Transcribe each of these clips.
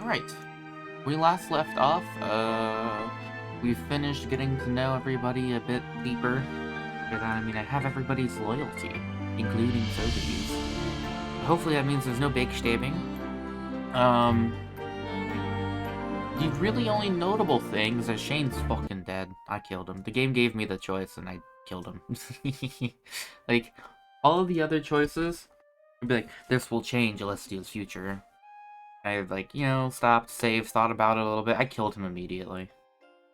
Alright. We last left off, we finished getting to know everybody a bit deeper. But, I mean, I have everybody's loyalty, including Sobeys. Hopefully that means there's no backstabbing. The really only notable thing is that Shane's fucking dead. I killed him. The game gave me the choice, and I killed him. Like, all of the other choices, I'd be like, this will change Alestia's future. I, like, stopped, saved, thought about it a little bit. I killed him immediately.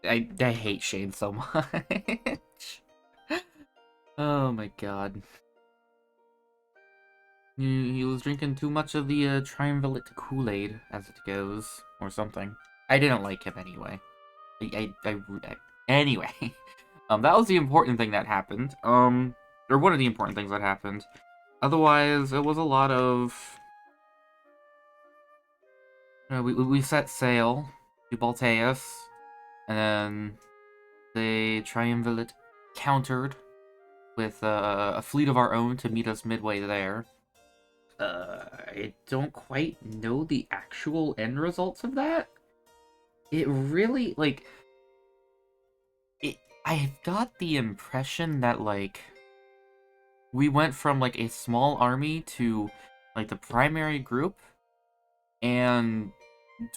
I hate Shane so much. Oh my god. He was drinking too much of the Triumvirate Kool-Aid, as it goes, or something. I didn't like him anyway. Anyway. That was the important thing that happened. Or one of the important things that happened. Otherwise, it was a lot of... we set sail to Balteus, and then the Triumvirate countered with a fleet of our own to meet us midway there. I don't quite know the actual end results of that. It really, like... I got the impression that, like... we went from, like, a small army to, like, the primary group, and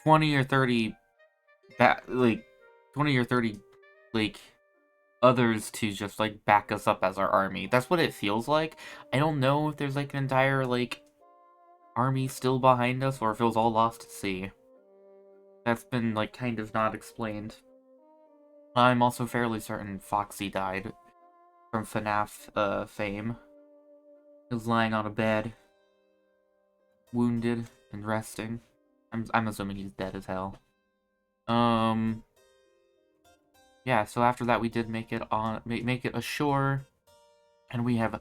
20 or 30 others to just like back us up as our army. That's what it feels like. I don't know if there's like an entire like army still behind us or if it was all lost at sea. That's been like kind of not explained. I'm also fairly certain Foxy died from FNAF fame. He was lying on a bed, wounded and resting. I'm assuming he's dead as hell. Yeah, so after that we did make it ashore, and we have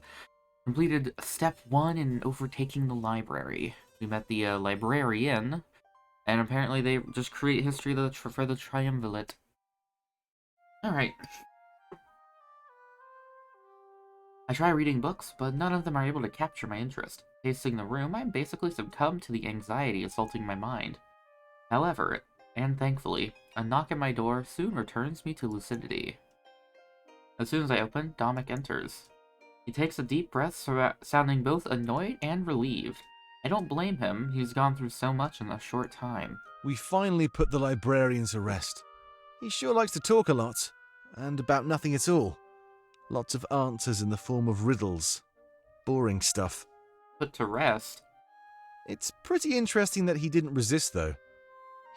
completed step 1 in overtaking the library. We met the librarian, and apparently they just create history for the Triumvirate. Alright. I try reading books, but none of them are able to capture my interest. Pacing the room, I basically succumb to the anxiety assaulting my mind. However, and thankfully, a knock at my door soon returns me to lucidity. As soon as I open, Dominic enters. He takes a deep breath, sounding both annoyed and relieved. I don't blame him, he's gone through so much in a short time. We finally put the librarian to rest. He sure likes to talk a lot, and about nothing at all. Lots of answers in the form of riddles. Boring stuff. Put to rest? It's pretty interesting that he didn't resist, though.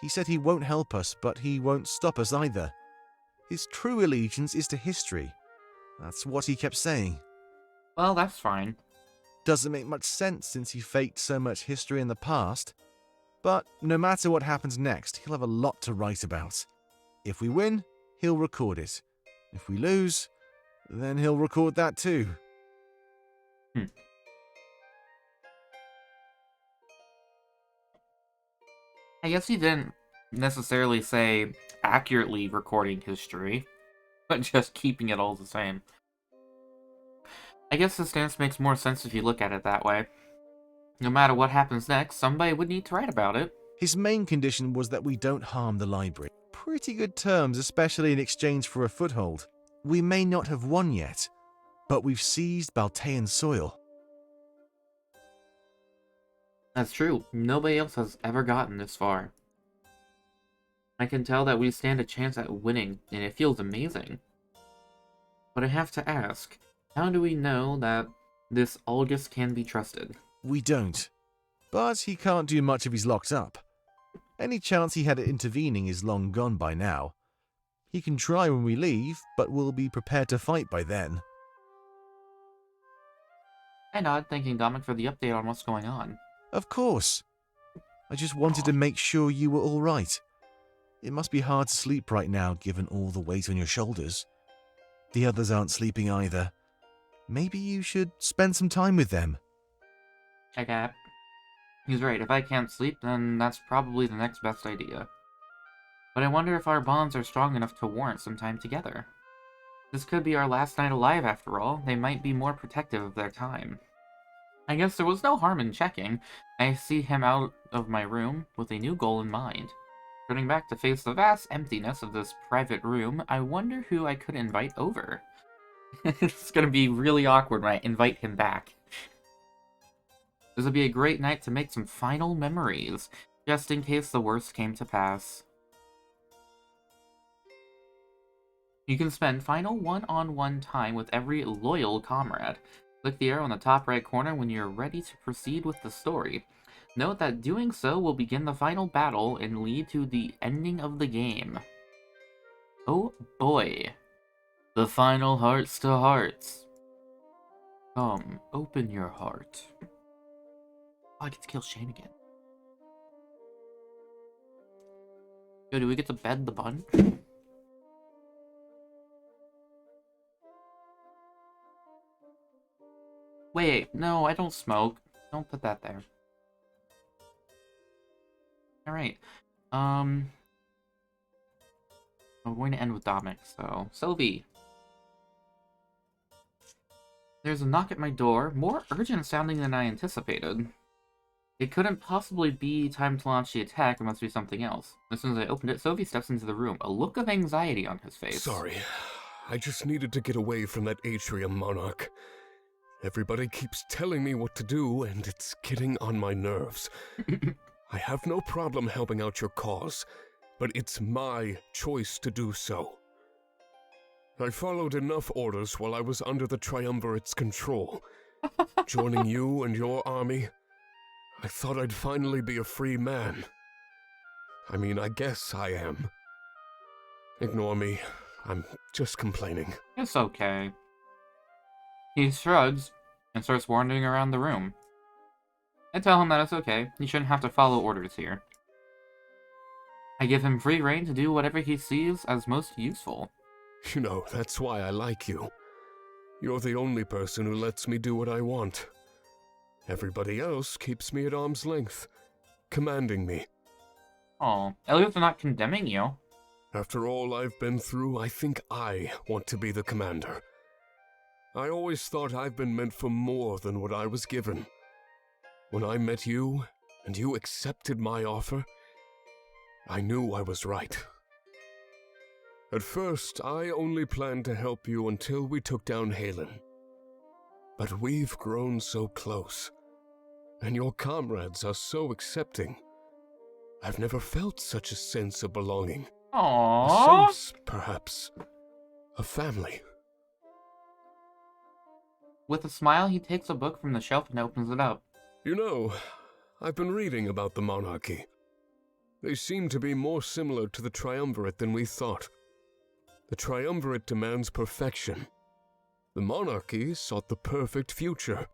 He said he won't help us, but he won't stop us either. His true allegiance is to history. That's what he kept saying. Well, that's fine. Doesn't make much sense since he faked so much history in the past. But no matter what happens next, he'll have a lot to write about. If we win, he'll record it. If we lose, then he'll record that too. I guess he didn't necessarily say accurately recording history, but just keeping it all the same. I guess the stance makes more sense if you look at it that way. No matter what happens next, somebody would need to write about it. His main condition was that we don't harm the library. Pretty good terms, especially in exchange for a foothold. We may not have won yet, but we've seized Baltean soil. That's true. Nobody else has ever gotten this far. I can tell that we stand a chance at winning, and it feels amazing. But I have to ask, how do we know that this August can be trusted? We don't. But he can't do much if he's locked up. Any chance he had at intervening is long gone by now. He can try when we leave, but we'll be prepared to fight by then. I nod, thanking Dominic for the update on what's going on. Of course. I just wanted to make sure you were all right. It must be hard to sleep right now, given all the weight on your shoulders. The others aren't sleeping either. Maybe you should spend some time with them. Check out. He's right, if I can't sleep, then that's probably the next best idea. But I wonder if our bonds are strong enough to warrant some time together. This could be our last night alive after all. They might be more protective of their time. I guess there was no harm in checking. I see him out of my room with a new goal in mind. Turning back to face the vast emptiness of this private room, I wonder who I could invite over. It's gonna be really awkward when I invite him back. This would be a great night to make some final memories, just in case the worst came to pass. You can spend final one-on-one time with every loyal comrade. Click the arrow in the top right corner when you're ready to proceed with the story. Note that doing so will begin the final battle and lead to the ending of the game. Oh boy. The final hearts to hearts. Come, open your heart. Oh, I get to kill Shane again. Yo, do we get to bed the bun? Wait, no, I don't smoke. Don't put that there. Alright. I'm going to end with Dominic, so... Sylvie! There's a knock at my door, more urgent sounding than I anticipated. It couldn't possibly be time to launch the attack, it must be something else. As soon as I opened it, Sylvie steps into the room, a look of anxiety on his face. Sorry, I just needed to get away from that atrium monarch. Everybody keeps telling me what to do, and it's getting on my nerves. I have no problem helping out your cause, but it's my choice to do so. I followed enough orders while I was under the Triumvirate's control. Joining you and your army, I thought I'd finally be a free man. I mean, I guess I am. Ignore me. I'm just complaining. It's okay. He shrugs and starts wandering around the room. I tell him that it's okay, he shouldn't have to follow orders here. I give him free rein to do whatever he sees as most useful. You know, that's why I like you. You're the only person who lets me do what I want. Everybody else keeps me at arm's length, commanding me. Oh, at least they're not condemning you. After all I've been through, I think I want to be the commander. I always thought I've been meant for more than what I was given. When I met you, and you accepted my offer, I knew I was right. At first, I only planned to help you until we took down Halen. But we've grown so close, and your comrades are so accepting. I've never felt such a sense of belonging. Aww. A sense, perhaps, of family. With a smile, he takes a book from the shelf and opens it up. You know, I've been reading about the monarchy. They seem to be more similar to the Triumvirate than we thought. The Triumvirate demands perfection. The monarchy sought the perfect future.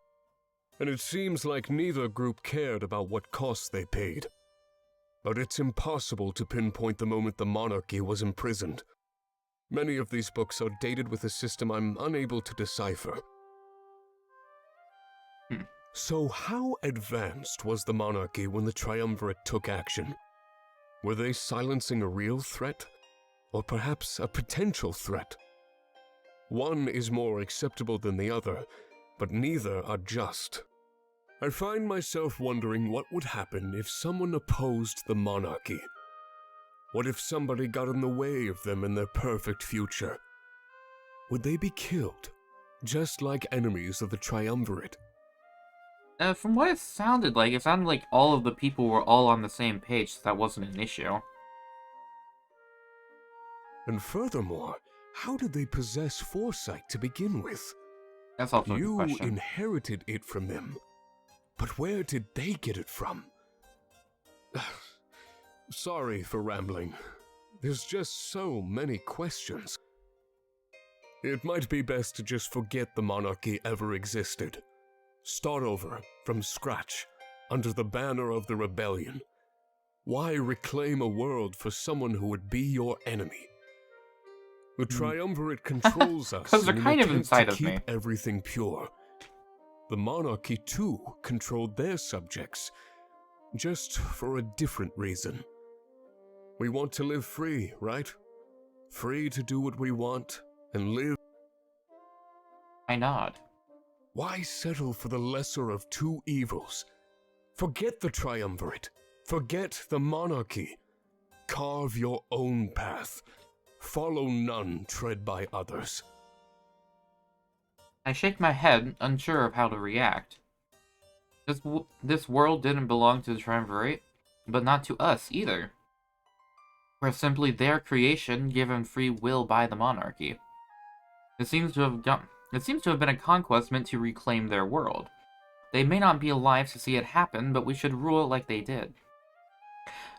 And it seems like neither group cared about what costs they paid. But it's impossible to pinpoint the moment the monarchy was imprisoned. Many of these books are dated with a system I'm unable to decipher. So how advanced was the monarchy when the Triumvirate took action? Were they silencing a real threat? Or perhaps a potential threat? One is more acceptable than the other, but neither are just. I find myself wondering what would happen if someone opposed the monarchy. What if somebody got in the way of them and their perfect future? Would they be killed, just like enemies of the Triumvirate? From what it sounded like all of the people were all on the same page, so that wasn't an issue. And furthermore, how did they possess foresight to begin with? That's also a good You question. inherited it from them. But where did they get it from? Sorry for rambling. There's just so many questions. It might be best to just forget the monarchy ever existed. Start over, from scratch, under the banner of the rebellion. Why reclaim a world for someone who would be your enemy? The Triumvirate controls us 'Cause they're in an kind of attempt inside to of keep me. everything pure. The monarchy, too, controlled their subjects, just for a different reason. We want to live free, right? Free to do what we want and live. I nod. Why settle for the lesser of two evils? Forget the triumvirate. Forget the monarchy. Carve your own path. Follow none tread by others. I shake my head, unsure of how to react. This world didn't belong to the Triumvirate, but not to us either. We're simply their creation, given free will by the monarchy. It seems to have been a conquest meant to reclaim their world. They may not be alive to see it happen, but we should rule it like they did.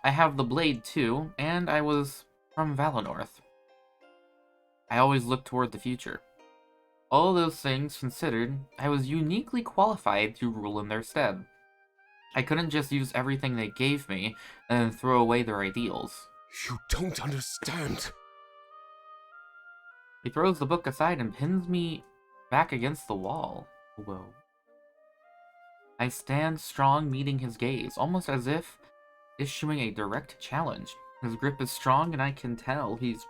I have the blade too, and I was from Valonorth. I always look toward the future. All those things considered, I was uniquely qualified to rule in their stead. I couldn't just use everything they gave me and then throw away their ideals. You don't understand. He throws the book aside and pins me back against the wall. Whoa. I stand strong, meeting his gaze, almost as if issuing a direct challenge. His grip is strong, and I can tell he's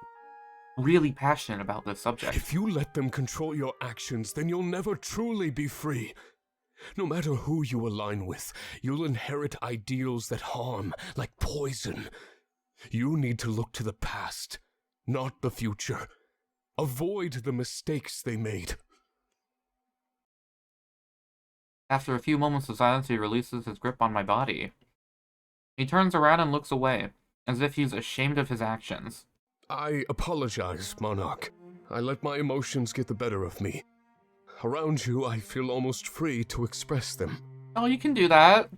really passionate about this subject. If you let them control your actions, then you'll never truly be free. No matter who you align with, you'll inherit ideals that harm, like poison. You need to look to the past, not the future. Avoid the mistakes they made. After a few moments of silence, he releases his grip on my body. He turns around and looks away, as if he's ashamed of his actions. I apologize, Monarch. I let my emotions get the better of me. Around you, I feel almost free to express them. Oh, you can do that.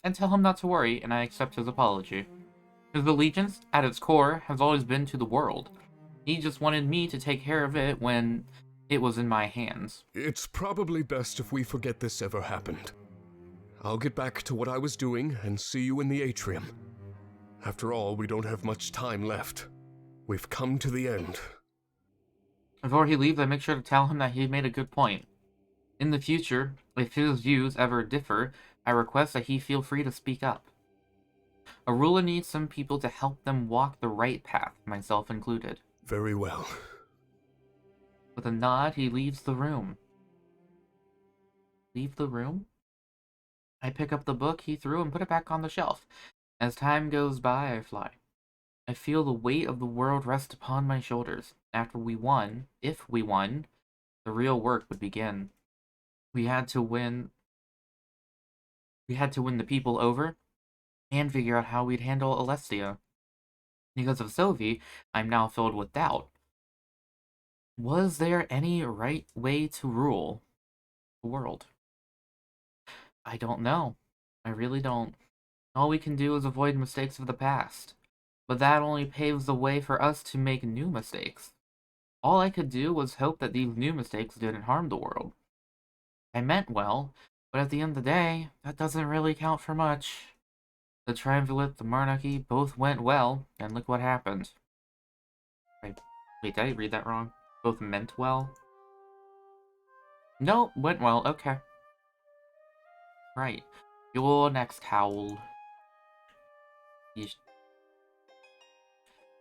And tell him not to worry, and I accept his apology. His allegiance, at its core, has always been to the world. He just wanted me to take care of it when it was in my hands. It's probably best if we forget this ever happened. I'll get back to what I was doing and see you in the atrium. After all, we don't have much time left. We've come to the end. Before he leaves, I make sure to tell him that he made a good point. In the future, if his views ever differ, I request that he feel free to speak up. A ruler needs some people to help them walk the right path, myself included. Very well. With a nod, he leaves the room. Leave the room? I pick up the book he threw and put it back on the shelf. As time goes by, I fly. I feel the weight of the world rest upon my shoulders. After we won, if we won, the real work would begin. We had to win the people over, and figure out how we'd handle Alestia. Because of Sylvie, I'm now filled with doubt. Was there any right way to rule the world? I don't know. I really don't. All we can do is avoid mistakes of the past. But that only paves the way for us to make new mistakes. All I could do was hope that these new mistakes didn't harm the world. I meant well, but at the end of the day, that doesn't really count for much. The Triumvirate, the monarchy, both went well, and look what happened. Wait, did I read that wrong? Both meant well? No, went well, okay. Right. Your next howl. Yeesh.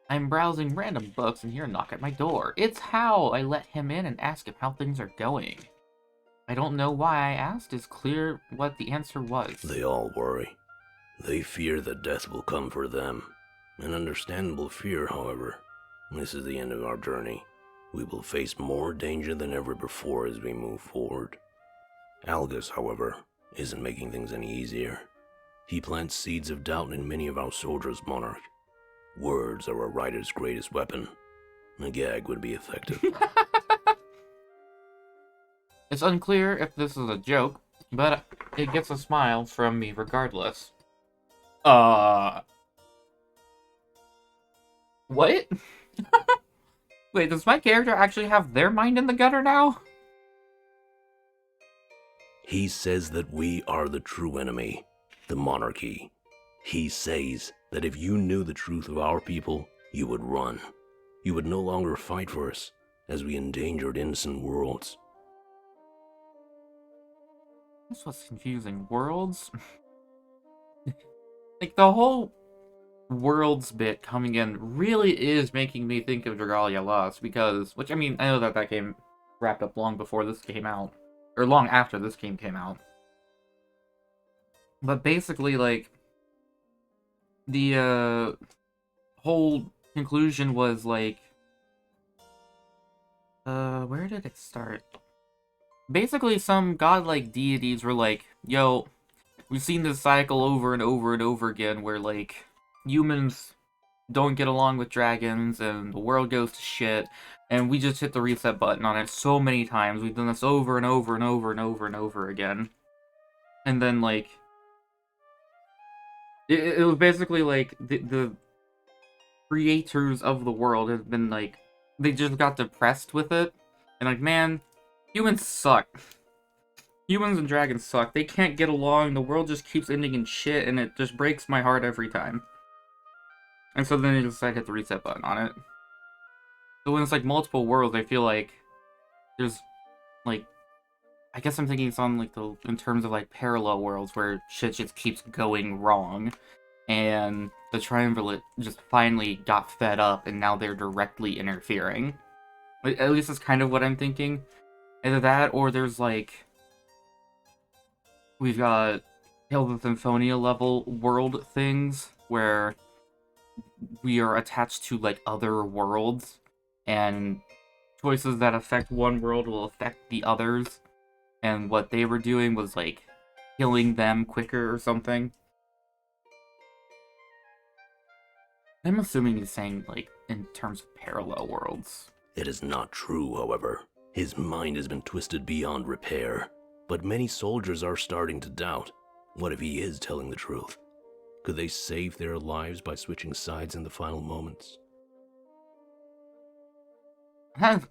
I'm browsing random books and hear a knock at my door. It's Howl! I let him in and ask him how things are going. I don't know why I asked. It's clear what the answer was. They all worry. They fear that death will come for them. An understandable fear, however. This is the end of our journey. We will face more danger than ever before as we move forward. Algus, however, isn't making things any easier. He plants seeds of doubt in many of our soldiers, Monarch. Words are a writer's greatest weapon. A gag would be effective. It's unclear if this is a joke, but it gets a smile from me regardless. What? Wait, does my character actually have their mind in the gutter now? He says that we are the true enemy, the monarchy. He says that if you knew the truth of our people, you would run. You would no longer fight for us, as we endangered innocent worlds. This was confusing. Worlds? Like, the whole worlds bit coming in really is making me think of Dragalia Lost, because, which, I mean, I know that game wrapped up long before this came out. or long after this game came out. But basically, like, the whole conclusion was like, where did it start? Basically, some godlike deities were like, yo, we've seen this cycle over and over and over again where, like, humans don't get along with dragons and the world goes to shit, and we just hit the reset button on it so many times. We've done this over and over and over and over and over again. And then, like, it was basically like the creators of the world have been like, they just got depressed with it. And like, man, humans suck. Humans and dragons suck. They can't get along. The world just keeps ending in shit, and it just breaks my heart every time. And so then they decided to hit the reset button on it. So when it's like multiple worlds, I feel like there's like, I guess I'm thinking it's on like in terms of like parallel worlds where shit just keeps going wrong, and the Triumvirate just finally got fed up, and now they're directly interfering. At least that's kind of what I'm thinking. Either that, or there's like, we've got Tales of Symphonia level world things where we are attached to like other worlds, and choices that affect one world will affect the others, and what they were doing was like killing them quicker or something. I'm assuming he's saying like in terms of parallel worlds. It is not true, however. His mind has been twisted beyond repair. But many soldiers are starting to doubt. What if he is telling the truth? Could they save their lives by switching sides in the final moments? That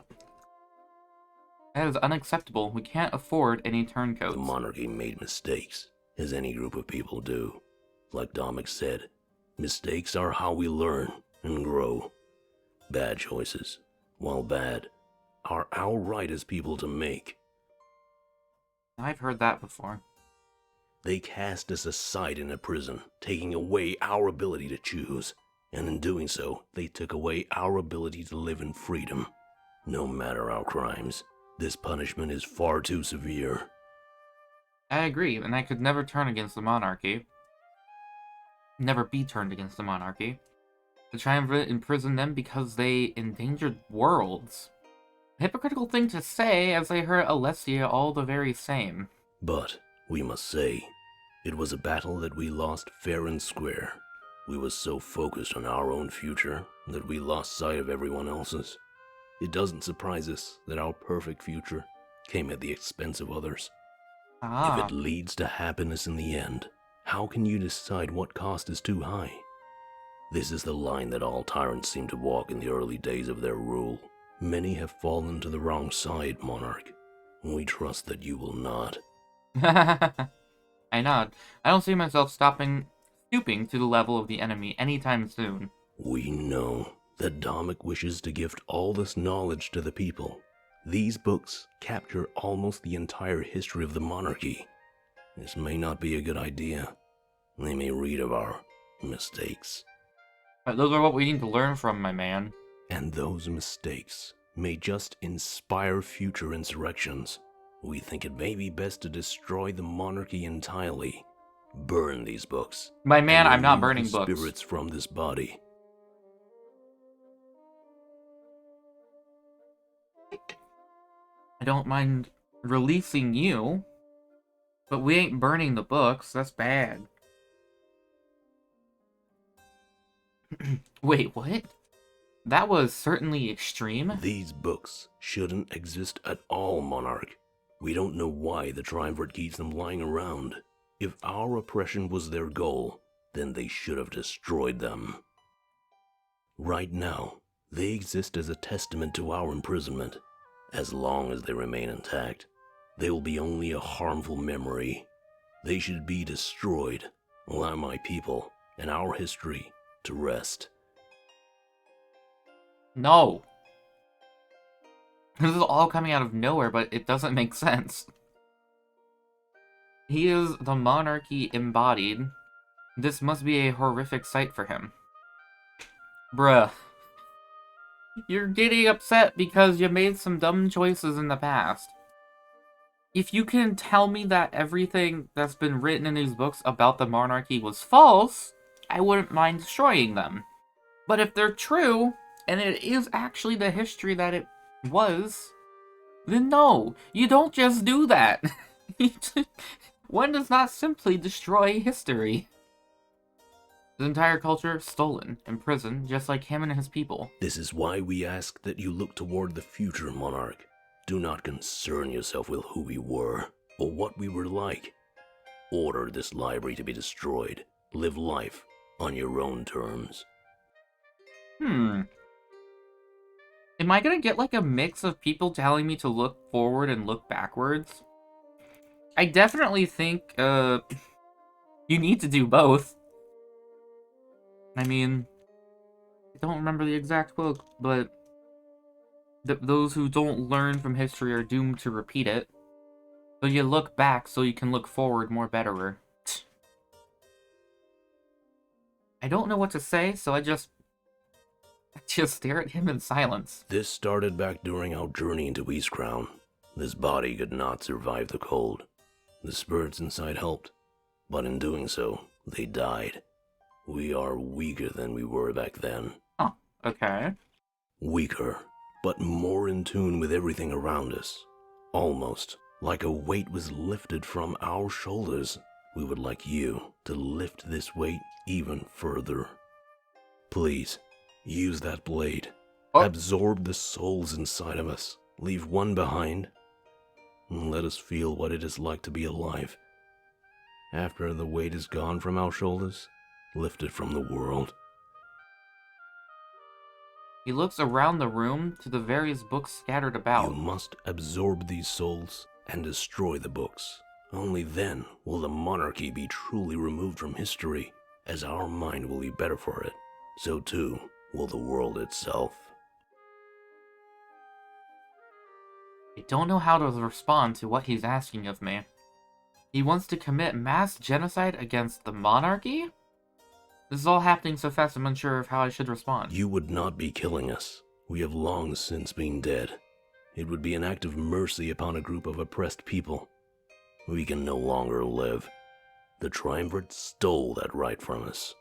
is unacceptable. We can't afford any turncoats. The monarchy made mistakes, as any group of people do. Like Dominic said, mistakes are how we learn and grow. Bad choices, while bad, are our right as people to make. I've heard that before. They cast us aside in a prison, taking away our ability to choose. And in doing so, they took away our ability to live in freedom. No matter our crimes, this punishment is far too severe. I agree, and I could never turn against the monarchy. Never be turned against the monarchy. The Triumvirate imprisoned them because they endangered worlds. A hypocritical thing to say, as they hurt Alessia all the very same. But, we must say, it was a battle that we lost fair and square. We were so focused on our own future that we lost sight of everyone else's. It doesn't surprise us that our perfect future came at the expense of others. Ah. If it leads to happiness in the end, how can you decide what cost is too high? This is the line that all tyrants seem to walk in the early days of their rule. Many have fallen to the wrong side, Monarch. We trust that you will not. I nod. I don't see myself stooping to the level of the enemy anytime soon. We know that Dominic wishes to gift all this knowledge to the people. These books capture almost the entire history of the monarchy. This may not be a good idea. They may read of our mistakes. But those are what we need to learn from, my man. And those mistakes may just inspire future insurrections. We think it may be best to destroy the monarchy entirely. Burn these books. My man, and I'm not remove burning the books. spirits from this body. I don't mind releasing you, but we ain't burning the books. That's bad. Wait, what? That was certainly extreme. These books shouldn't exist at all, Monarch. We don't know why the Triumvirate keeps them lying around. If our oppression was their goal, then they should have destroyed them. Right now, they exist as a testament to our imprisonment. As long as they remain intact, they will be only a harmful memory. They should be destroyed. Allow my people and our history to rest. No. This is all coming out of nowhere, but it doesn't make sense. He is the monarchy embodied. This must be a horrific sight for him. Bruh. You're getting upset because you made some dumb choices in the past. if you can tell me that everything that's been written in these books about the monarchy was false, I wouldn't mind destroying them. But if they're true, and it is actually the history that it was, then no, you don't just do that. One does not simply destroy history. His entire culture stolen, imprisoned, just like him and his people. This is why we ask that you look toward the future, Monarch. Do not concern yourself with who we were, or what we were like. Order this library to be destroyed. Live life on your own terms. Am I gonna get like a mix of people telling me to look forward and look backwards? I definitely think, you need to do both. I mean, I don't remember the exact quote, but those who don't learn from history are doomed to repeat it. So you look back so you can look forward more betterer. I don't know what to say, so I just stare at him in silence. This started back during our journey into Eastcrown. This body could not survive the cold. The spirits inside helped, but in doing so, they died. We are weaker than we were back then. Oh, okay. Weaker, but more in tune with everything around us. Almost like a weight was lifted from our shoulders. We would like you to lift this weight even further. Please, use that blade. Oh. Absorb the souls inside of us. Leave one behind. And let us feel what it is like to be alive. After the weight is gone from our shoulders, lift it from the world. He looks around the room to the various books scattered about. You must absorb these souls and destroy the books. Only then will the monarchy be truly removed from history, as our mind will be better for it. So too will the world itself. I don't know how to respond to what he's asking of me. He wants to commit mass genocide against the monarchy? This is all happening so fast I'm unsure of how I should respond. You would not be killing us. We have long since been dead. It would be an act of mercy upon a group of oppressed people. We can no longer live. The Triumvirate stole that right from us.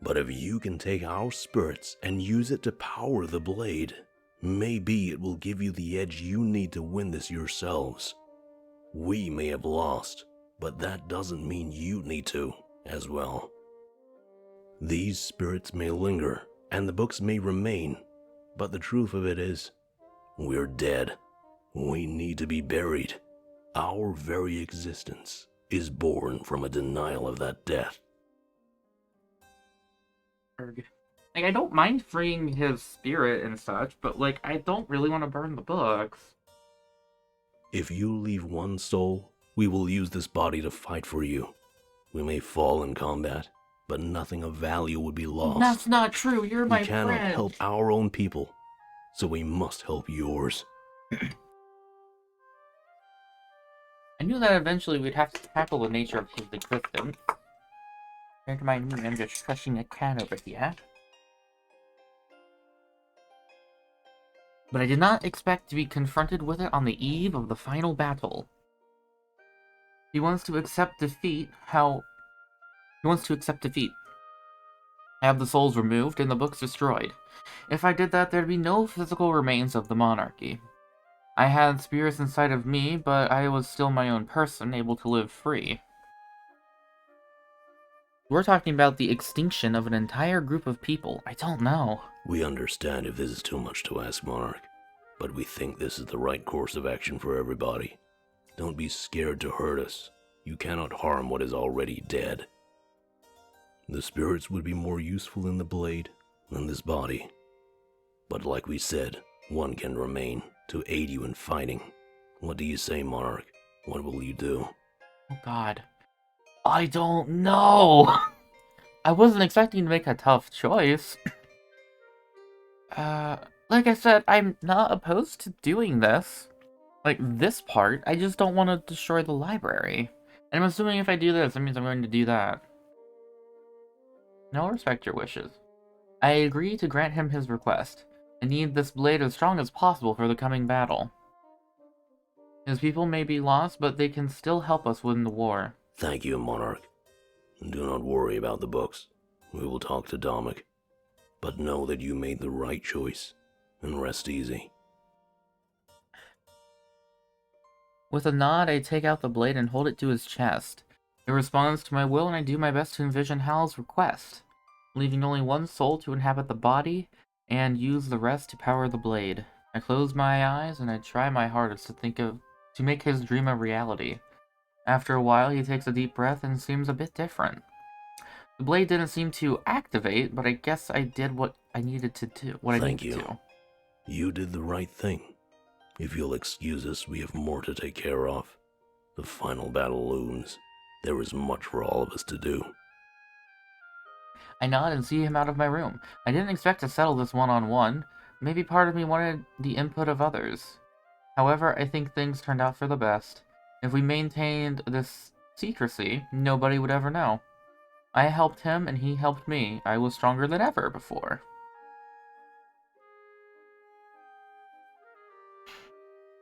But if you can take our spirits and use it to power the blade, maybe it will give you the edge you need to win this yourselves. We may have lost, but that doesn't mean you need to as well. These spirits may linger, and the books may remain, but the truth of it is, we're dead. We need to be buried. Our very existence is born from a denial of that death. Like, I don't mind freeing his spirit and such, but, like, I don't really want to burn the books. If you leave one soul, we will use this body to fight for you. We may fall in combat, but nothing of value would be lost. That's not true, you're my friend. We cannot help our own people, so we must help yours. I knew that eventually we'd have to tackle the nature of his existence. Don't mind me, I'm just crushing a can over here. But I did not expect to be confronted with it on the eve of the final battle. He wants to accept defeat. Have the souls removed and the books destroyed. If I did that, there'd be no physical remains of the monarchy. I had spirits inside of me, but I was still my own person, able to live free. We're talking about the extinction of an entire group of people. I don't know. We understand if this is too much to ask, Monarch, but we think this is the right course of action for everybody. Don't be scared to hurt us. You cannot harm what is already dead. The spirits would be more useful in the blade than this body. But like we said, one can remain to aid you in fighting. What do you say, Monarch? What will you do? Oh god. I don't know! I wasn't expecting to make a tough choice. Like I said, I'm not opposed to doing this. Like, this part, I just don't want to destroy the library. And I'm assuming if I do this, that means I'm going to do that. I'll respect your wishes. I agree to grant him his request. I need this blade as strong as possible for the coming battle. His people may be lost, but they can still help us win the war. Thank you, Monarch. Do not worry about the books. We will talk to Dominic. But know that you made the right choice, and rest easy. With a nod, I take out the blade and hold it to his chest. It responds to my will, and I do my best to envision Hal's request, leaving only one soul to inhabit the body, and use the rest to power the blade. I close my eyes, and I try my hardest to make his dream a reality. After a while, he takes a deep breath and seems a bit different. The blade didn't seem to activate, but I guess I did what I needed to do. Thank you. You did the right thing. If you'll excuse us, we have more to take care of. The final battle looms. There is much for all of us to do. I nod and see him out of my room. I didn't expect to settle this one-on-one. Maybe part of me wanted the input of others. However, I think things turned out for the best. If we maintained this secrecy, nobody would ever know. I helped him, and he helped me. I was stronger than ever before.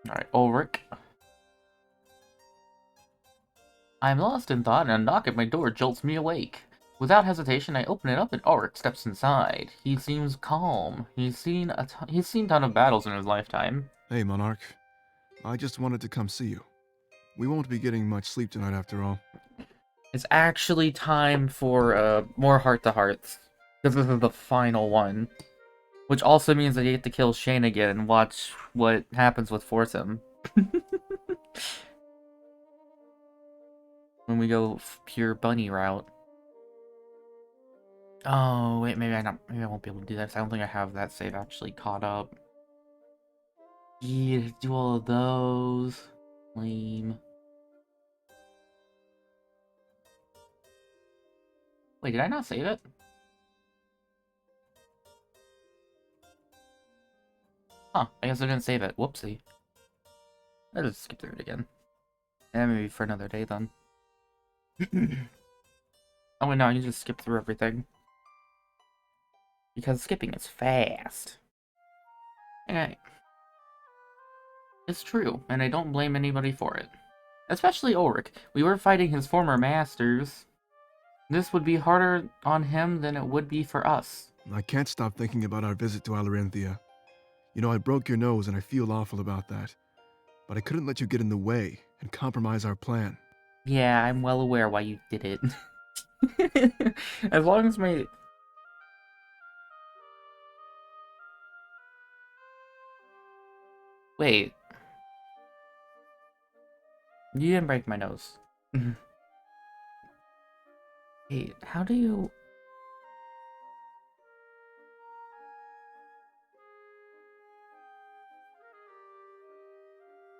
Alright, Ulrich. I'm lost in thought, and a knock at my door jolts me awake. Without hesitation, I open it up, and Ulrich steps inside. He seems calm. He's seen a ton of battles in his lifetime. Hey, Monarch. I just wanted to come see you. We won't be getting much sleep tonight after all. It's actually time for more heart-to-hearts. Because this is the final one. Which also means that you get to kill Shane again and watch what happens with Fortum. When we go pure bunny route. Oh, wait, maybe I won't be able to do this. I don't think I have that save actually caught up. Yeah, do all of those. Lame. Wait, did I not save it? Huh, I guess I didn't save it. Whoopsie. I'll just skip through it again. Yeah, maybe for another day then. Oh wait, no, I can just skip through everything. Because skipping is fast. Okay. It's true, and I don't blame anybody for it. Especially Ulrich. We were fighting his former masters. This would be harder on him than it would be for us. I can't stop thinking about our visit to Alarenthia. You know, I broke your nose and I feel awful about that. But I couldn't let you get in the way and compromise our plan. Yeah, I'm well aware why you did it. As long as my... Wait. You didn't break my nose. Wait, how do you...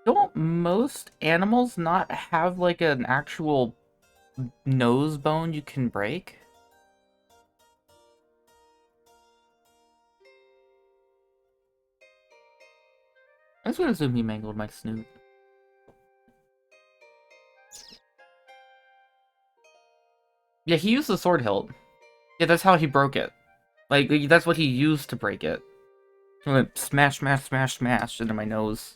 Don't most animals not have, like, an actual nose bone you can break? I just gonna assume he mangled my snoot. Yeah, he used the sword hilt. Yeah, that's how he broke it. Like, that's what he used to break it. He went smash, smash, smash, smash into my nose.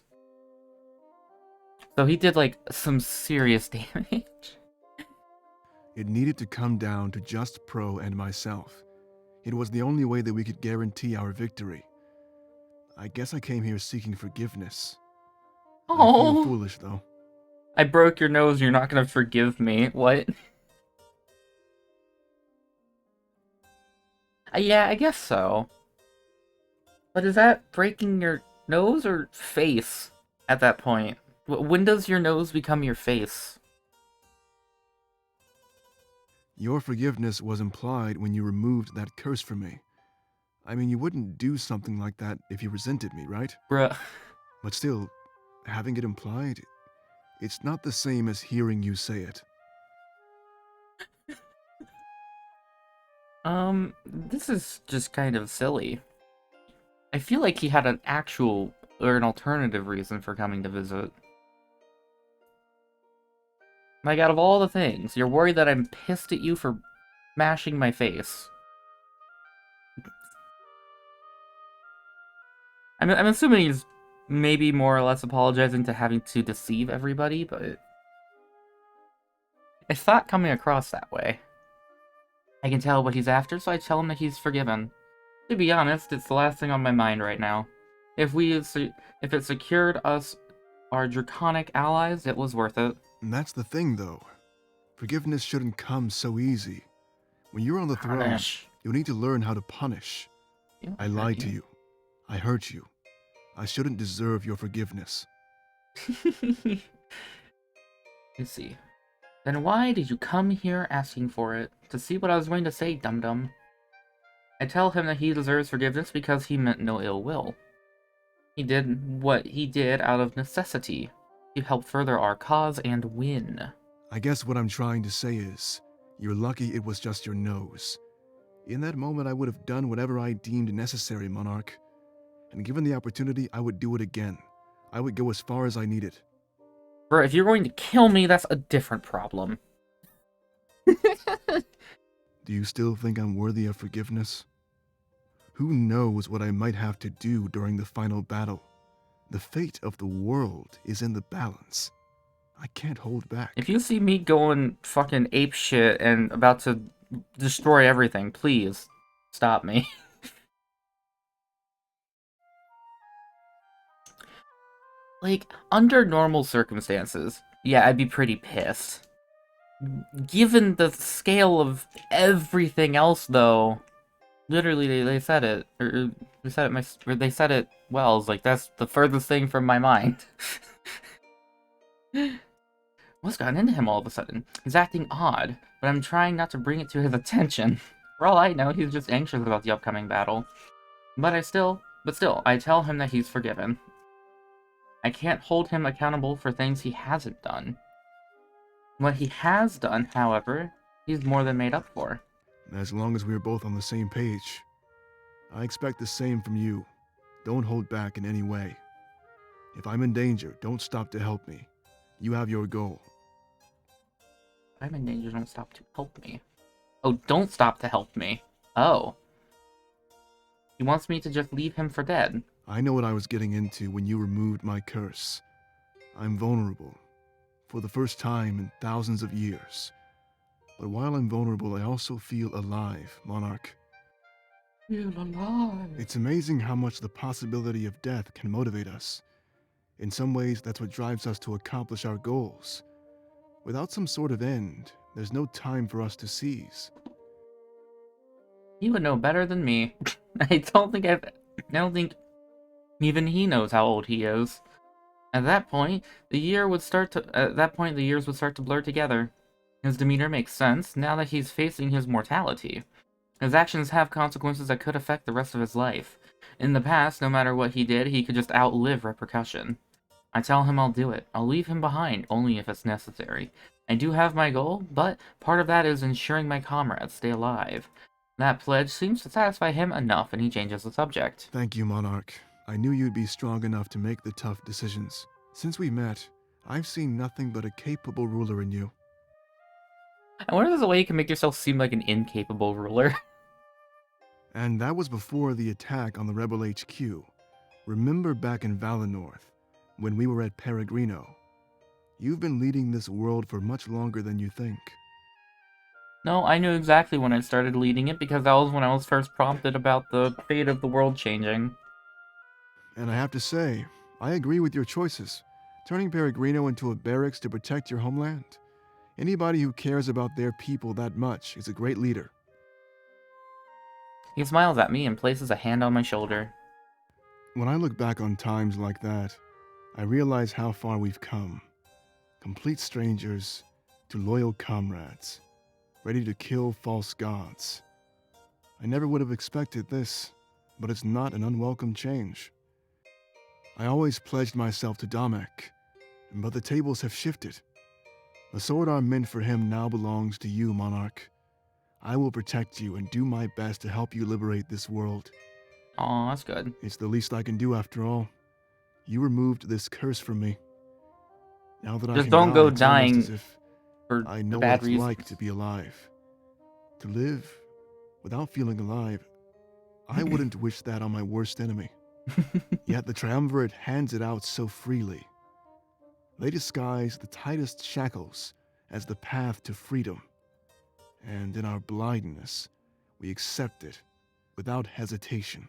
So he did, like, some serious damage. It needed to come down to just Pro and myself. It was the only way that we could guarantee our victory. I guess I came here seeking forgiveness. I feel foolish, though. I broke your nose, you're not gonna forgive me. What? Yeah, I guess so. But is that breaking your nose or face at that point? When does your nose become your face? Your forgiveness was implied when you removed that curse from me. I mean, you wouldn't do something like that if you resented me, right? Bruh. But still, having it implied, it's not the same as hearing you say it. This is just kind of silly. I feel like he had an actual, or an alternative reason for coming to visit. Like, out of all the things, you're worried that I'm pissed at you for mashing my face. I'm assuming he's maybe more or less apologizing to having to deceive everybody, but it's not coming across that way. I can tell what he's after, so I tell him that he's forgiven. To be honest, it's the last thing on my mind right now. If it secured us our draconic allies, it was worth it. And that's the thing, though. Forgiveness shouldn't come so easy. When you're on the throne, Punish. you need to learn how to punish. You know, I lied to you. I hurt you. I shouldn't deserve your forgiveness. Let's see. Then why did you come here asking for it? To see what I was going to say, dum-dum. I tell him that he deserves forgiveness because he meant no ill will. He did what he did out of necessity to help further our cause and win. I guess what I'm trying to say is, you're lucky it was just your nose. In that moment, I would have done whatever I deemed necessary, Monarch. And given the opportunity, I would do it again. I would go as far as I needed. Bro, if you're going to kill me, that's a different problem. Do you still think I'm worthy of forgiveness? Who knows what I might have to do during the final battle? The fate of the world is in the balance. I can't hold back. If you see me going fucking ape shit and about to destroy everything, please stop me. Like, under normal circumstances, yeah, I'd be pretty pissed. Given the scale of everything else, though, literally they said it, or they said it well. It's like, that's the furthest thing from my mind. What's gotten into him all of a sudden? He's acting odd, but I'm trying not to bring it to his attention. For all I know, he's just anxious about the upcoming battle. But still, I tell him that he's forgiven. I can't hold him accountable for things he hasn't done. What he has done, however, he's more than made up for. As long as we're both on the same page, I expect the same from you. Don't hold back in any way. If I'm in danger, don't stop to help me. You have your goal. I'm in danger, don't stop to help me. Oh, don't stop to help me. Oh. He wants me to just leave him for dead. I know what I was getting into when you removed my curse. I'm vulnerable. For the first time in thousands of years. But while I'm vulnerable, I also feel alive, Monarch. Feel alive. It's amazing how much the possibility of death can motivate us. In some ways, that's what drives us to accomplish our goals. Without some sort of end, there's no time for us to seize. He would know better than me. I don't think even he knows how old he is. At that point, the years would start to blur together. His demeanor makes sense now that he's facing his mortality. His actions have consequences that could affect the rest of his life. In the past, no matter what he did, he could just outlive repercussion. I tell him I'll do it. I'll leave him behind, only if it's necessary. I do have my goal, but part of that is ensuring my comrades stay alive. That pledge seems to satisfy him enough, and he changes the subject. Thank you, Monarch. I knew you'd be strong enough to make the tough decisions. Since we met, I've seen nothing but a capable ruler in you. I wonder if there's a way you can make yourself seem like an incapable ruler. And that was before the attack on the Rebel HQ. Remember back in Valinor, when we were at Peregrino? You've been leading this world for much longer than you think. No, I knew exactly when I started leading it, because that was when I was first prompted about the fate of the world changing. And I have to say, I agree with your choices. Turning Peregrino into a barracks to protect your homeland? Anybody who cares about their people that much is a great leader. He smiles at me and places a hand on my shoulder. When I look back on times like that, I realize how far we've come. Complete strangers to loyal comrades, ready to kill false gods. I never would have expected this, but it's not an unwelcome change. I always pledged myself to Damek, but the tables have shifted. The sword arm meant for him now belongs to you, Monarch. I will protect you and do my best to help you liberate this world. Aw, that's good. It's the least I can do after all. You removed this curse from me. Now that I Just can don't die, go it's almost dying as if for I know bad what it's reasons. like to be alive. To live without feeling alive, I wouldn't wish that on my worst enemy. Yet the triumvirate hands it out so freely. They disguise the tightest shackles as the path to freedom. And in our blindness, we accept it without hesitation.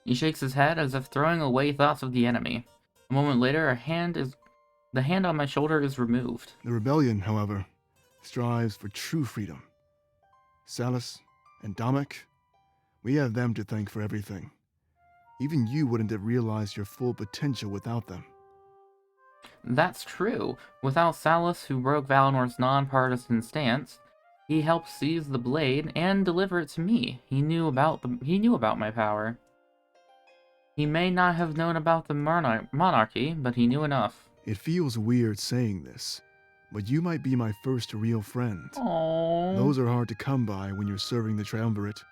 He shakes his head as if throwing away thoughts of the enemy. A moment later, the hand on my shoulder is removed. The rebellion, however, strives for true freedom. Salus and Damek, we have them to thank for everything. Even you wouldn't have realized your full potential without them. That's true. Without Salus, who broke Valinor's non-partisan stance, he helped seize the blade and deliver it to me. He knew about my power. He may not have known about the monarchy, but he knew enough. It feels weird saying this, but you might be my first real friend. Aww. Those are hard to come by when you're serving the triumvirate,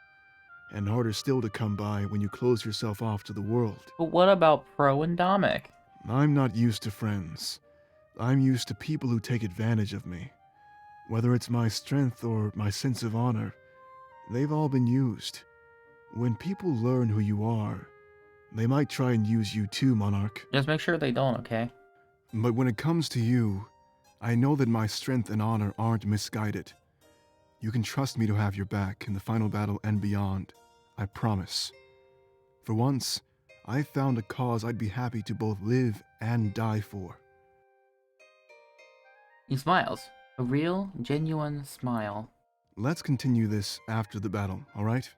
and harder still to come by when you close yourself off to the world. But what about Pro and Domic? I'm not used to friends. I'm used to people who take advantage of me. Whether it's my strength or my sense of honor, they've all been used. When people learn who you are, they might try and use you too, Monarch. Just make sure they don't, okay? But when it comes to you, I know that my strength and honor aren't misguided. You can trust me to have your back in the final battle and beyond. I promise. For once, I found a cause I'd be happy to both live and die for. He smiles. A real, genuine smile. Let's continue this after the battle, all right?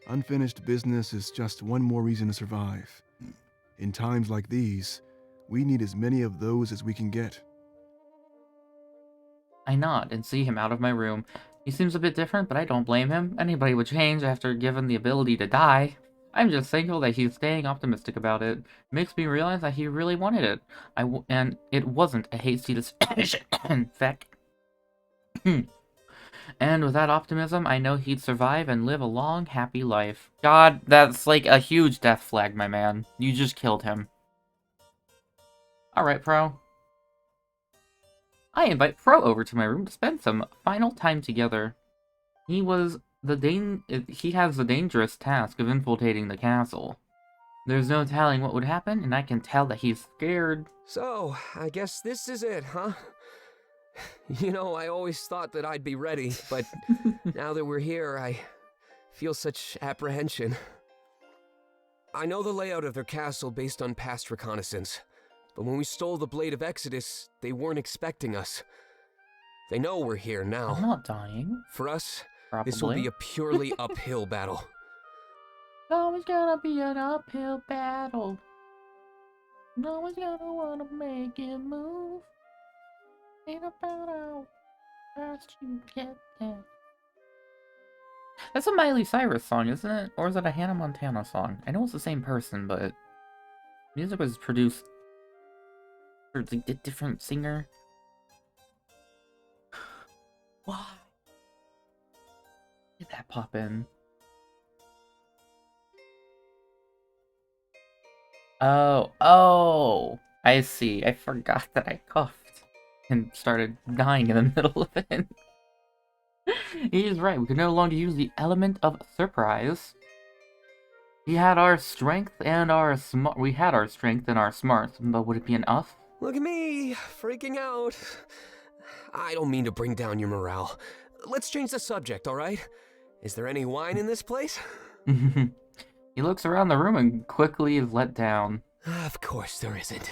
Unfinished business is just one more reason to survive. In times like these, we need as many of those as we can get. I nod and see him out of my room. He seems a bit different, but I don't blame him. Anybody would change after given the ability to die. I'm just thankful that he's staying optimistic about it. It makes me realize that he really wanted it. And it wasn't a hasty decision. Feck. And with that optimism, I know he'd survive and live a long, happy life. God, that's like a huge death flag, my man. You just killed him. Alright, Pro. I invite Pro over to my room to spend some final time together. He has the dangerous task of infiltrating the castle. There's no telling what would happen, and I can tell that he's scared. So, I guess this is it, huh? You know, I always thought that I'd be ready, but now that we're here, I feel such apprehension. I know the layout of their castle based on past reconnaissance, but when we stole the Blade of Exodus, they weren't expecting us. They know we're here now. I'm not dying. For us, Probably. this will be a purely uphill battle. Always gonna be an uphill battle. Always gonna wanna make it move. Ain't about how fast you get there. That's a Miley Cyrus song, isn't it? Or is it a Hannah Montana song? I know it's the same person, but music was produced for a different singer. Why did that pop in? Oh, I see. I forgot that I coughed and started dying in the middle of it. He is right. We can no longer use the element of surprise. We had our strength and our smarts, but would it be enough? Look at me, freaking out. I don't mean to bring down your morale. Let's change the subject, alright? Is there any wine in this place? He looks around the room and quickly is let down. Of course there isn't.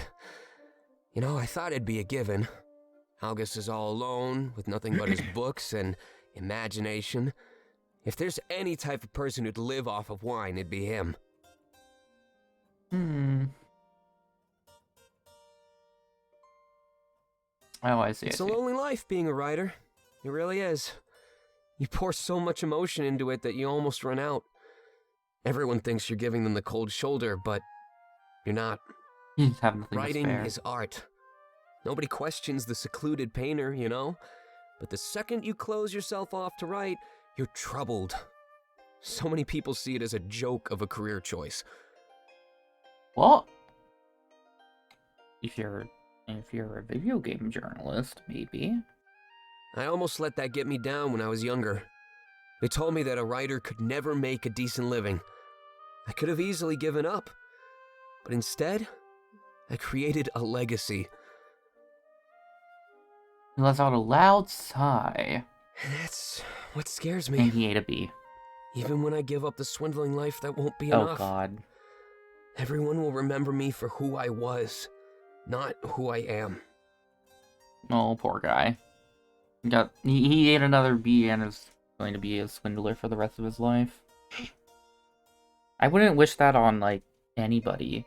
You know, I thought it'd be a given. August is all alone, with nothing but his books and imagination. If there's any type of person who'd live off of wine, it'd be him. Oh, I see. It's a lonely life being a writer. It really is. You pour so much emotion into it that you almost run out. Everyone thinks you're giving them the cold shoulder, but you're not. You just have nothing Writing to spare. is art. Nobody questions the secluded painter, you know? But the second you close yourself off to write, you're troubled. So many people see it as a joke of a career choice. What? If you're a video game journalist, maybe. I almost let that get me down when I was younger. They told me that a writer could never make a decent living. I could have easily given up, but instead, I created a legacy. He lets out a loud sigh, That's what scares me. and he ate a bee. Even when I give up the swindling life, that won't be Oh enough. god. Everyone will remember me for who I was, not who I am. Oh, poor guy. He ate another bee and is going to be a swindler for the rest of his life. I wouldn't wish that on, like, anybody.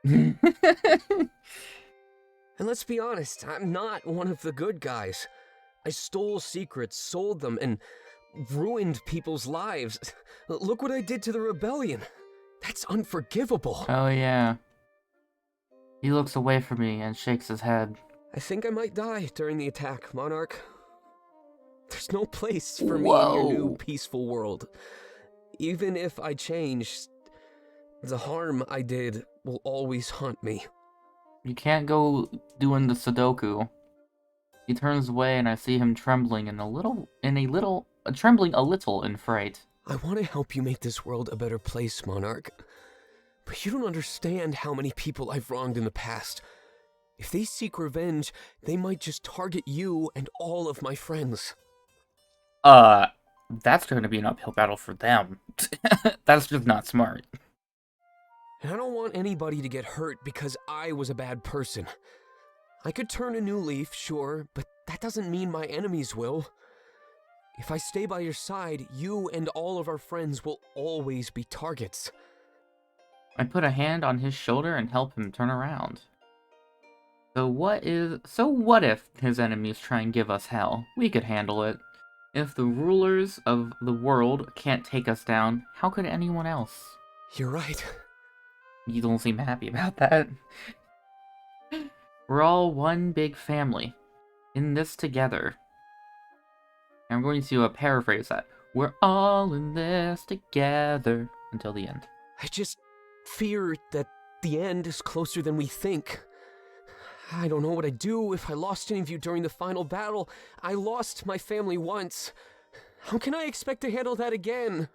And let's be honest, I'm not one of the good guys. I stole secrets, sold them, and ruined people's lives. Look what I did to the rebellion. That's unforgivable. Oh yeah. He looks away from me and shakes his head. I think I might die during the attack, Monarch. There's no place for me in your Whoa. new peaceful world. Even if I change, the harm I did will always haunt me. You can't go doing the Sudoku. He turns away and I see him trembling trembling a little in fright. I want to help you make this world a better place, Monarch. But you don't understand how many people I've wronged in the past. If they seek revenge, they might just target you and all of my friends. That's going to be an uphill battle for them. That's just not smart. And I don't want anybody to get hurt because I was a bad person. I could turn a new leaf, sure, but that doesn't mean my enemies will. If I stay by your side, you and all of our friends will always be targets. I put a hand on his shoulder and help him turn around. So what if his enemies try and give us hell? We could handle it. If the rulers of the world can't take us down, how could anyone else? You're right. You don't seem happy about that. We're all one big family. In this together. I'm going to paraphrase that. We're all in this together. Until the end. I just fear that the end is closer than we think. I don't know what I'd do if I lost any of you during the final battle. I lost my family once. How can I expect to handle that again?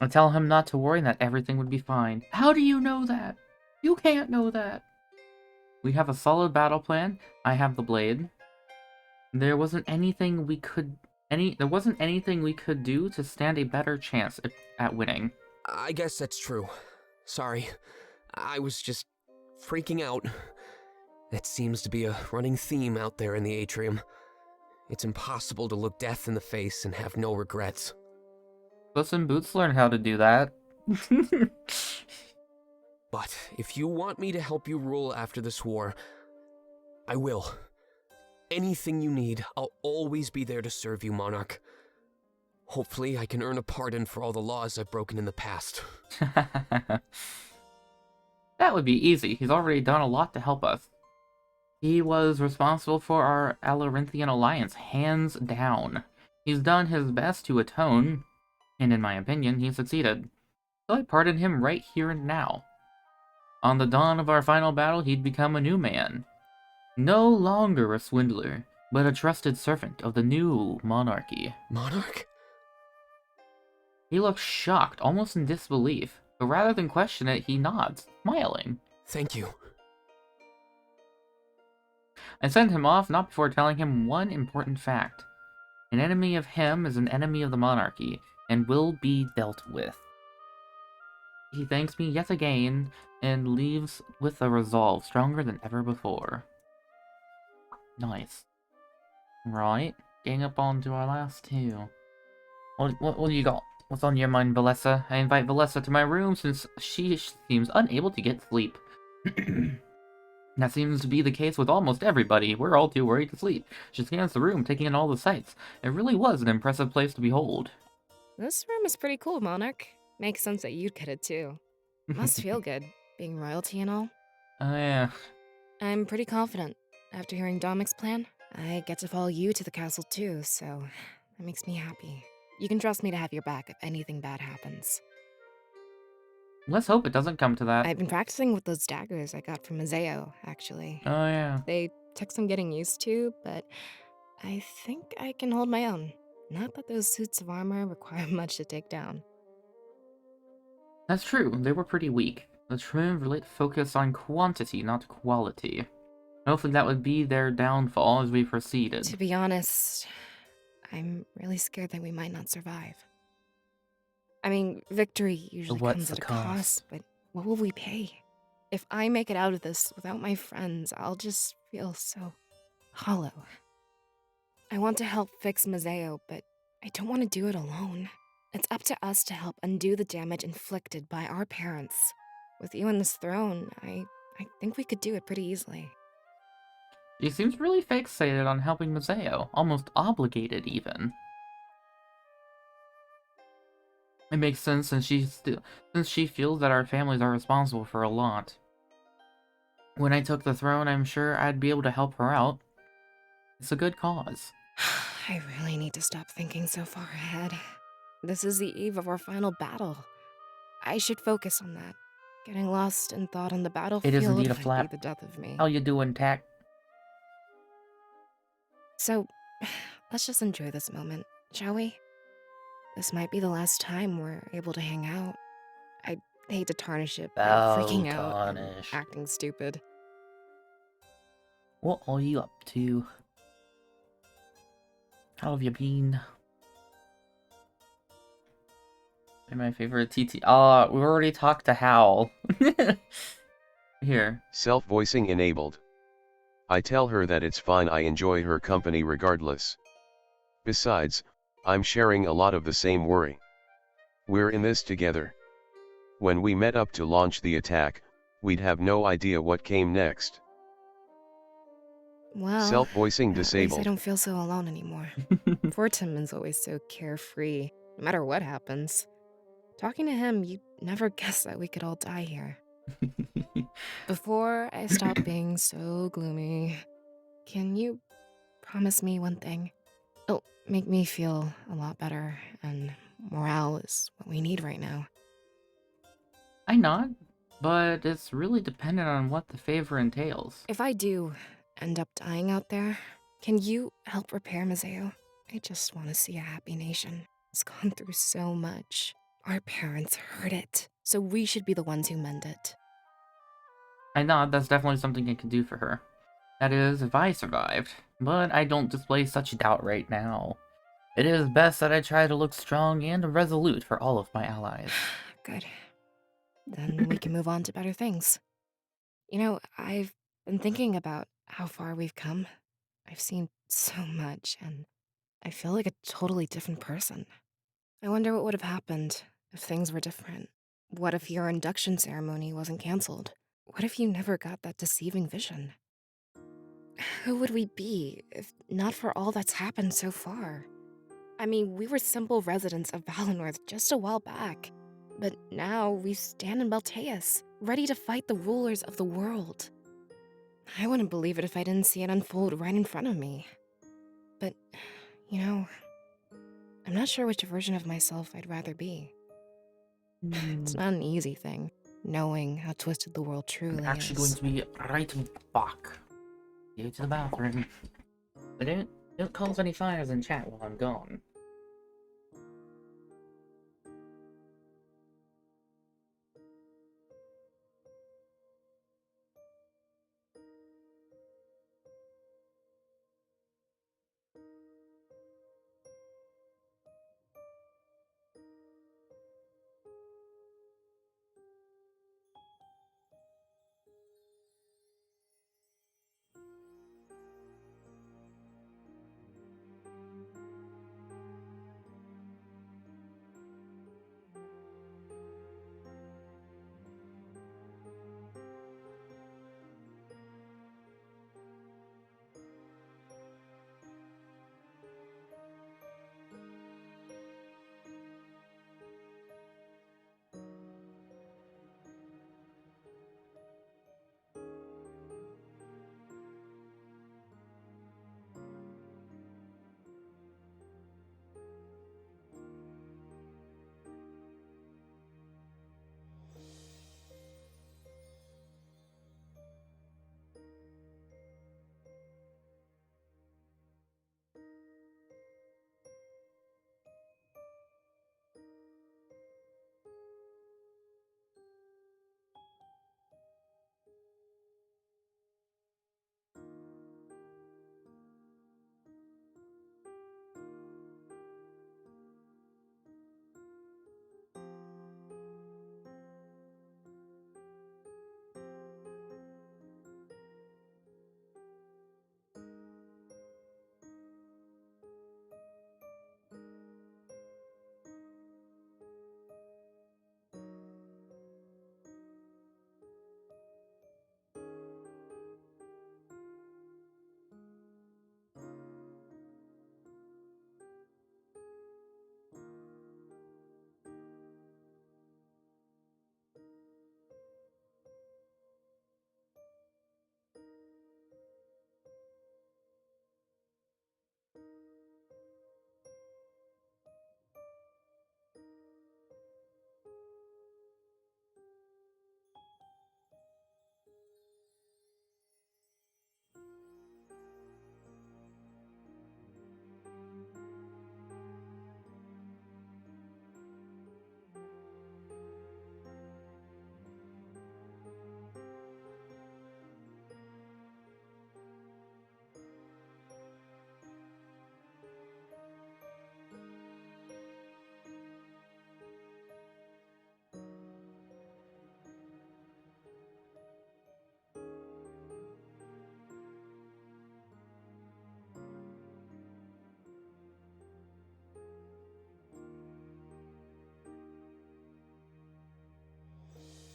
I tell him not to worry and that everything would be fine. How do you know that? You can't know that. We have a solid battle plan. I have the blade. There wasn't anything we could do to stand a better chance at winning. I guess that's true. Sorry. I was just freaking out. That seems to be a running theme out there in the atrium. It's impossible to look death in the face and have no regrets. Puss in Boots learned how to do that. But if you want me to help you rule after this war, I will. Anything you need, I'll always be there to serve you, Monarch. Hopefully, I can earn a pardon for all the laws I've broken in the past. That would be easy. He's already done a lot to help us. He was responsible for our Alorinthian alliance, hands down. He's done his best to atone, and in my opinion, he succeeded. So I pardon him right here and now. On the dawn of our final battle, he'd become a new man. No longer a swindler, but a trusted servant of the new monarchy. Monarch? He looks shocked, almost in disbelief, but rather than question it, he nods, smiling. Thank you. I send him off not before telling him one important fact. An enemy of him is an enemy of the monarchy, and will be dealt with. He thanks me yet again, and leaves with a resolve stronger than ever before. Nice. Right, getting up onto our last two. What do you got? What's on your mind, Valessa? I invite Valessa to my room since she seems unable to get sleep. That seems to be the case with almost everybody. We're all too worried to sleep. She scans the room, taking in all the sights. It really was an impressive place to behold. This room is pretty cool, Monarch. Makes sense that you'd get it too. Must feel good, being royalty and all. Oh yeah. I'm pretty confident. After hearing Domic's plan, I get to follow you to the castle too, so that makes me happy. You can trust me to have your back if anything bad happens. Let's hope it doesn't come to that. I've been practicing with those daggers I got from Mazeo, actually. Oh yeah. They took some getting used to, but I think I can hold my own. Not that those suits of armor require much to take down. That's true, they were pretty weak. The triumvirate focused on quantity, not quality. Hopefully that would be their downfall as we proceeded. To be honest, I'm really scared that we might not survive. I mean, victory usually What's comes the at a cost? cost, but what will we pay? If I make it out of this without my friends, I'll just feel so hollow. I want to help fix Mazeo, but I don't want to do it alone. It's up to us to help undo the damage inflicted by our parents. With you on this throne, I think we could do it pretty easily. She seems really fixated on helping Mazeo, almost obligated even. It makes sense since she feels that our families are responsible for a lot. When I took the throne, I'm sure I'd be able to help her out. It's a good cause. I really need to stop thinking so far ahead. This is the eve of our final battle. I should focus on that. Getting lost in thought on the It battlefield is indeed a might be flap. the death of me. How you doing, Tack? So, let's just enjoy this moment, shall we? This might be the last time we're able to hang out. I hate to tarnish it by freaking out and tarnish. acting stupid. What are you up to? How have you been? My favorite TT. We already talked to Hal. Here. Self-voicing enabled. I tell her that it's fine, I enjoy her company regardless. Besides, I'm sharing a lot of the same worry. We're in this together. When we met up to launch the attack, we'd have no idea what came next. Well, Self-voicing at least disabled. I don't feel so alone anymore. Poor Tim is always so carefree, no matter what happens. Talking to him, you'd never guess that we could all die here. Before I stop being so gloomy, can you promise me one thing? It'll make me feel a lot better, and morale is what we need right now. I nod, but it's really dependent on what the favor entails. If I do end up dying out there, can you help repair Mazeo? I just want to see a happy nation. It's gone through so much. Our parents heard it, so we should be the ones who mend it. I nod, that's definitely something I can do for her. That is, if I survived. But I don't display such doubt right now. It is best that I try to look strong and resolute for all of my allies. Good. Then we can move on to better things. You know, I've been thinking about how far we've come. I've seen so much, and I feel like a totally different person. I wonder what would have happened if things were different. What if your induction ceremony wasn't canceled? What if you never got that deceiving vision? Who would we be if not for all that's happened so far? I mean, we were simple residents of Valinor just a while back. But now we stand in Balteus, ready to fight the rulers of the world. I wouldn't believe it if I didn't see it unfold right in front of me. But, you know, I'm not sure which version of myself I'd rather be. It's not an easy thing, knowing how twisted the world truly I'm actually is. going to be right back. Go to the bathroom. But don't cause any fires in chat while I'm gone.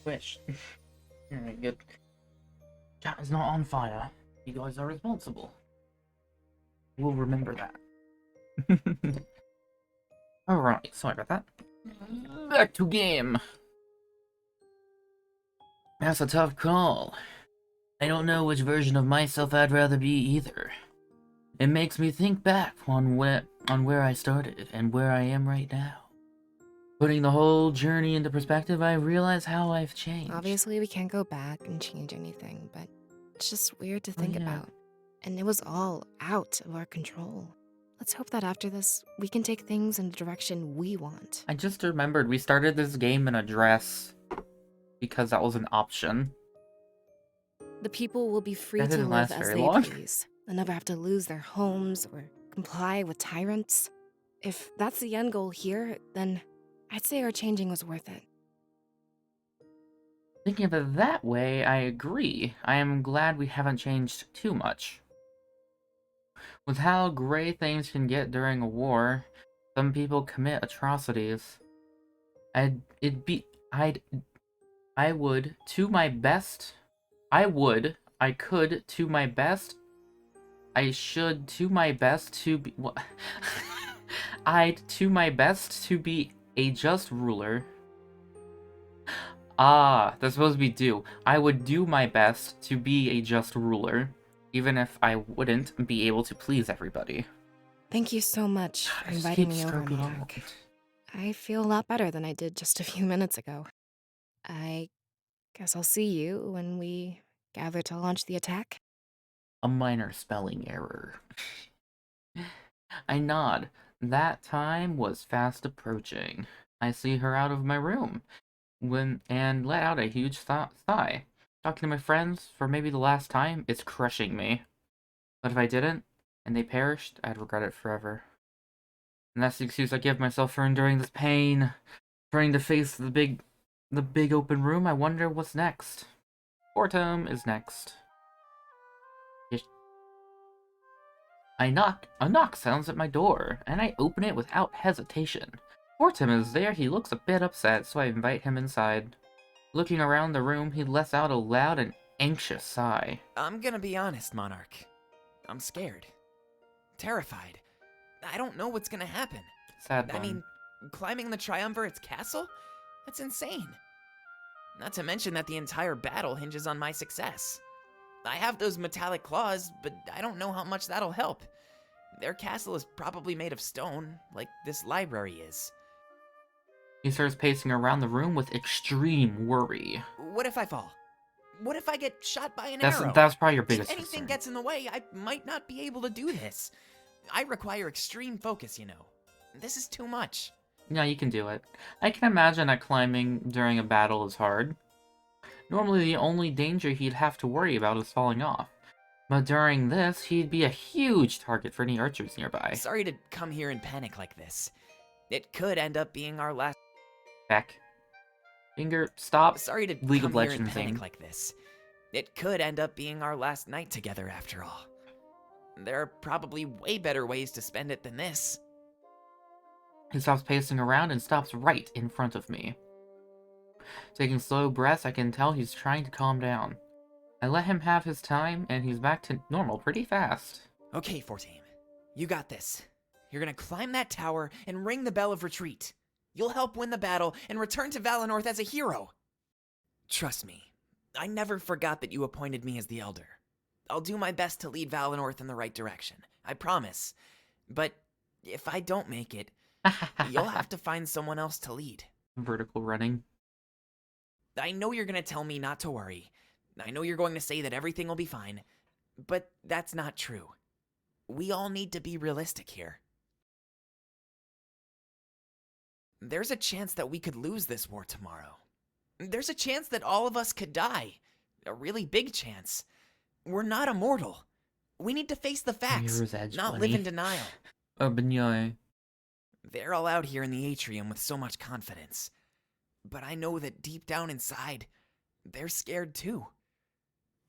Wish. Alright, good. Cat is not on fire. You guys are responsible. We'll remember that. Alright, sorry about that. Back to game. That's a tough call. I don't know which version of myself I'd rather be either. It makes me think back on where I started and where I am right now. Putting the whole journey into perspective, I realize how I've changed. Obviously, we can't go back and change anything, but it's just weird to think yeah. about. And it was all out of our control. Let's hope that after this, we can take things in the direction we want. I just remembered we started this game in a dress because that was an option. The people will be free That to didn't live last as very they long. please. They'll never have to lose their homes or comply with tyrants. If that's the end goal here, then I'd say our changing was worth it. Thinking of it that way, I agree. I am glad we haven't changed too much. With how gray things can get during a war, some people commit atrocities. I would, to my best, I could, to my best, I should, to my best, to be, what? I'd, to my best, to be a just ruler. Ah, that's supposed to be do. I would do my best to be a just ruler, even if I wouldn't be able to please everybody. Thank you so much for Just inviting keep me over, stroking Monarch. on. I feel a lot better than I did just a few minutes ago. I guess I'll see you when we gather to launch the attack. A minor spelling error. I nod. That time was fast approaching. I see her out of my room and let out a huge sigh. Talking to my friends for maybe the last time, it's crushing me. But if I didn't, and they perished, I'd regret it forever. And that's the excuse I give myself for enduring this pain. Trying to face the big open room, I wonder what's next. Fortum is next. A knock sounds at my door, and I open it without hesitation. Fortum is there. He looks a bit upset, so I invite him inside. Looking around the room, he lets out a loud and anxious sigh. I'm gonna be honest, Monarch. I'm scared. Terrified. I don't know what's gonna happen. Sad I one. mean, climbing the Triumvirate's castle? That's insane. Not to mention that the entire battle hinges on my success. I have those metallic claws, but I don't know how much that'll help. Their castle is probably made of stone, like this library is. He starts pacing around the room with extreme worry. What if I fall? What if I get shot by an arrow? That's probably your If biggest anything concern. gets in the way, I might not be able to do this. I require extreme focus, you know. This is too much. No, you can do it. I can imagine that climbing during a battle is hard. Normally, the only danger he'd have to worry about is falling off. But during this, he'd be a huge target for any archers nearby. Sorry to come here in panic like this. It could end up being our last... Beck. Finger, stop. Sorry to League come of here in Legends panic thing. like this. It could end up being our last night together after all. There are probably way better ways to spend it than this. He stops pacing around and stops right in front of me. Taking slow breaths, I can tell he's trying to calm down. I let him have his time, and he's back to normal pretty fast. Okay, 14. You got this. You're gonna climb that tower and ring the bell of retreat. You'll help win the battle and return to Valinor as a hero. Trust me, I never forgot that you appointed me as the Elder. I'll do my best to lead Valinor in the right direction, I promise. But if I don't make it, you'll have to find someone else to lead. Vertical running. I know you're gonna tell me not to worry. I know you're going to say that everything will be fine. But that's not true. We all need to be realistic here. There's a chance that we could lose this war tomorrow. There's a chance that all of us could die. A really big chance. We're not immortal. We need to face the facts, Mirror's Edge, not buddy. live in denial. Benyoy. They're all out here in the atrium with so much confidence. But I know that deep down inside, they're scared too.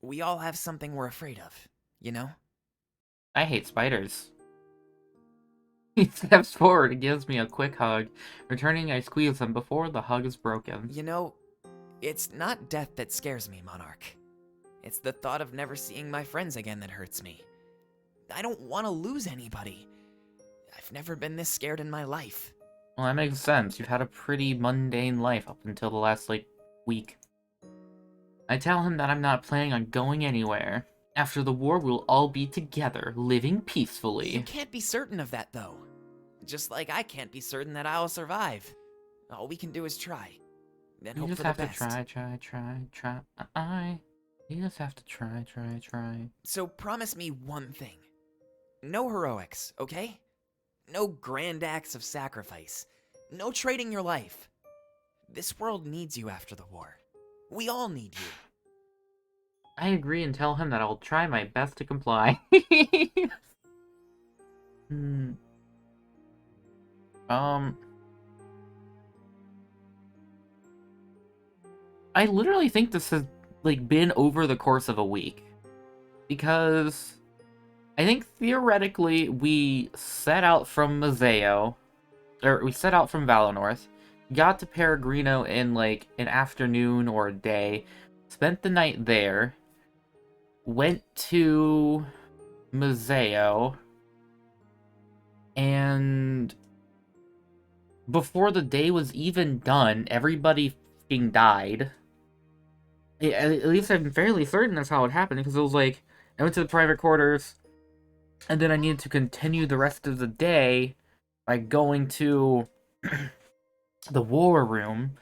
We all have something we're afraid of, you know? I hate spiders. He steps forward and gives me a quick hug. Returning, I squeeze him before the hug is broken. You know, It's not death that scares me, Monarch. It's the thought of never seeing my friends again that hurts me. I don't want to lose anybody. I've never been this scared in my life. Well, that makes sense. You've had a pretty mundane life up until the last, like, week. I tell him that I'm not planning on going anywhere. After the war, we'll all be together, living peacefully. You can't be certain of that, though. Just like I can't be certain that I'll survive. All we can do is try. And You hope just for the have to best. try. You just have to try. So promise me one thing. No heroics, okay? No grand acts of sacrifice. No trading your life. This world needs you after the war. We all need you. I agree and tell him that I'll try my best to comply. Hmm. I literally think this has, like, been over the course of a week. Because I think theoretically we set out from Mazeo, or we set out from Valinor, got to Peregrino in, like, an afternoon or a day, spent the night there, went to Mazeo, and before the day was even done, everybody fucking died. At least I'm fairly certain that's how it happened, because it was like, I went to the private quarters, and then I needed to continue the rest of the day by going to the war room,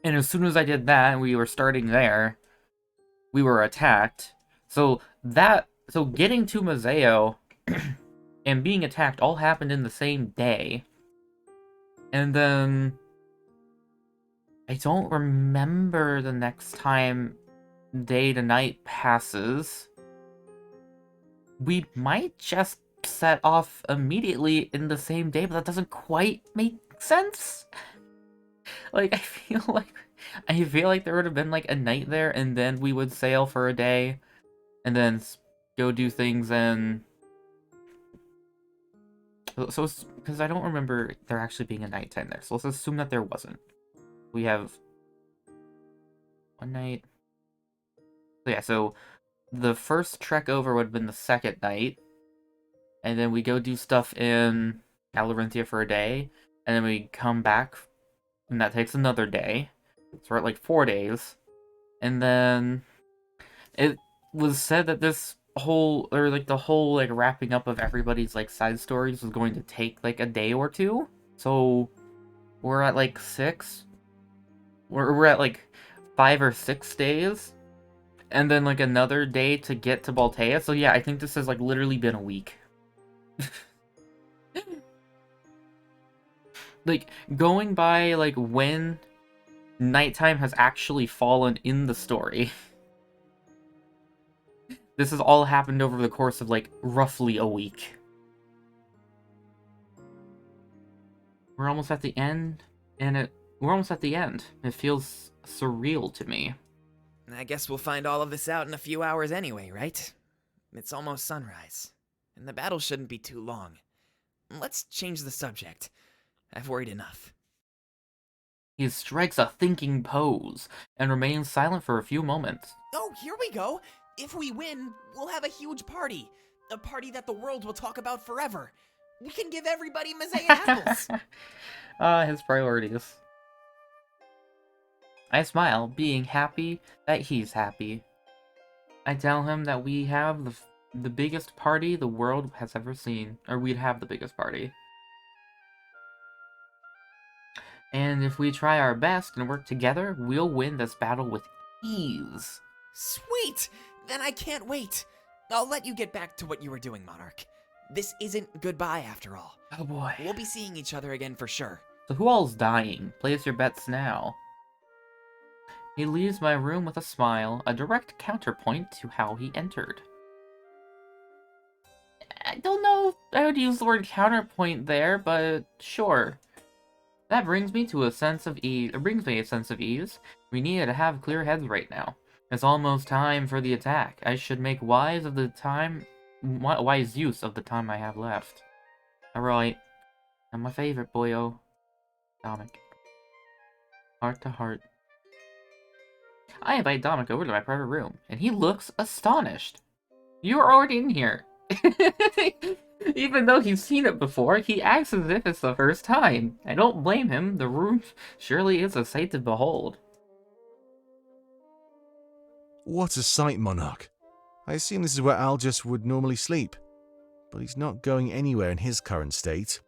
and as soon as I did that, and we were starting there, we were attacked. So getting to Mazeo and being attacked all happened in the same day. And then I don't remember the next time day to night passes. We might just set off immediately in the same day, but that doesn't quite make sense. Like, I feel like there would have been like a night there, and then we would sail for a day, and then go do things. And so because I don't remember there actually being a nighttime there, so let's assume that there wasn't. We have one night. So yeah, so the first trek over would have been the second night, and then we go do stuff in Alarinthia for a day, and then we come back, and that takes another day. So we're at like 4 days, and then it was said that this whole, or like the whole like wrapping up of everybody's like side stories was going to take like a day or two. So we're at like 6. We're at like 5 or 6 days, and then like another day to get to Baltea. So yeah, I think this has like literally been a week. Like, going by like when nighttime has actually fallen in the story. This has all happened over the course of like roughly a week. We're almost at the end, and we're almost at the end. It feels surreal to me. I guess we'll find all of this out in a few hours anyway, right? It's almost sunrise, and the battle shouldn't be too long. Let's change the subject. I've worried enough. He strikes a thinking pose and remains silent for a few moments. Oh, here we go! If we win, we'll have a huge party. A party that the world will talk about forever. We can give everybody Mazea apples. His priorities. I smile, being happy that he's happy. I tell him that we have the biggest party the world has ever seen. Or we'd have the biggest party. And if we try our best and work together, we'll win this battle with ease. Sweet! Then I can't wait. I'll let you get back to what you were doing, Monarch. This isn't goodbye after all. Oh boy. We'll be seeing each other again for sure. So who all's dying? Place your bets now. He leaves my room with a smile, a direct counterpoint to how he entered. I don't know if I would use the word counterpoint there, but sure. That brings me to a sense of ease. It brings me a sense of ease. We need to have clear heads right now. It's almost time for the attack. I should make wise use of the time I have left. Alright. And my favorite boyo. Dominic. Heart to heart. I invite Dominic over to my private room, and he looks astonished. You are already in here. Even though he's seen it before, he acts as if it's the first time. I don't blame him. The room surely is a sight to behold. What a sight, Monarch. I assume this is where Algius would normally sleep, but he's not going anywhere in his current state.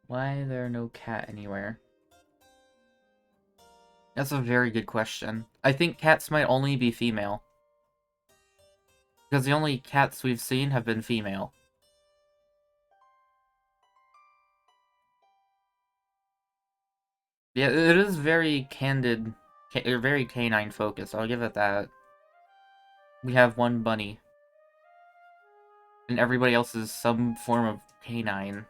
Why is there no cat anywhere? That's a very good question. I think cats might only be female. Because the only cats we've seen have been female. Yeah, it is very candid, very canine focused, I'll give it that. We have one bunny. And everybody else is some form of canine.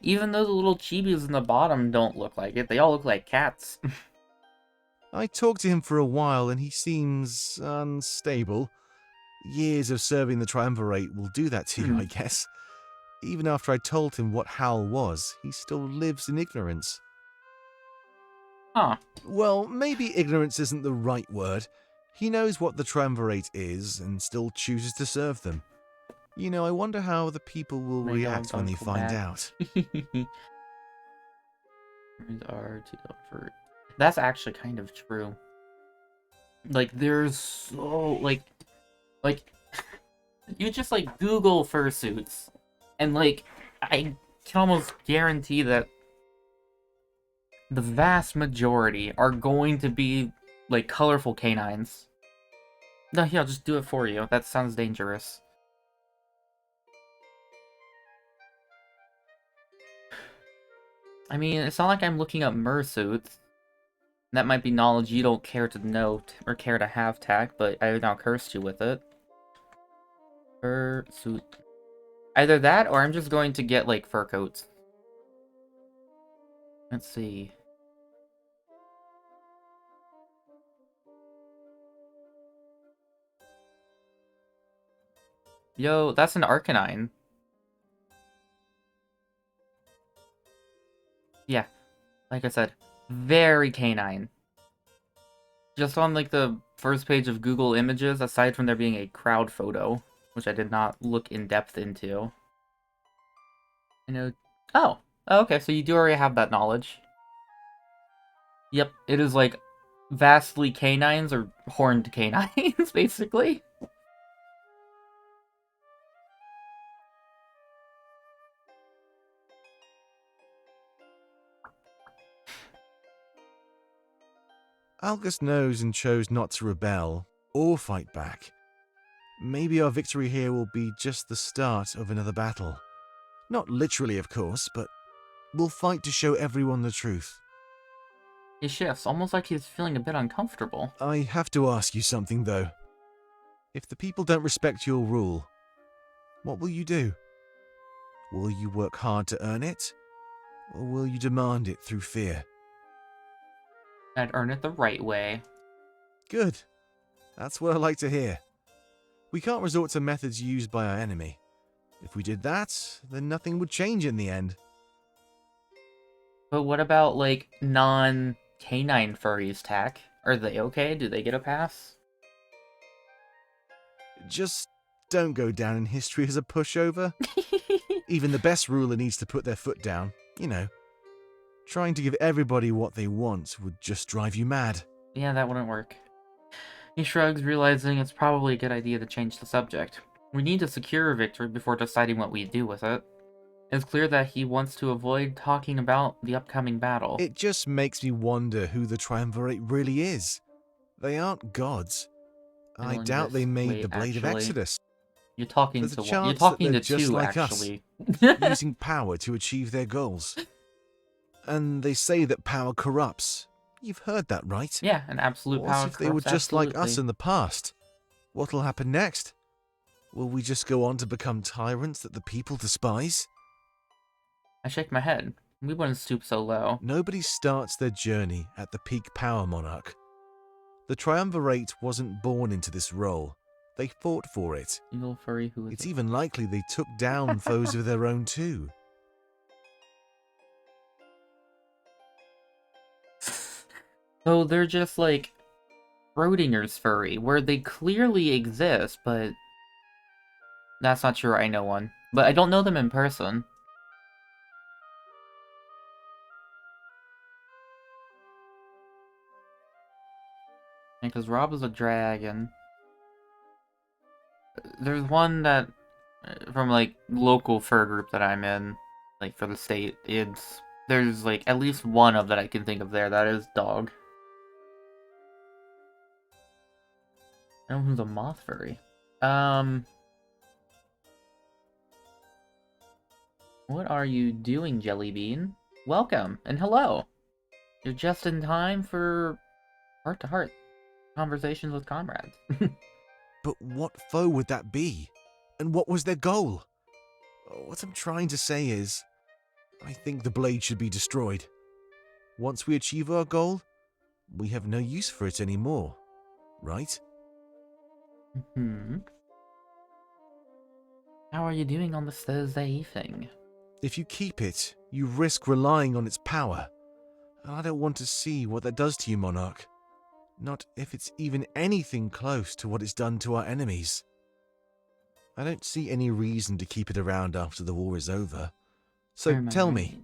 Even though the little chibis in the bottom don't look like it, they all look like cats. I talked to him for a while and he seems unstable. Years of serving the Triumvirate will do that to you, I guess. Even after I told him what Hal was, he still lives in ignorance. Huh. Well, maybe ignorance isn't the right word. He knows what the Triumvirate is and still chooses to serve them. You know, I wonder how the people will They react don't when they go find back. out. That's actually kind of true. Like, there's so, like, you just, like, Google fursuits, and, like, I can almost guarantee that the vast majority are going to be, like, colorful canines. No, here, I'll just do it for you. That sounds dangerous. I mean, it's not like I'm looking up mersuits. That might be knowledge you don't care to know or care to have, Tack, but I now cursed you with it. Fursuit. Either that, or I'm just going to get, like, fur coats. Let's see. Yo, that's an Arcanine. Yeah, like I said, very canine. Just on, like, the first page of Google Images, aside from there being a crowd photo, which I did not look in depth into. You know. Oh, okay, so you do already have that knowledge. Yep, it is, like, vastly canines, or horned canines, basically. Algus knows and chose not to rebel or fight back. Maybe our victory here will be just the start of another battle. Not literally, of course, but we'll fight to show everyone the truth. He shifts, almost like he's feeling a bit uncomfortable. I have to ask you something, though. If the people don't respect your rule, what will you do? Will you work hard to earn it? Or will you demand it through fear? I'd earn it the right way. Good. That's what I like to hear. We can't resort to methods used by our enemy. If we did that, then nothing would change in the end. But what about, like, non-canine furries, Tack? Are they okay? Do they get a pass? Just don't go down in history as a pushover. Even the best ruler needs to put their foot down, you know. Trying to give everybody what they want would just drive you mad. Yeah, that wouldn't work. He shrugs, realizing it's probably a good idea to change the subject. We need to secure a victory before deciding what we do with it. It's clear that he wants to avoid talking about the upcoming battle. It just makes me wonder who the Triumvirate really is. They aren't gods. I doubt they made the Blade of Exodus. You're talking There's a to one. chance You're talking that to they're just two, like us. actually. Using power to achieve their goals. And they say that power corrupts. You've heard that, right? Yeah, an absolute What power if they were corrupts just like us absolutely. in the past? What'll happen next? Will we just go on to become tyrants that the people despise? I shake my head. We wouldn't stoop so low. Nobody starts their journey at the peak power, Monarch. The Triumvirate wasn't born into this role. They fought for it. Single furry who is It's even likely they took down foes of their own too. So they're just like Schrodinger's furry, where they clearly exist, but that's not true. I know one, but I don't know them in person. Because Rob is a dragon. There's one that from like local fur group that I'm in, like for the state. There's like at least one of that I can think of there. That is dog. I don't know who's a moth furry. What are you doing, Jellybean? Welcome and hello. You're just in time for heart-to-heart conversations with comrades. But what foe would that be? And what was their goal? What I'm trying to say is, I think the blade should be destroyed. Once we achieve our goal, we have no use for it anymore, right? How are you doing on this Thursday evening? If you keep it, you risk relying on its power. And I don't want to see what that does to you, Monarch. Not if it's even anything close to what it's done to our enemies. I don't see any reason to keep it around after the war is over. So tell me,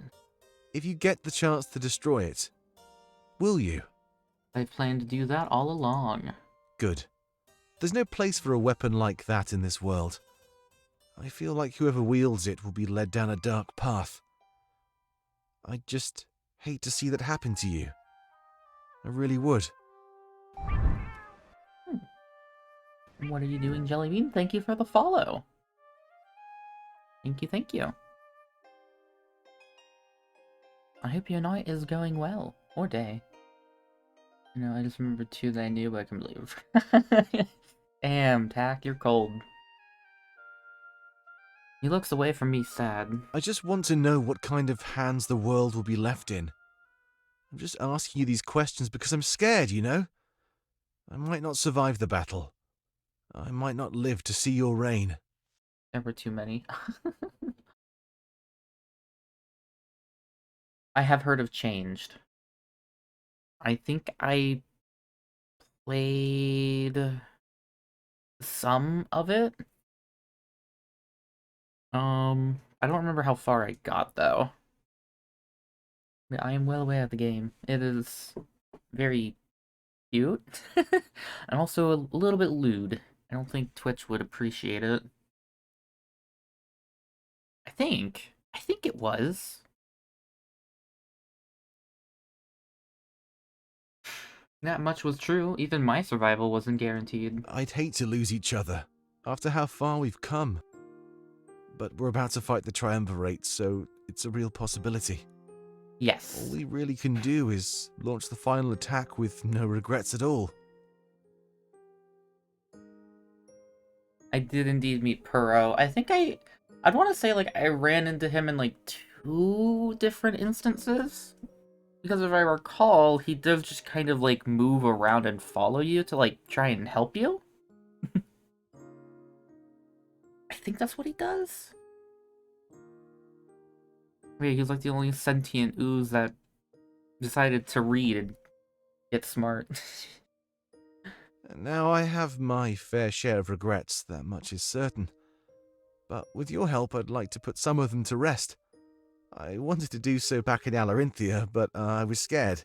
if you get the chance to destroy it, will you? I planned to do that all along. Good. There's no place for a weapon like that in this world. I feel like whoever wields it will be led down a dark path. I just hate to see that happen to you. I really would. What are you doing, Jellybean? Thank you for the follow. Thank you, thank you. I hope your night is going well. Or day. You know, I just remembered two that I knew, but I can believe. Damn, Tack, you're cold. He looks away from me sad. I just want to know what kind of hands the world will be left in. I'm just asking you these questions because I'm scared, you know? I might not survive the battle. I might not live to see your reign. There were too many. I have heard of Changed. I think I played some of it. I don't remember how far I got though. I am well aware of the game. It is very cute. And also a little bit lewd. I don't think Twitch would appreciate it. I think it was. Not much was true. Even my survival wasn't guaranteed. I'd hate to lose each other, after how far we've come. But we're about to fight the Triumvirate, so it's a real possibility. Yes. All we really can do is launch the final attack with no regrets at all. I did indeed meet Puro. I think I'd want to say like I ran into him in like 2 different instances. Because if I recall, he does just kind of like move around and follow you to like try and help you. I think that's what he does. Yeah, he's like the only sentient ooze that decided to read and get smart. Now I have my fair share of regrets, that much is certain. But with your help, I'd like to put some of them to rest. I wanted to do so back in Alarinthia, but I was scared.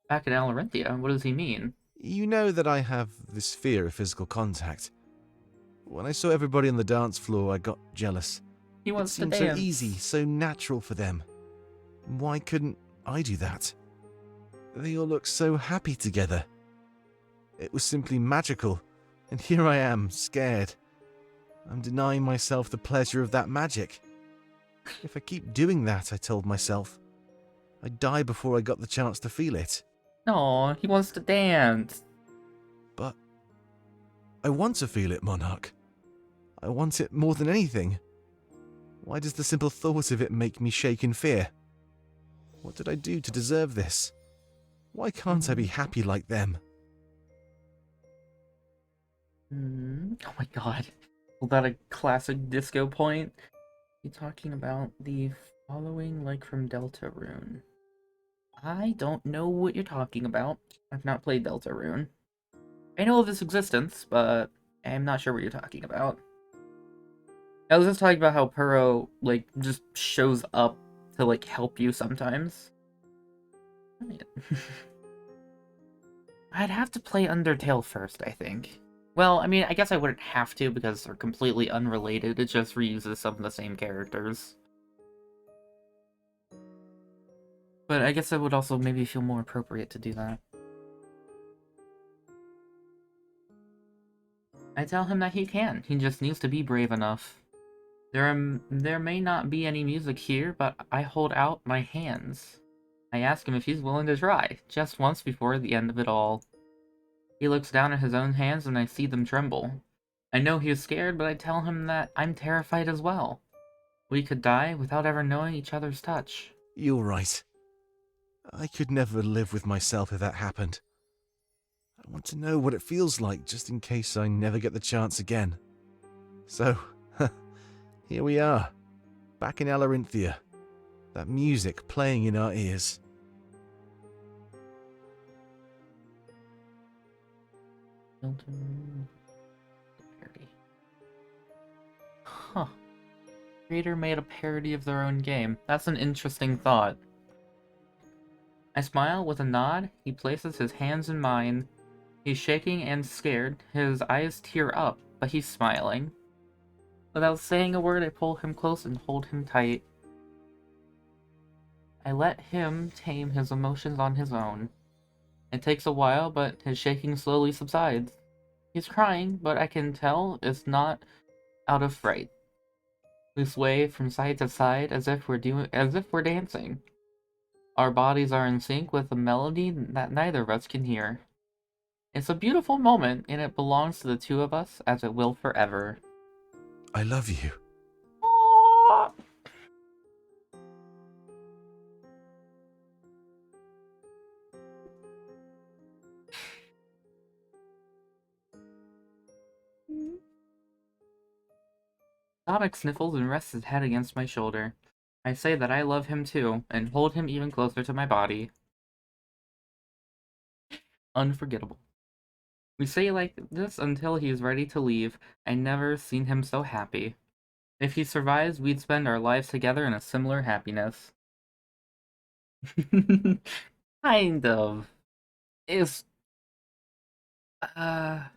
Back in Alarinthia? What does he mean? You know that I have this fear of physical contact. When I saw everybody on the dance floor, I got jealous. He wants to seemed dance. so easy, so natural for them. Why couldn't I do that? They all look so happy together. It was simply magical, and here I am, scared. I'm denying myself the pleasure of that magic. If I keep doing that, I told myself, I'd die before I got the chance to feel it. No, he wants to dance. But I want to feel it, Monarch. I want it more than anything. Why does the simple thought of it make me shake in fear? What did I do to deserve this? Why can't I be happy like them? Oh my god. Was that a classic disco point? You talking about the following like from Deltarune? I don't know what you're talking about. I've not played Deltarune. I know of its existence, but I'm not sure what you're talking about. I was just talking about how Puro, like, just shows up to, like, help you sometimes. I'd have to play Undertale first, I think. Well, I mean, I guess I wouldn't have to because they're completely unrelated. It just reuses some of the same characters. But I guess it would also maybe feel more appropriate to do that. I tell him that he can. He just needs to be brave enough. There may not be any music here, but I hold out my hands. I ask him if he's willing to try, just once before the end of it all. He looks down at his own hands and I see them tremble. I know he is scared, but I tell him that I'm terrified as well. We could die without ever knowing each other's touch. You're right. I could never live with myself if that happened. I want to know what it feels like, just in case I never get the chance again. So, here we are, back in Alarinthia. That music playing in our ears. Parody. Huh. Creator made a parody of their own game. That's an interesting thought. I smile with a nod. He places his hands in mine. He's shaking and scared. His eyes tear up, but he's smiling. Without saying a word, I pull him close and hold him tight. I let him tame his emotions on his own. It takes a while, but his shaking slowly subsides. He's crying, but I can tell it's not out of fright. We sway from side to side as if we're dancing. Our bodies are in sync with a melody that neither of us can hear. It's a beautiful moment, and it belongs to the two of us, as it will forever. I love you. Sonic sniffles and rests his head against my shoulder. I say that I love him too, and hold him even closer to my body. Unforgettable. We say like this until he's ready to leave. I never seen him so happy. If he survives, we'd spend our lives together in a similar happiness. Kind of. Is I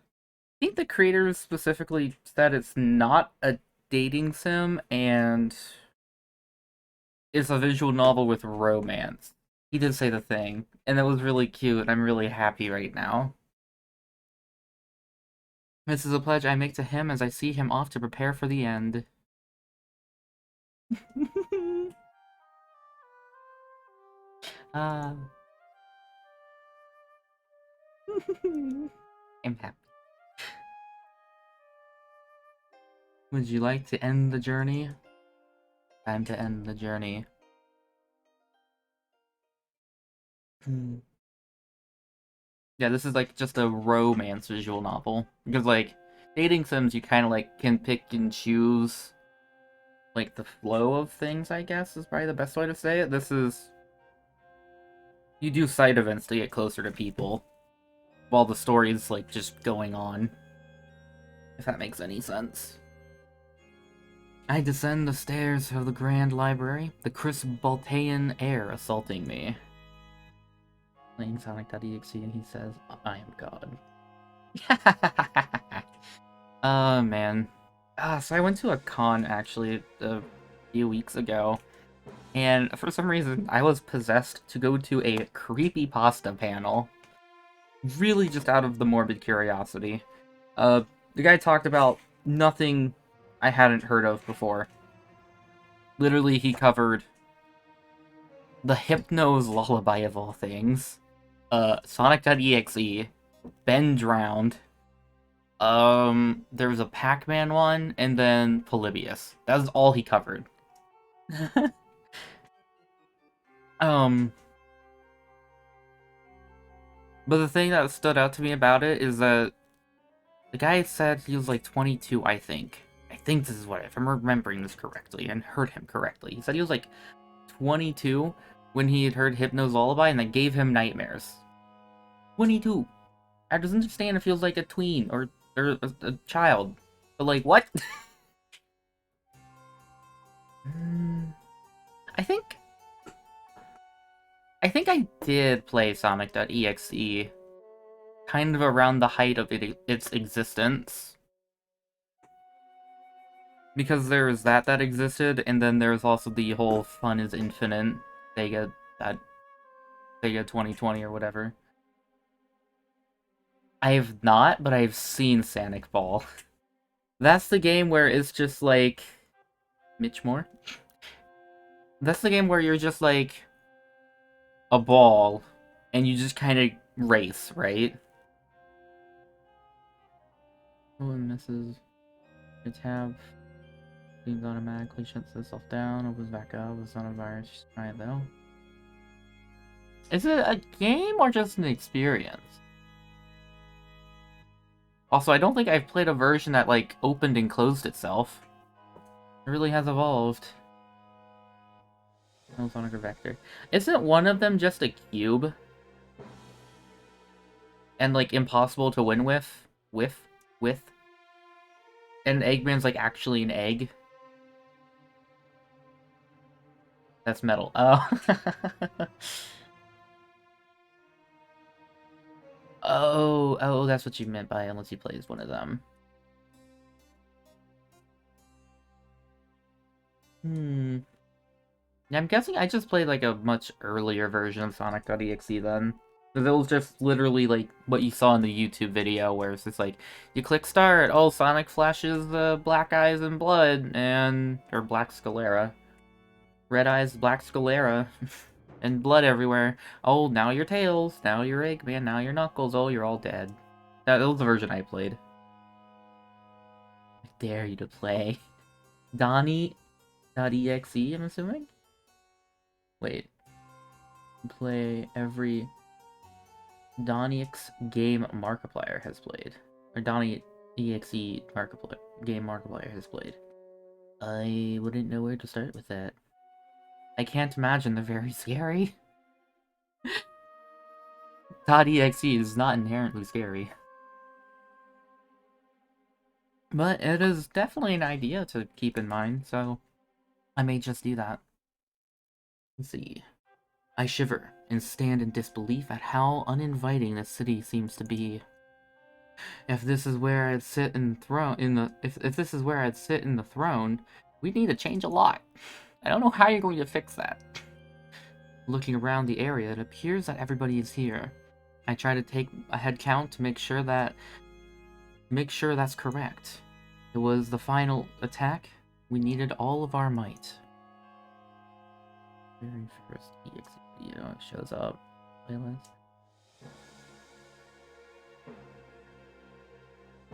think the creators specifically said it's not a dating sim and it's a visual novel with romance. He did say the thing, and it was really cute, and I'm really happy right now. This is a pledge I make to him as I see him off to prepare for the end. uh... I'm happy. Would you like to end the journey? Time to end the journey. Yeah, this is like just a romance visual novel. Because like, dating sims you kind of like can pick and choose like the flow of things, I guess is probably the best way to say it. This is... You do side events to get closer to people, while the story's like just going on. If that makes any sense. I descend the stairs of the Grand Library, the crisp Baltean air assaulting me. Playing Sonic.exe and he says, I am God. Oh, man. So I went to a con, actually, a few weeks ago. And for some reason, I was possessed to go to a creepypasta panel. Really just out of the morbid curiosity. The guy talked about nothing I hadn't heard of before. Literally, he covered the Hypno's Lullaby of all things, Sonic.exe, Ben Drowned, there was a Pac-Man one, and then Polybius. That was all he covered. But the thing that stood out to me about it is that the guy said he was like 22, I think. I think this is what, if I'm remembering this correctly and heard him correctly. He said he was like 22, when he had heard Hypno's lullaby and that gave him nightmares. 22. I just understand it feels like a tween or a child. But like, what? I think I did play Sonic.exe kind of around the height of its existence. Because there's that existed, and then there's also the whole fun is infinite Sega 2020 or whatever. I have not, but I've seen Sonic Ball. That's the game where it's just like... Mitch Moore? That's the game where you're just like... a ball, and you just kind of race, right? Oh, and misses. The tab. Things automatically shuts itself down, opens back up. It's not a virus. Just try it though. Is it a game or just an experience? Also, I don't think I've played a version that, like, opened and closed itself. It really has evolved. No Sonic or Vector. Isn't one of them just a cube? And, like, impossible to win with? And Eggman's, like, actually an egg? That's metal. Oh. Oh, that's what you meant by unless he plays one of them. Yeah, I'm guessing I just played, like, a much earlier version of Sonic.exe then. Because it was just literally, like, what you saw in the YouTube video, where it's just like, you click start, oh, Sonic flashes black eyes and blood, and... or black sclera. Red eyes, black sclera, and blood everywhere. Oh, now you're Tails, now you're Eggman, now you're Knuckles, oh, you're all dead. That was the version I played. I dare you to play. Donnie.exe, I'm assuming? Wait. Play every Donniex game Markiplier has played. Or Donnie EXE game Markiplier has played. I wouldn't know where to start with that. I can't imagine they're very scary. .exe is not inherently scary. But it is definitely an idea to keep in mind, so I may just do that. Let's see. I shiver and stand in disbelief at how uninviting this city seems to be. If this is where I'd sit in if this is where I'd sit in the throne, we'd need to change a lot. I don't know how you're going to fix that. Looking around the area, it appears that everybody is here. I try to take a head count to make sure that's correct. It was the final attack. We needed all of our might. Very first EX video shows up. Playlist.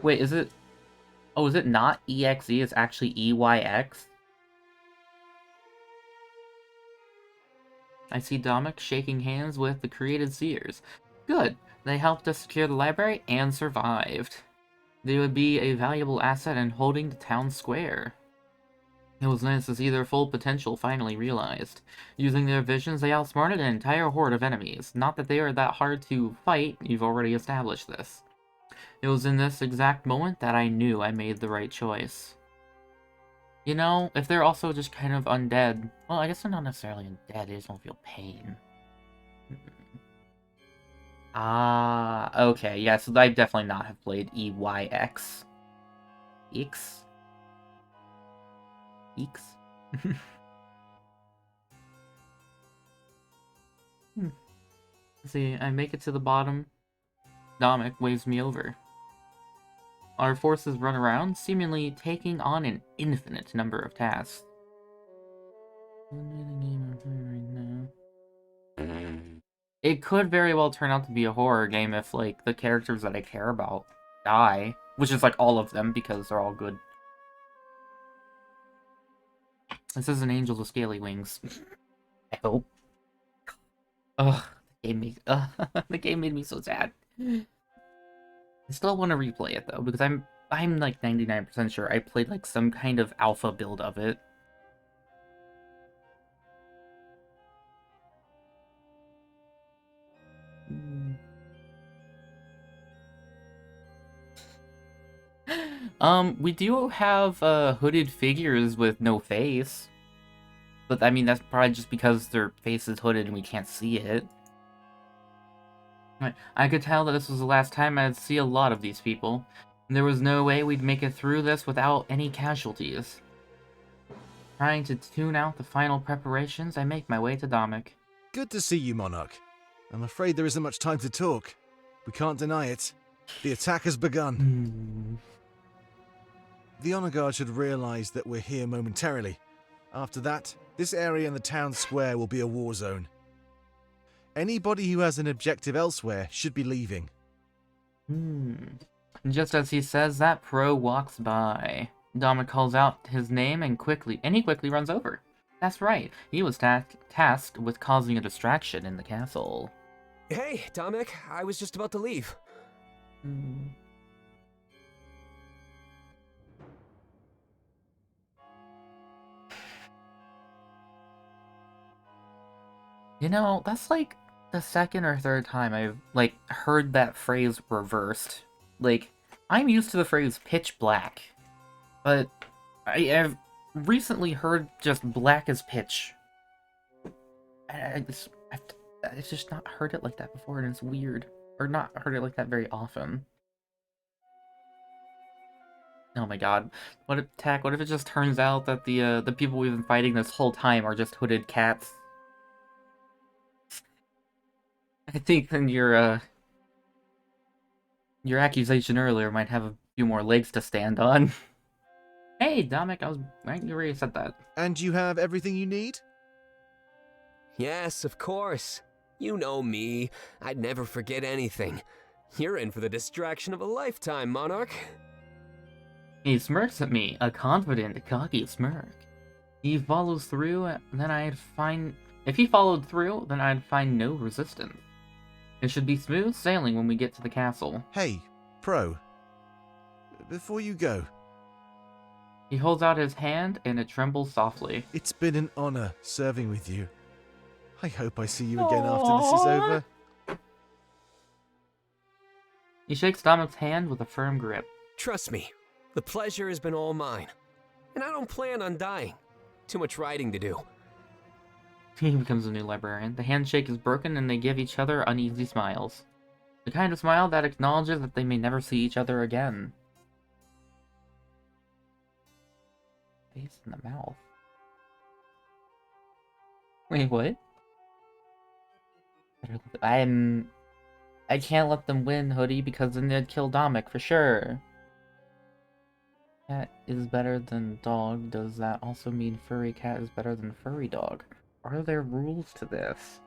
Wait, is it... Oh, is it not EXE? It's actually EYX? I see Dominic shaking hands with the created seers. Good. They helped us secure the library and survived. They would be a valuable asset in holding the town square. It was nice to see their full potential finally realized. Using their visions, they outsmarted an entire horde of enemies. Not that they are that hard to fight, you've already established this. It was in this exact moment that I knew I made the right choice. You know, if they're also just kind of undead... Well, I guess they're not necessarily undead, they just don't feel pain. Ah, okay, yeah, so I definitely not have played EYX. X? X? See, I make it to the bottom. Dominic waves me over. Our forces run around, seemingly taking on an infinite number of tasks. It could very well turn out to be a horror game if, like, the characters that I care about die. Which is, like, all of them, because they're all good. This is an angel with scaly wings. I hope. Ugh, the game made me so sad. I still want to replay it, though, because I'm like 99% sure I played, like, some kind of alpha build of it. We do have hooded figures with no face. But I mean, that's probably just because their face is hooded and we can't see it. I could tell that this was the last time I'd see a lot of these people. There was no way we'd make it through this without any casualties. Trying to tune out the final preparations, I make my way to Domik. Good to see you, Monarch. I'm afraid there isn't much time to talk. We can't deny it. The attack has begun. The Honor Guard should realize that we're here momentarily. After that, this area and the town square will be a war zone. Anybody who has an objective elsewhere should be leaving. Just as he says that, Pro walks by. Domik calls out his name and he quickly runs over. That's right, he was tasked with causing a distraction in the castle. Hey, Domik, I was just about to leave. You know, that's like the second or third time I've, like, heard that phrase reversed. Like, I'm used to the phrase pitch black, but I've recently heard just black as pitch. I've just not heard it like that before, and it's weird. Or not heard it like that very often. Oh my god. What if it just turns out that the people we've been fighting this whole time are just hooded cats? I think then your accusation earlier might have a few more legs to stand on. Hey, Domik, you already said that. And you have everything you need? Yes, of course. You know me. I'd never forget anything. You're in for the distraction of a lifetime, Monarch. He smirks at me, a confident, cocky smirk. He follows through, if he followed through, then I'd find no resistance. It should be smooth sailing when we get to the castle. Hey, Pro. Before you go. He holds out his hand and it trembles softly. It's been an honor serving with you. I hope I see you again after this is over. He shakes Domik's hand with a firm grip. Trust me, the pleasure has been all mine. And I don't plan on dying. Too much writing to do. He becomes a new librarian. The handshake is broken and they give each other uneasy smiles. The kind of smile that acknowledges that they may never see each other again. Face in the mouth. Wait, what? I can't let them win, Hoodie, because then they'd kill Domik for sure. Cat is better than dog. Does that also mean furry cat is better than furry dog? Are there rules to this?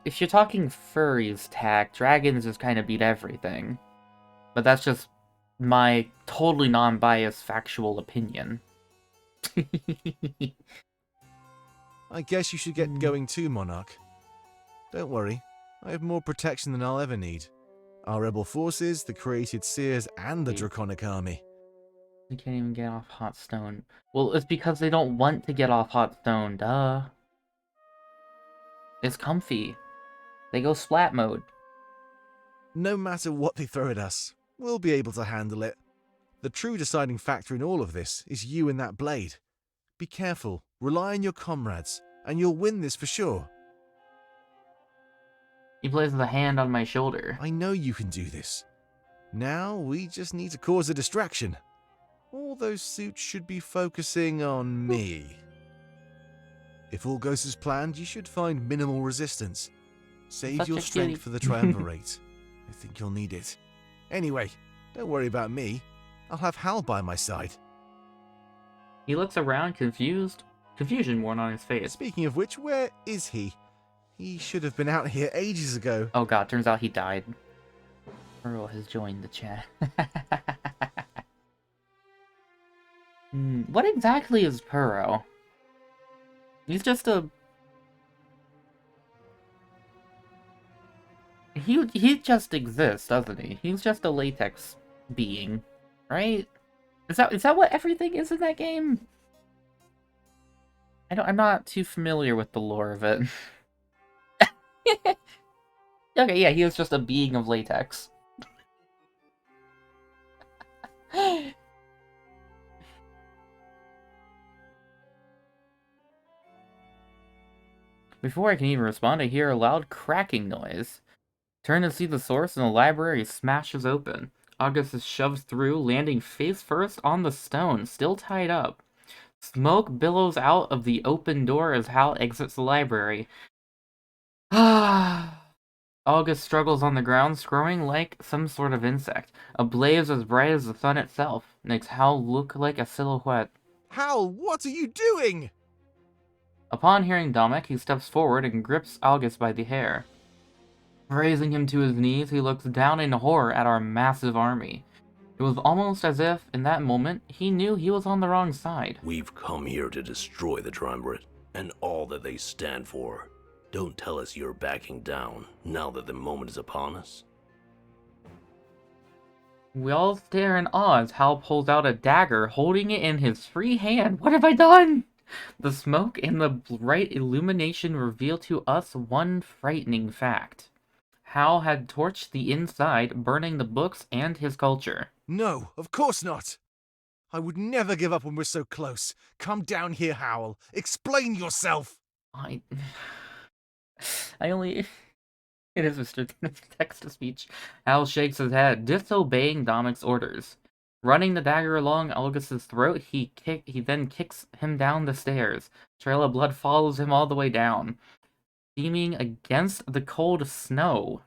If you're talking furries, Tack, dragons just kind of beat everything. But that's just my totally non-biased factual opinion. I guess you should get going too, Monarch. Don't worry, I have more protection than I'll ever need. Our rebel forces, the created seers, and the draconic army. They can't even get off hot stone. Well, it's because they don't want to get off hot stone, duh. It's comfy. They go splat mode. No matter what they throw at us, we'll be able to handle it. The true deciding factor in all of this is you and that blade. Be careful, rely on your comrades, and you'll win this for sure. He places a hand on my shoulder. I know you can do this. Now we just need to cause a distraction. All those suits should be focusing on me. If all goes as planned, you should find minimal resistance. Save Such your a strength cutie. for the triumvirate. I think you'll need it. Anyway, don't worry about me. I'll have Hal by my side. He looks around, confused. Confusion worn on his face. Speaking of which, where is he? He should have been out here ages ago. Oh god, turns out he died. Earl has joined the chat. What exactly is Puro? He's just a... He just exists, doesn't he? He's just a latex being, right? Is that what everything is in that game? I'm not too familiar with the lore of it. Okay, yeah, he was just a being of latex. Before I can even respond, I hear a loud cracking noise. Turn to see the source, and the library smashes open. August is shoved through, landing face first on the stone, still tied up. Smoke billows out of the open door as Hal exits the library. August struggles on the ground, scurrying like some sort of insect. A blaze as bright as the sun itself makes Hal look like a silhouette. Hal, what are you doing? Upon hearing Dominic, he steps forward and grips August by the hair. Raising him to his knees, he looks down in horror at our massive army. It was almost as if, in that moment, he knew he was on the wrong side. We've come here to destroy the Triumvirate and all that they stand for. Don't tell us you're backing down now that the moment is upon us. We all stare in awe as Hal pulls out a dagger, holding it in his free hand. What have I done? The smoke and the bright illumination reveal to us one frightening fact. Hal had torched the inside, burning the books and his culture. No, of course not. I would never give up when we're so close. Come down here, Howell. Explain yourself. I only... It is Mr. Text-to-speech. Hal shakes his head, disobeying Domic's orders. Running the dagger along August's throat, he then kicks him down the stairs. Trail of blood follows him all the way down, steaming against the cold snow.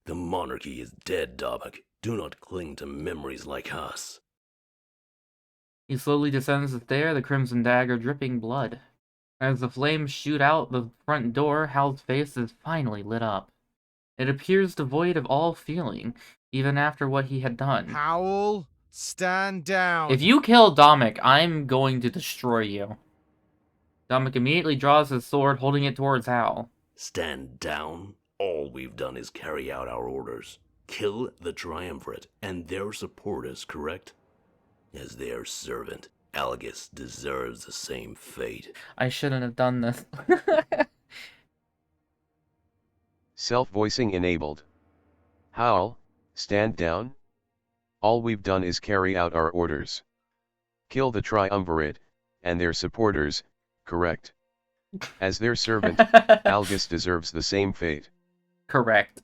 The monarchy is dead, Domic. Do not cling to memories like us. He slowly descends the stair, the crimson dagger dripping blood. As the flames shoot out the front door, Hal's face is finally lit up. It appears devoid of all feeling, even after what he had done. Howell, stand down. If you kill Domic, I'm going to destroy you. Domic immediately draws his sword, holding it towards Hal. Stand down? All we've done is carry out our orders. Kill the Triumvirate and their supporters, correct? As their servant, Algus deserves the same fate. I shouldn't have done this. Self-voicing enabled. Howl, stand down? All we've done is carry out our orders. Kill the Triumvirate, and their supporters, correct? As their servant, Algus deserves the same fate. Correct.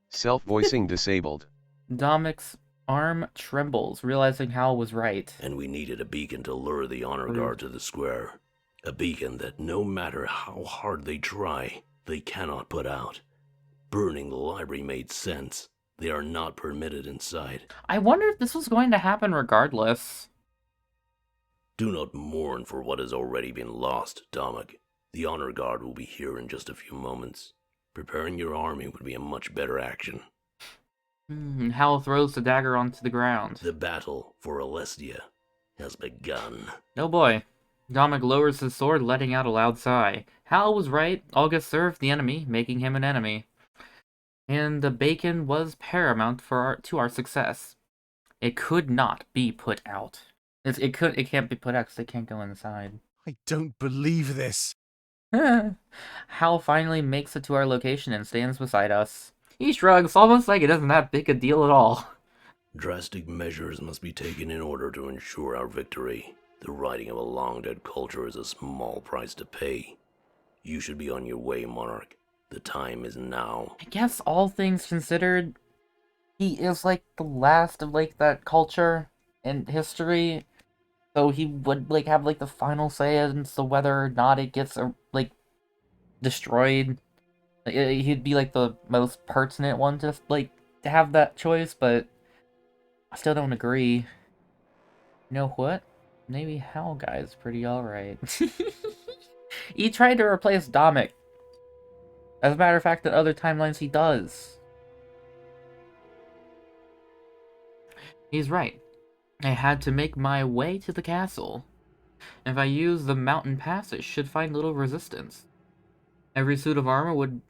Self-voicing disabled. Domic's arm trembles, realizing Hal was right. And we needed a beacon to lure the honor guard to the square. A beacon that no matter how hard they try, they cannot put out. Burning the library made sense. They are not permitted inside. I wonder if this was going to happen regardless. Do not mourn for what has already been lost, Domic. The honor guard will be here in just a few moments. Preparing your army would be a much better action. Hal throws the dagger onto the ground. The battle for Alestia has begun. Oh boy. Domic lowers his sword, letting out a loud sigh. Hal was right. August served the enemy, making him an enemy. And the bacon was paramount to our success. It could not be put out. It can't be put out because they can't go inside. I don't believe this. Hal finally makes it to our location and stands beside us. He shrugs, almost like it isn't that big a deal at all. Drastic measures must be taken in order to ensure our victory. The righting of a long-dead culture is a small price to pay. You should be on your way, Monarch. The time is now. I guess all things considered, he is like the last of like that culture in history. So he would like have like the final say as to whether or not it gets like destroyed. He'd be like the most pertinent one to like to have that choice, but I still don't agree. You know what? Maybe Hal Guy's pretty alright. He tried to replace Domic. As a matter of fact, in other timelines he does. He's right. I had to make my way to the castle. If I use the mountain pass, it should find little resistance. Every suit of armor would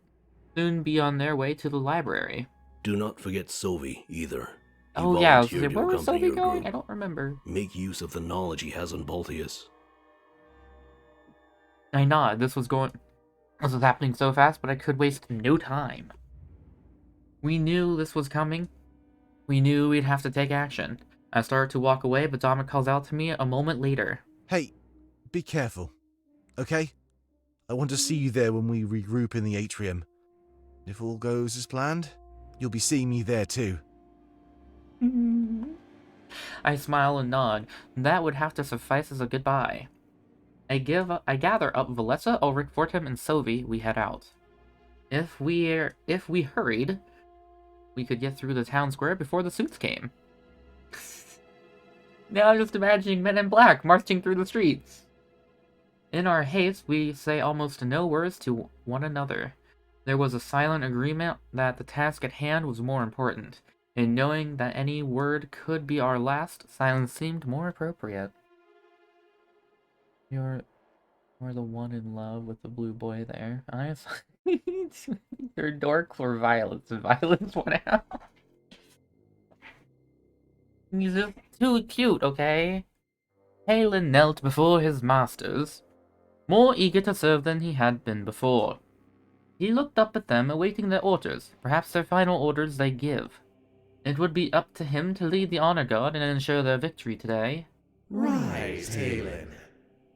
soon be on their way to the library. Do not forget Sovi, either. He Oh yeah, I was volunteered like, where to was accompany Sophie your going? group. I don't remember. Make use of the knowledge he has on Baltius. I nod. This was happening so fast, but I could waste no time. We knew this was coming. We knew we'd have to take action. I started to walk away, but Dominic calls out to me a moment later. Hey, be careful, okay? I want to see you there when we regroup in the atrium. If all goes as planned, you'll be seeing me there too. I smile and nod. That would have to suffice as a goodbye. I gather up Valessa, Ulrich, Fortem, and Sovi. We head out. If we hurried, we could get through the town square before the suits came. Now I'm just imagining men in black marching through the streets. In our haste, we say almost no words to one another. There was a silent agreement that the task at hand was more important, and knowing that any word could be our last, silence seemed more appropriate. You're the one in love with the blue boy there. You're dork for violence, and violence went out. He's just too cute, okay? Halen knelt before his masters, more eager to serve than he had been before. He looked up at them, awaiting their orders, perhaps their final orders they give. It would be up to him to lead the honor guard and ensure their victory today. Right, Halen.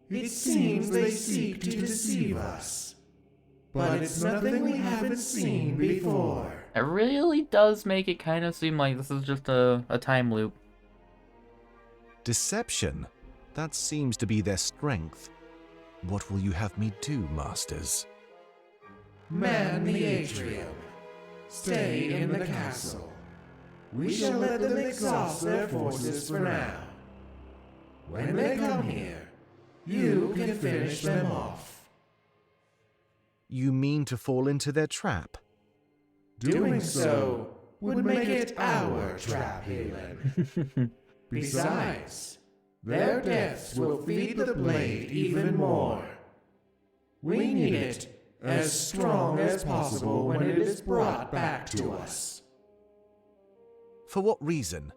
It seems they seek to deceive us. But it's nothing we haven't seen before. It really does make it kind of seem like this is just a time loop. Deception? That seems to be their strength. What will you have me do, masters? Man the atrium. Stay in the castle. We shall let them exhaust their forces for now. When they come here, you can finish them off. You mean to fall into their trap? Doing so would make it our trap, Halen. Besides, their deaths will feed the blade even more. We need it as strong as possible when it is brought back to us. For what reason?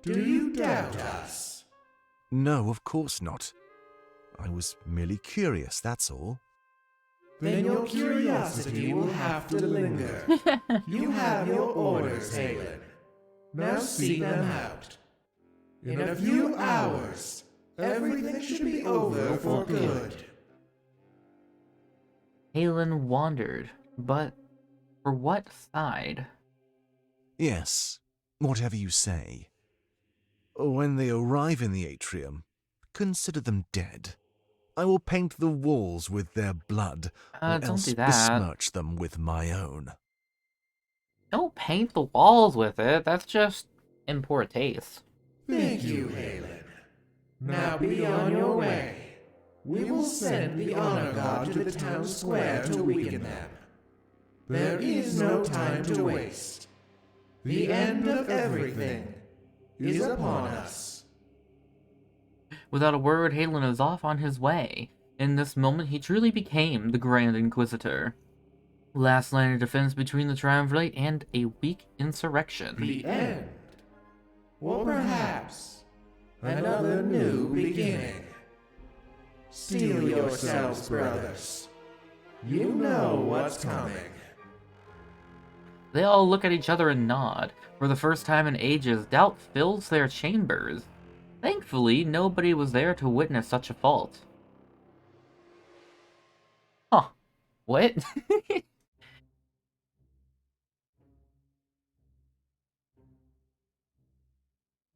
Do you doubt us? No, of course not. I was merely curious, that's all. Then your curiosity will have to linger. You have your orders, Halen. Now seek them out. In a few hours, everything should be over for good. Halen wondered, but for what side? Yes, whatever you say. When they arrive in the atrium, consider them dead. I will paint the walls with their blood, or Don't else do that. besmirch them with my own. Don't paint the walls with it. That's just in poor taste. Thank you, Halen. Now be on your way. We will send the honor guard to the town square to weaken them. There is no time to waste. The end of everything is upon us. Without a word, Halen is off on his way. In this moment, he truly became the Grand Inquisitor. Last line of defense between the Triumvirate and a weak insurrection. The end. Or perhaps another new beginning. Steel yourselves, brothers. You know what's coming. They all look at each other and nod. For the first time in ages, doubt fills their chambers. Thankfully, nobody was there to witness such a fault. Huh. What?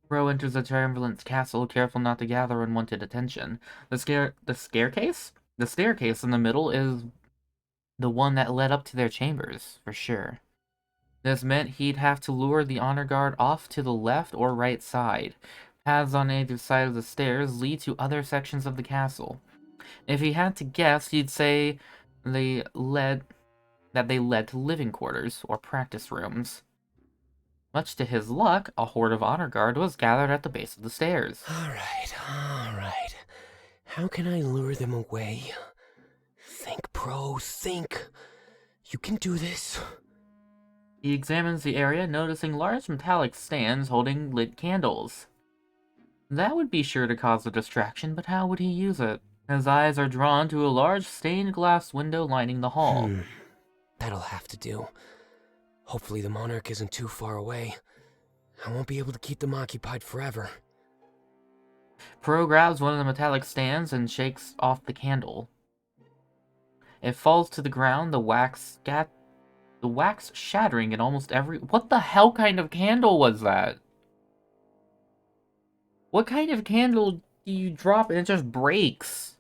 Ro enters the Triumvirate's castle, careful not to gather unwanted attention. The staircase? The staircase in the middle is the one that led up to their chambers, for sure. This meant he'd have to lure the honor guard off to the left or right side. Paths on either side of the stairs lead to other sections of the castle. If he had to guess, he'd say they led to living quarters or practice rooms. Much to his luck, a horde of honor guard was gathered at the base of the stairs. All right. How can I lure them away? Think, bro, think. You can do this. He examines the area, noticing large metallic stands holding lit candles. That would be sure to cause a distraction, but how would he use it? His eyes are drawn to a large stained glass window lining the hall. That'll have to do. Hopefully the monarch isn't too far away. I won't be able to keep them occupied forever. Pro grabs one of the metallic stands and shakes off the candle. It falls to the ground, the wax shattering in almost every... What the hell kind of candle was that? What kind of candle do you drop and it just breaks?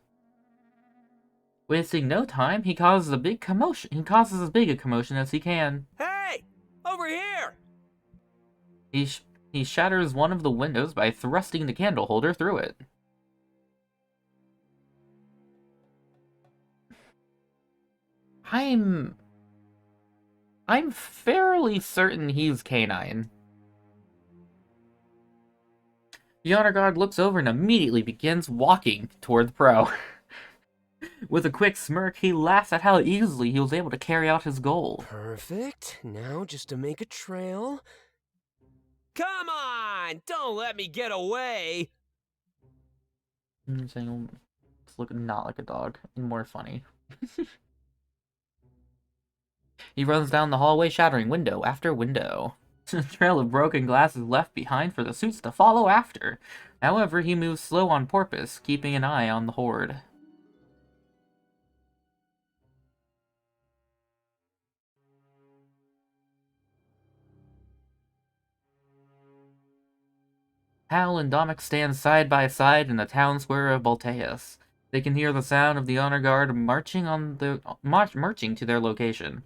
Wasting no time, he causes a big commotion. He causes as big a commotion as he can. Hey! Over here! He shatters one of the windows by thrusting the candle holder through it. I'm fairly certain he's canine. The honor guard looks over and immediately begins walking toward the pro. With a quick smirk, he laughs at how easily he was able to carry out his goal. Perfect. Now just to make a trail. Come on! Don't let me get away! I'm saying it's looking not like a dog, and more funny. He runs down the hallway, shattering window after window. A trail of broken glass is left behind for the suits to follow after. However, he moves slow on purpose, keeping an eye on the horde. Hal and Dominic stand side by side in the town square of Balteus. They can hear the sound of the honor guard marching to their location.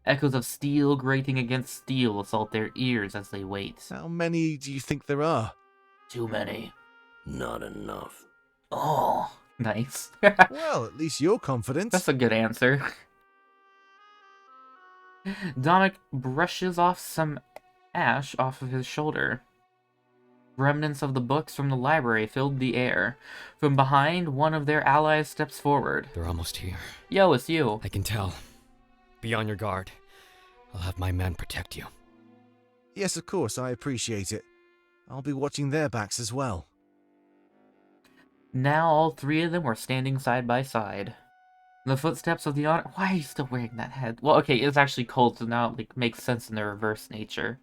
Echoes of steel grating against steel assault their ears as they wait. How many do you think there are? Too many. Not enough. Oh, nice. Well, at least you're confident. That's a good answer. Dominic brushes off some ash off of his shoulder. Remnants of the books from the library filled the air. From behind, one of their allies steps forward. They're almost here. Yo, it's you. I can tell. Be on your guard. I'll have my men protect you. Yes, of course, I appreciate it. I'll be watching their backs as well. Now all three of them were standing side by side. The footsteps of the honor... Why are you still wearing that head? Well, okay, it's actually cold, so now it makes sense in their reverse nature.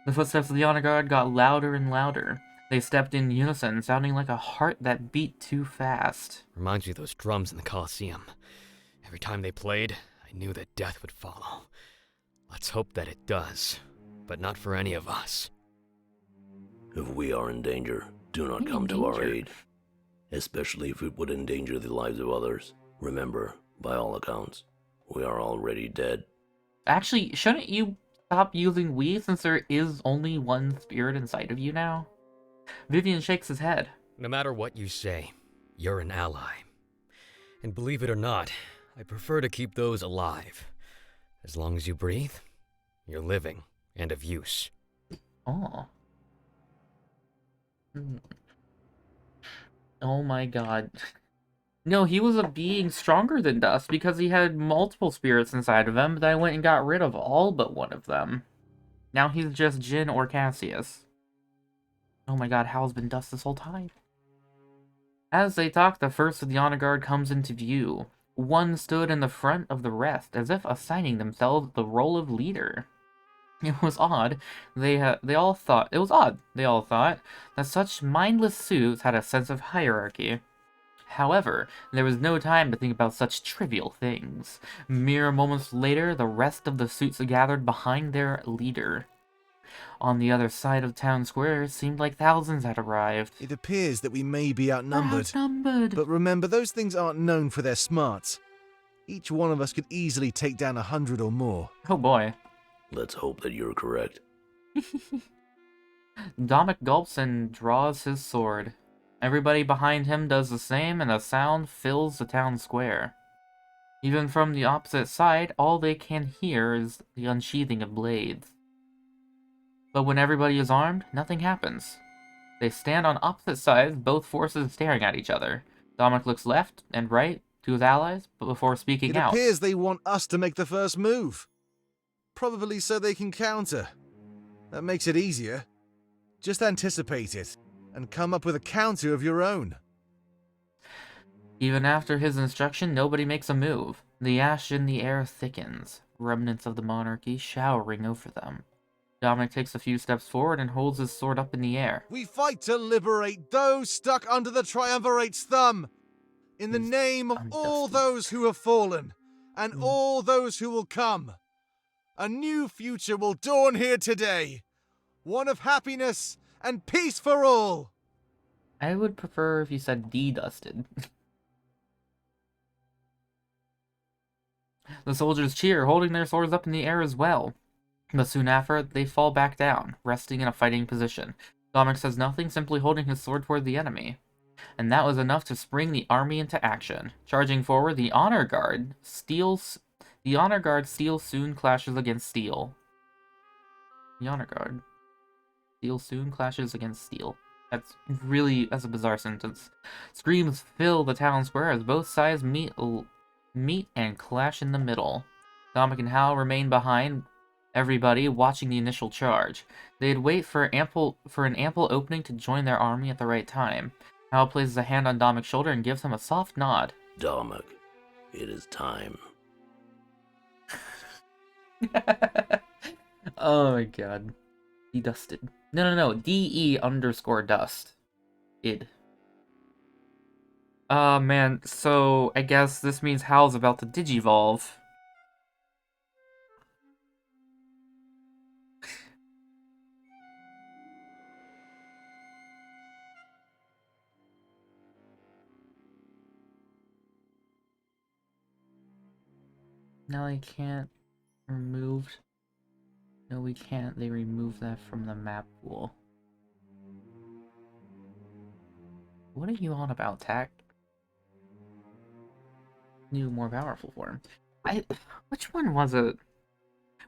The footsteps of the honor guard got louder and louder. They stepped in unison, sounding like a heart that beat too fast. Reminds me of those drums in the Colosseum. Every time they played, I knew that death would follow. Let's hope that it does, but not for any of us. If we are in danger, do not come to our aid. Especially if it would endanger the lives of others. Remember, by all accounts, we are already dead. Actually, shouldn't you stop using we since there is only one spirit inside of you now? Vivian shakes his head. No matter what you say, you're an ally. And believe it or not, I prefer to keep those alive. As long as you breathe, you're living and of use. Oh. Oh my god. No, he was a being stronger than Dust because he had multiple spirits inside of him, but I went and got rid of all but one of them. Now he's just Jin or Cassius. Oh my god, Hal's been Dust this whole time. As they talk, the first of the honor guard comes into view. One stood in the front of the rest, as if assigning themselves the role of leader. It was odd. They all thought that such mindless suits had a sense of hierarchy. However, there was no time to think about such trivial things. Mere moments later, the rest of the suits gathered behind their leader. On the other side of town square, it seemed like thousands had arrived. It appears that we may be outnumbered. But remember, those things aren't known for their smarts. Each one of us could easily take down 100 or more. Oh boy. Let's hope that you're correct. Dominic gulps and draws his sword. Everybody behind him does the same, and the sound fills the town square. Even from the opposite side, all they can hear is the unsheathing of blades. But when everybody is armed, nothing happens. They stand on opposite sides, both forces staring at each other. Dominic looks left and right to his allies, but before speaking out... It appears they want us to make the first move. Probably so they can counter. That makes it easier. Just anticipate it, and come up with a counter of your own. Even after his instruction, nobody makes a move. The ash in the air thickens. remnants of the monarchy showering over them. Dominic takes a few steps forward and holds his sword up in the air. We fight to liberate those stuck under the Triumvirate's thumb, in the He's name of all undusted. those who have fallen, and all those who will come. A new future will dawn here today, one of happiness and peace for all. I would prefer if you said de-dusted. The soldiers cheer, holding their swords up in the air as well. But soon after, they fall back down, resting in a fighting position. Dominic says nothing, simply holding his sword toward the enemy. And that was enough to spring the army into action. Charging forward, the honor guard steel soon clashes against steel. The honor guard. Steel soon clashes against steel. That's a bizarre sentence. Screams fill the town square as both sides meet and clash in the middle. Dominic and Hal remain behind everybody, watching the initial charge. They'd wait for an ample opening to join their army at the right time. Hal places a hand on Domic's shoulder and gives him a soft nod. Domic, it is time. Oh my god. De-dusted. No. DE_dust. Id. Man, so I guess this means Hal's about to digivolve. Now I can't remove... No, we can't. They removed that from the map pool. What are you on about, Tack? New, more powerful form. Which one was it?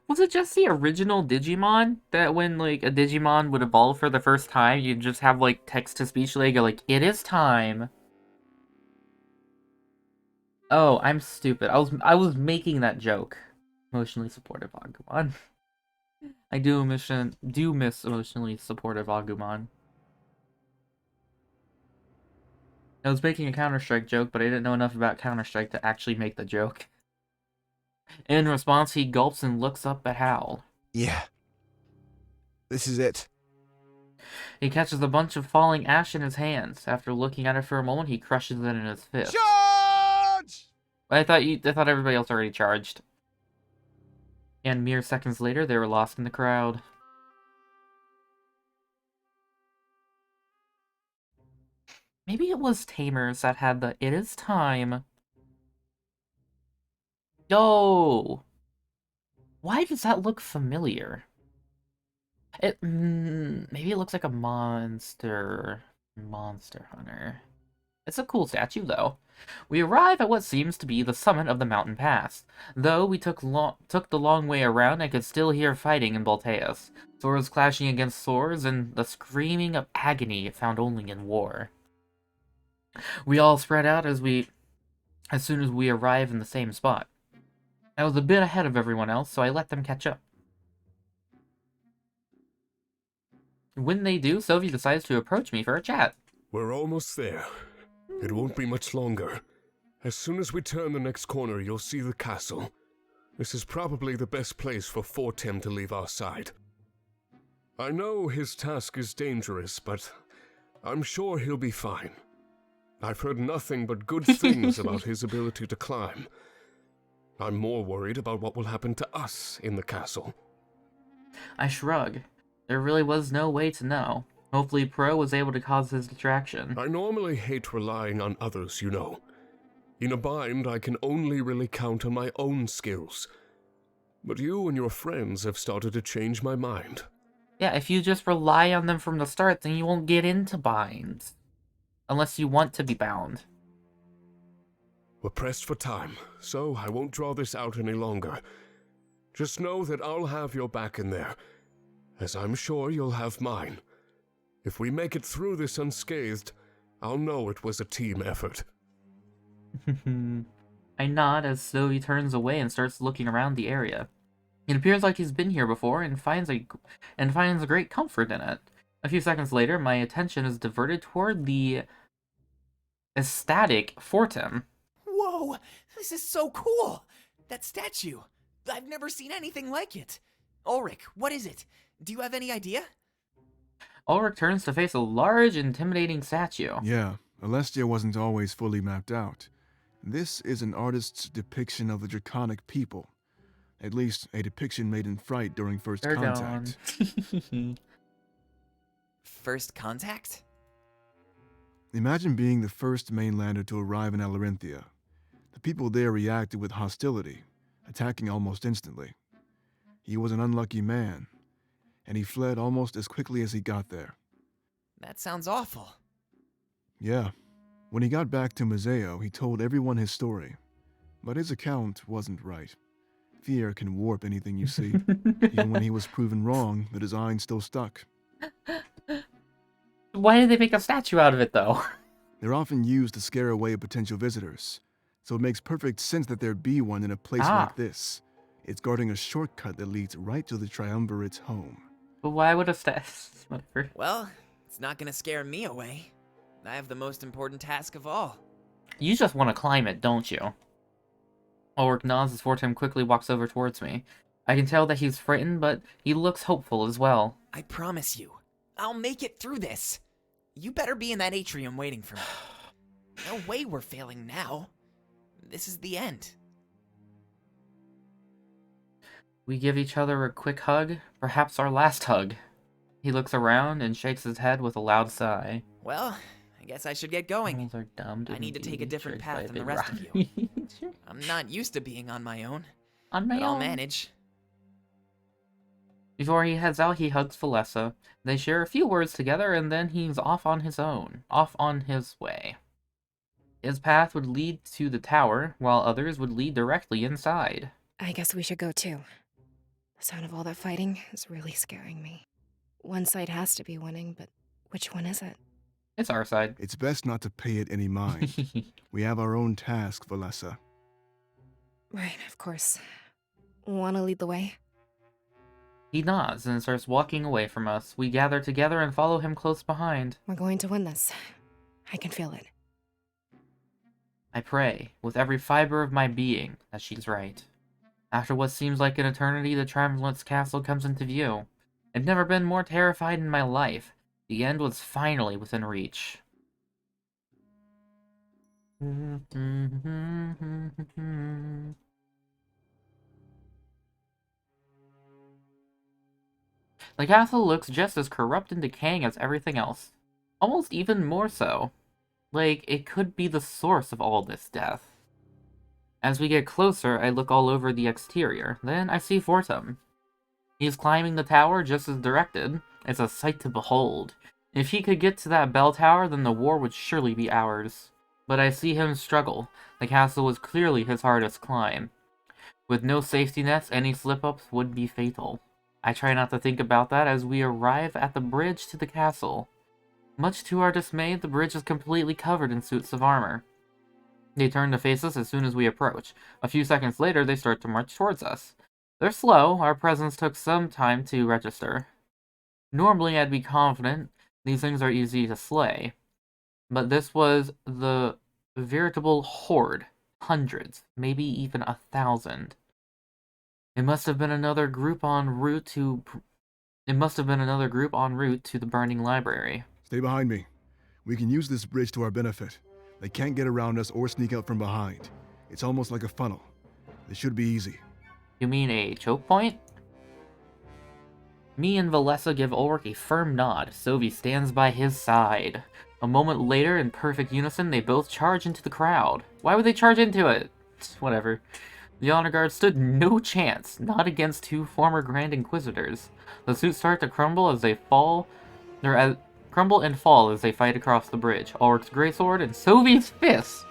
Was it just the original Digimon? That when, like, a Digimon would evolve for the first time, you'd just have, like, text-to-speech, they go, like, it is time. Oh, I'm stupid. I was making that joke. Emotionally supportive Agumon. I do miss emotionally supportive Agumon. I was making a Counter-Strike joke, but I didn't know enough about Counter-Strike to actually make the joke. In response, he gulps and looks up at Hal. Yeah. This is it. He catches a bunch of falling ash in his hands. After looking at it for a moment, he crushes it in his fist. Charge! I thought everybody else already charged. And mere seconds later, they were lost in the crowd. Maybe it was Tamers that had the "It is time." Yo! Why does that look familiar? Maybe it looks like a monster hunter. It's a cool statue, though. We arrive at what seems to be the summit of the mountain pass. Though we took the long way around, I could still hear fighting in Balteus. Swords clashing against swords, and the screaming of agony found only in war. We all spread out as soon as we arrive in the same spot. I was a bit ahead of everyone else, so I let them catch up. When they do, Sylvie decides to approach me for a chat. We're almost there. It won't be much longer. As soon as we turn the next corner, you'll see the castle. This is probably the best place for Fortem to leave our side. I know his task is dangerous, but I'm sure he'll be fine. I've heard nothing but good things about his ability to climb. I'm more worried about what will happen to us in the castle. I shrug. There really was no way to know. Hopefully Pro was able to cause his distraction. I normally hate relying on others, you know. In a bind, I can only really count on my own skills. But you and your friends have started to change my mind. Yeah, if you just rely on them from the start, then you won't get into binds. Unless you want to be bound. We're pressed for time, so I won't draw this out any longer. Just know that I'll have your back in there, as I'm sure you'll have mine. If we make it through this unscathed, I'll know it was a team effort. I nod as Zoe turns away and starts looking around the area. It appears like he's been here before and finds a great comfort in it. A few seconds later, my attention is diverted toward the ecstatic Fortem. Whoa, this is so cool! That statue. I've never seen anything like it. Ulrich, what is it? Do you have any idea? Ulrich turns to face a large, intimidating statue. Yeah, Alestia wasn't always fully mapped out. This is an artist's depiction of the draconic people. At least, a depiction made in fright during first They're contact. gone. First contact? Imagine being the first mainlander to arrive in Alarinthia. The people there reacted with hostility, attacking almost instantly. He was an unlucky man, and he fled almost as quickly as he got there. That sounds awful. Yeah. When he got back to Museo, he told everyone his story. But his account wasn't right. Fear can warp anything you see. Even when he was proven wrong, the design still stuck. Why did they make a statue out of it, though? They're often used to scare away potential visitors, so it makes perfect sense that there be one in a place Ah. like this. It's guarding a shortcut that leads right to the Triumvirate's home. But why would a statue... Whatever. Well, it's not gonna scare me away. I have the most important task of all. You just want to climb it, don't you? Ulrich nods as Fortem quickly walks over towards me. I can tell that he's frightened, but he looks hopeful as well. I promise you, I'll make it through this. You better be in that atrium waiting for me. No way we're failing now. This is the end. We give each other a quick hug, perhaps our last hug. He looks around and shakes his head with a loud sigh. Well, I guess I should get going. Animals are dumb I need to take a be different tricked by path a than the big rest rock. of you. I'm not used to being on my own, On my but I'll own. manage. Before he heads out, he hugs Valessa. They share a few words together, and then he's off on his own, off on his way. His path would lead to the tower, while others would lead directly inside. I guess we should go too. The sound of all that fighting is really scaring me. One side has to be winning, but which one is it? It's our side. It's best not to pay it any mind. We have our own task, Valessa. Right, of course. Wanna lead the way? He nods and starts walking away from us. We gather together and follow him close behind. We're going to win this. I can feel it. I pray, with every fiber of my being, that she's right. After what seems like an eternity, the Triumvirate's castle comes into view. I've never been more terrified in my life. The end was finally within reach. The castle looks just as corrupt and decaying as everything else. Almost even more so. Like, it could be the source of all this death. As we get closer, I look all over the exterior. Then I see Fortem. He's climbing the tower just as directed. It's a sight to behold. If he could get to that bell tower, then the war would surely be ours. But I see him struggle. The castle was clearly his hardest climb. With no safety nets, any slip-ups would be fatal. I try not to think about that as we arrive at the bridge to the castle. Much to our dismay, the bridge is completely covered in suits of armor. They turn to face us as soon as we approach. A few seconds later, they start to march towards us. They're slow, our presence took some time to register. Normally, I'd be confident these things are easy to slay. But this was the veritable horde. Hundreds, maybe even 1,000. It must have been another group en route to the burning library. Stay behind me. We can use this bridge to our benefit. They can't get around us or sneak out from behind. It's almost like a funnel. This should be easy. You mean a choke point? Me and Valessa give Ulrich a firm nod. Sovi stands by his side. A moment later, in perfect unison, they both charge into the crowd. Why would they charge into it? Whatever. The honor guard stood no chance, not against two former Grand Inquisitors. The suits start to crumble as they fall, crumble and fall as they fight across the bridge. Ulrich's greatsword and Sovi's fist.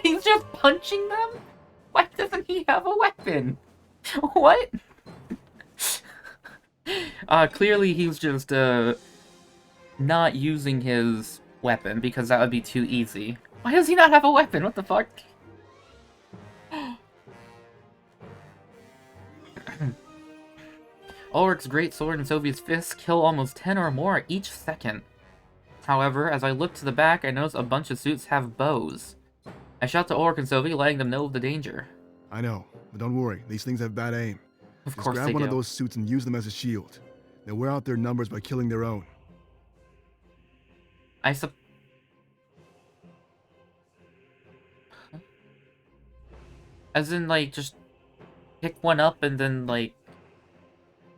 He's just punching them? Why doesn't he have a weapon? What? Clearly he's just, not using his weapon because that would be too easy. Why does he not have a weapon? What the fuck? Ulrich's greatsword and Sovi's fists kill almost 10 or more each second. However, as I look to the back, I notice a bunch of suits have bows. I shout to Ulrich and Sovi, letting them know of the danger. I know, but don't worry, these things have bad aim. Of Just course grab they one of do. those suits and use them as a shield. They'll wear out their numbers by killing their own. I sup... As in, like, just pick one up and then, like...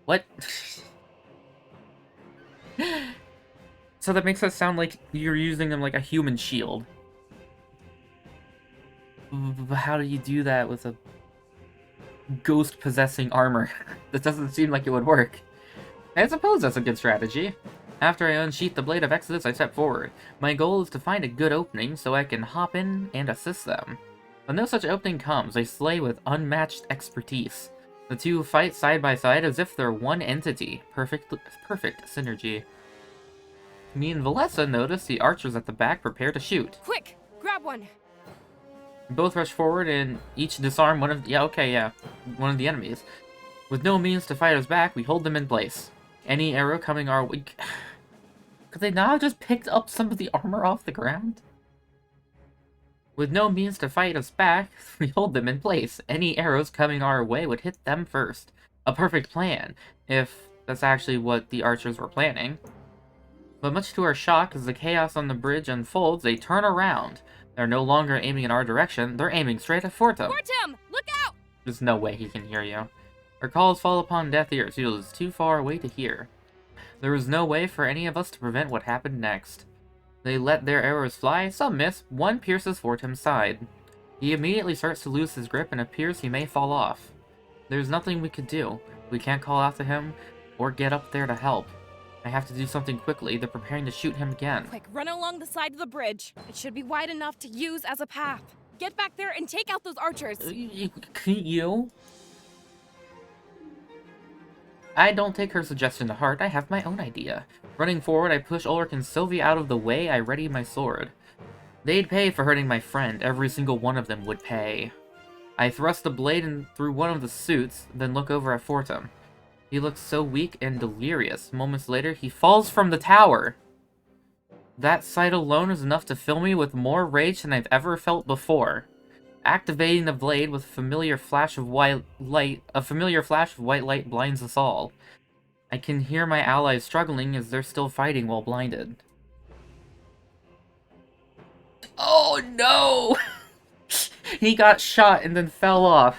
What? So that makes it sound like you're using them like a human shield. But how do you do that with a ghost-possessing armor? That doesn't seem like it would work. I suppose that's a good strategy. After I unsheath the Blade of Exodus, I step forward. My goal is to find a good opening so I can hop in and assist them. When no such opening comes, I slay with unmatched expertise. The two fight side by side as if they're one entity. Perfect synergy. Me and Valessa notice the archers at the back prepare to shoot. Quick, grab one. We both rush forward and each disarm one of one of the enemies. With no means to fight us back, we hold them in place. Any arrow coming our way... Could they not have just picked up some of the armor off the ground? With no means to fight us back, we hold them in place. Any arrows coming our way would hit them first. A perfect plan, if that's actually what the archers were planning. But much to our shock, as the chaos on the bridge unfolds, they turn around. They're no longer aiming in our direction, they're aiming straight at Fortum. Fortum, look out! There's no way he can hear you. Our calls fall upon deaf ears, he was too far away to hear. There was no way for any of us to prevent what happened next. They let their arrows fly, some miss, one pierces Fortum's side. He immediately starts to lose his grip and appears he may fall off. There's nothing we could do. We can't call out to him, or get up there to help. I have to do something quickly, they're preparing to shoot him again. Quick, run along the side of the bridge. It should be wide enough to use as a path. Get back there and take out those archers. You? I don't take her suggestion to heart, I have my own idea. Running forward, I push Ulrich and Sylvie out of the way, I ready my sword. They'd pay for hurting my friend, every single one of them would pay. I thrust the blade in through one of the suits, then look over at Fortum. He looks so weak and delirious. Moments later, he falls from the tower. That sight alone is enough to fill me with more rage than I've ever felt before. Activating the blade with a familiar flash of white light blinds us all. I can hear my allies struggling as they're still fighting while blinded. Oh no! He got shot and then fell off.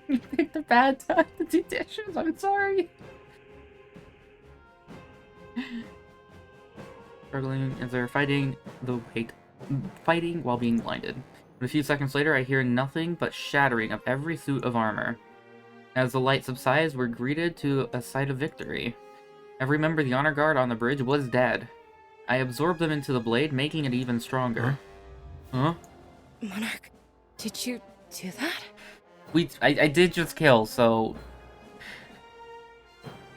You picked a bad time to do dishes, I'm sorry. Struggling as they're fighting while being blinded. But a few seconds later, I hear nothing but shattering of every suit of armor. As the light subsides, we're greeted to a sight of victory. Every member of the honor guard on the bridge was dead. I absorbed them into the blade, making it even stronger. Huh? Monarch, did you do that? I did just kill, so...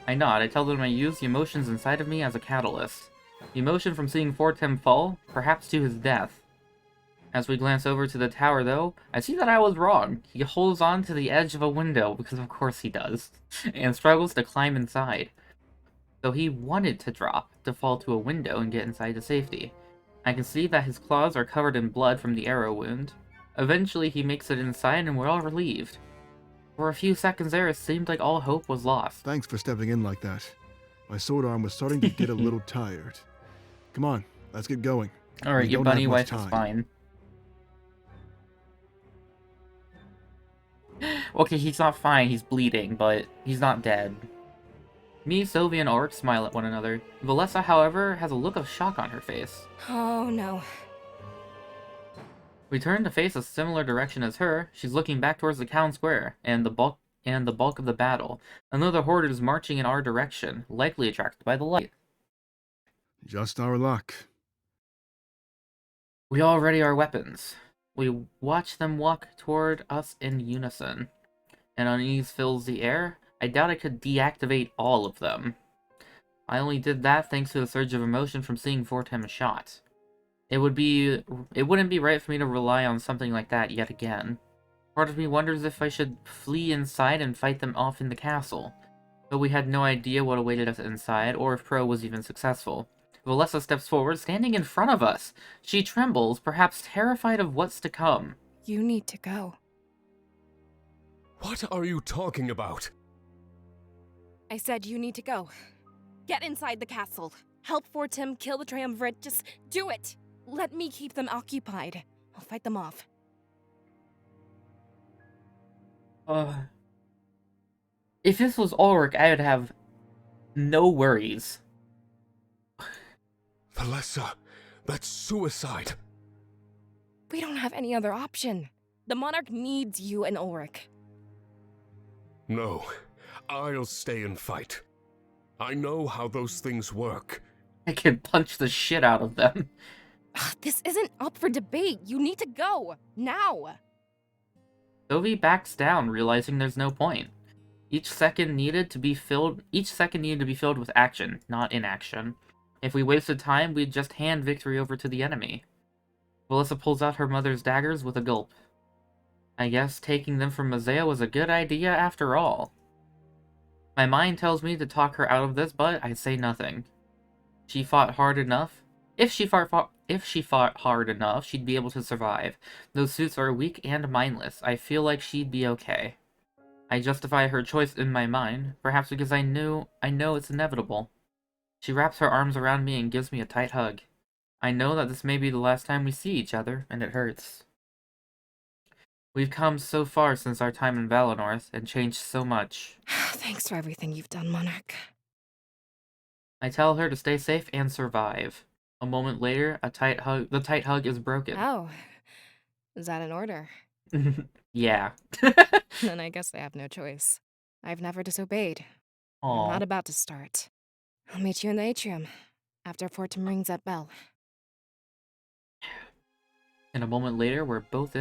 I nod. I tell them I use the emotions inside of me as a catalyst. The emotion from seeing Fortem fall, perhaps to his death. As we glance over to the tower, though, I see that I was wrong. He holds on to the edge of a window, because of course he does, and struggles to climb inside. So he wanted to drop, to fall to a window and get inside to safety. I can see that his claws are covered in blood from the arrow wound. Eventually he makes it inside and we're all relieved. For a few seconds there, it seemed like all hope was lost. Thanks for stepping in like that. My sword arm was starting to get a little tired. Come on, let's get going. Alright, We your don't have bunny much wife is time. fine. Okay, he's not fine, he's bleeding, but he's not dead. Me, Sylvie, and Ulrich smile at one another. Valessa, however, has a look of shock on her face. Oh no. We turn to face a similar direction as her. She's looking back towards the town square and the bulk of the battle. Another horde is marching in our direction, likely attracted by the light. Just our luck. We all ready our weapons. We watch them walk toward us in unison. An unease fills the air. I doubt I could deactivate all of them. I only did that thanks to the surge of emotion from seeing Fortem shot. It wouldn't be right for me to rely on something like that yet again. Part of me wonders if I should flee inside and fight them off in the castle. Though we had no idea what awaited us inside, or if Pro was even successful. Valessa steps forward, standing in front of us. She trembles, perhaps terrified of what's to come. You need to go. What are you talking about? I said you need to go. Get inside the castle. Help Fortim kill the Triumvirate. Just do it. Let me keep them occupied. I'll fight them off. If this was Ulrich, I would have no worries. Valessa, that's suicide. We don't have any other option. The Monarch needs you and Ulrich. No, I'll stay and fight. I know how those things work. I can punch the shit out of them. This isn't up for debate. You need to go. Now. Sylvie backs down, realizing there's no point. Each second needed to be filled with action, not inaction. If we wasted time, we'd just hand victory over to the enemy. Valessa pulls out her mother's daggers with a gulp. I guess taking them from Mazeo was a good idea after all. My mind tells me to talk her out of this, but I say nothing. She fought hard enough. If she fought hard enough, she'd be able to survive. Those suits are weak and mindless. I feel like she'd be okay. I justify her choice in my mind, perhaps because I know it's inevitable. She wraps her arms around me and gives me a tight hug. I know that this may be the last time we see each other, and it hurts. We've come so far since our time in Valenorth, and changed so much. Thanks for everything you've done, Monarch. I tell her to stay safe and survive. A moment later, the tight hug is broken. Oh, is that an order? Yeah. Then I guess I have no choice. I've never disobeyed. Aww. I'm not about to start. I'll meet you in the atrium, after Fortum rings that bell. And a moment later, we're both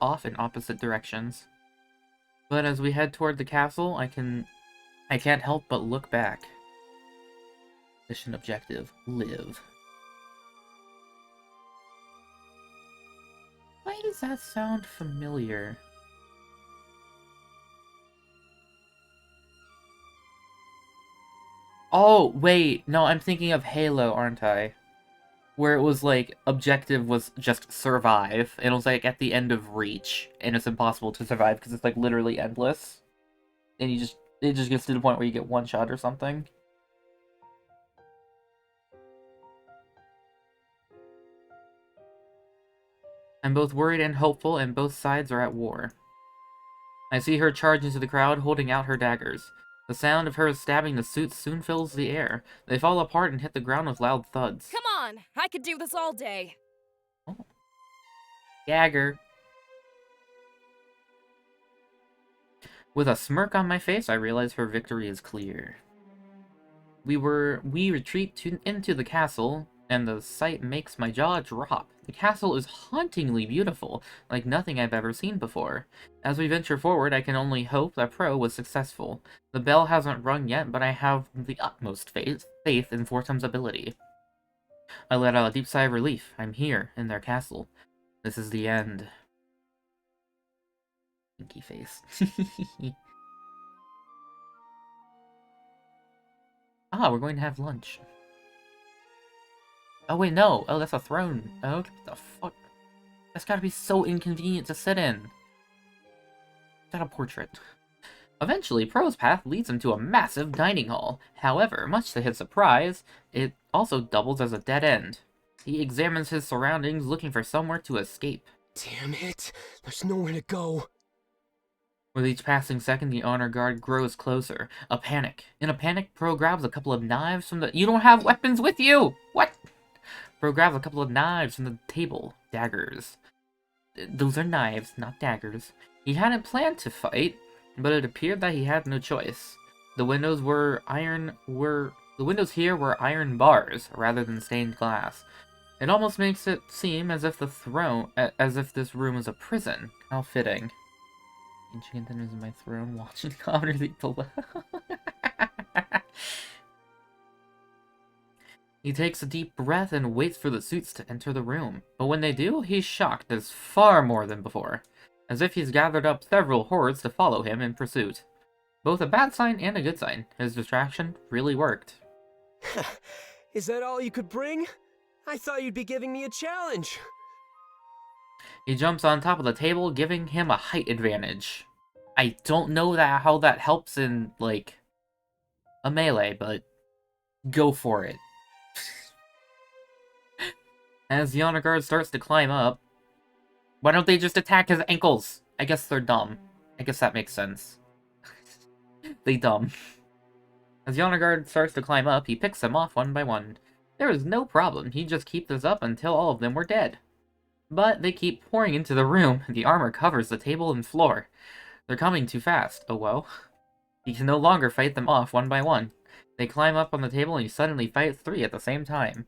off in opposite directions. But as we head toward the castle, I can't help but look back. Mission objective: live. Why does that sound familiar? Oh, wait, no, I'm thinking of Halo, aren't I? Where it was like, objective was just survive, and it was like at the end of Reach, and it's impossible to survive because it's like literally endless. And it just gets to the point where you get one shot or something. I'm both worried and hopeful, and both sides are at war. I see her charge into the crowd, holding out her daggers. The sound of her stabbing the suits soon fills the air. They fall apart and hit the ground with loud thuds. Come on! I could do this all day! Oh. Dagger. With a smirk on my face, I realize her victory is clear. We retreat into the castle, and the sight makes my jaw drop. The castle is hauntingly beautiful, like nothing I've ever seen before. As we venture forward, I can only hope that Pro was successful. The bell hasn't rung yet, but I have the utmost faith in Fortum's ability. I let out a deep sigh of relief. I'm here, in their castle. This is the end. Winky face. Ah, we're going to have lunch. Oh wait, no. Oh, that's a throne. Oh, what the fuck? That's gotta be so inconvenient to sit in. Is that a portrait? Eventually, Pro's path leads him to a massive dining hall. However, much to his surprise, it also doubles as a dead end. He examines his surroundings, looking for somewhere to escape. Damn it! There's nowhere to go. With each passing second, the honor guard grows closer. In a panic, Pro grabs a couple of knives from the— You don't have weapons with you! What? Pro grabs a couple of knives from the table. Daggers. Those are knives, not daggers. He hadn't planned to fight, but it appeared that he had no choice. The windows here were iron bars, rather than stained glass. It almost makes it seem as if this room is a prison. How fitting. Ancient contenders in my throne, watching honor the below. He takes a deep breath and waits for the suits to enter the room. But when they do, he's shocked. There's far more than before. As if he's gathered up several hordes to follow him in pursuit. Both a bad sign and a good sign. His distraction really worked. Is that all you could bring? I thought you'd be giving me a challenge. He jumps on top of the table, giving him a height advantage. I don't know how that helps in, like, a melee, but go for it. As the honor guard starts to climb up, why don't they just attack his ankles? I guess they're dumb. I guess that makes sense. They dumb. As the honor guard starts to climb up, he picks them off one by one. There is no problem, he'd just keep this up until all of them were dead. But they keep pouring into the room, the armor covers the table and floor. They're coming too fast, oh well. He can no longer fight them off one by one. They climb up on the table and he suddenly fights 3 at the same time.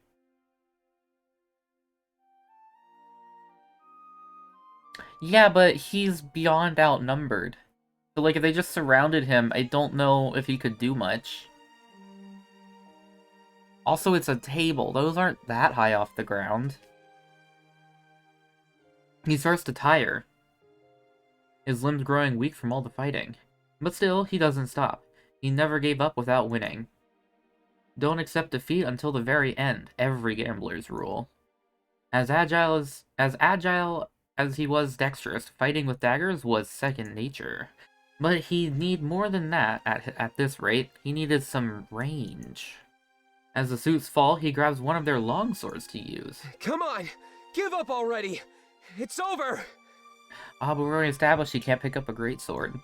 Yeah, but he's beyond outnumbered. So, like, if they just surrounded him, I don't know if he could do much. Also, it's a table. Those aren't that high off the ground. He starts to tire, his limbs growing weak from all the fighting. But still, he doesn't stop. He never gave up without winning. Don't accept defeat until the very end, every gambler's rule. As agile as he was dexterous, fighting with daggers was second nature. But he'd need more than that at this rate. He needed some range. As the suits fall, he grabs one of their long swords to use. Come on! Give up already! It's over! But we already established he can't pick up a great sword.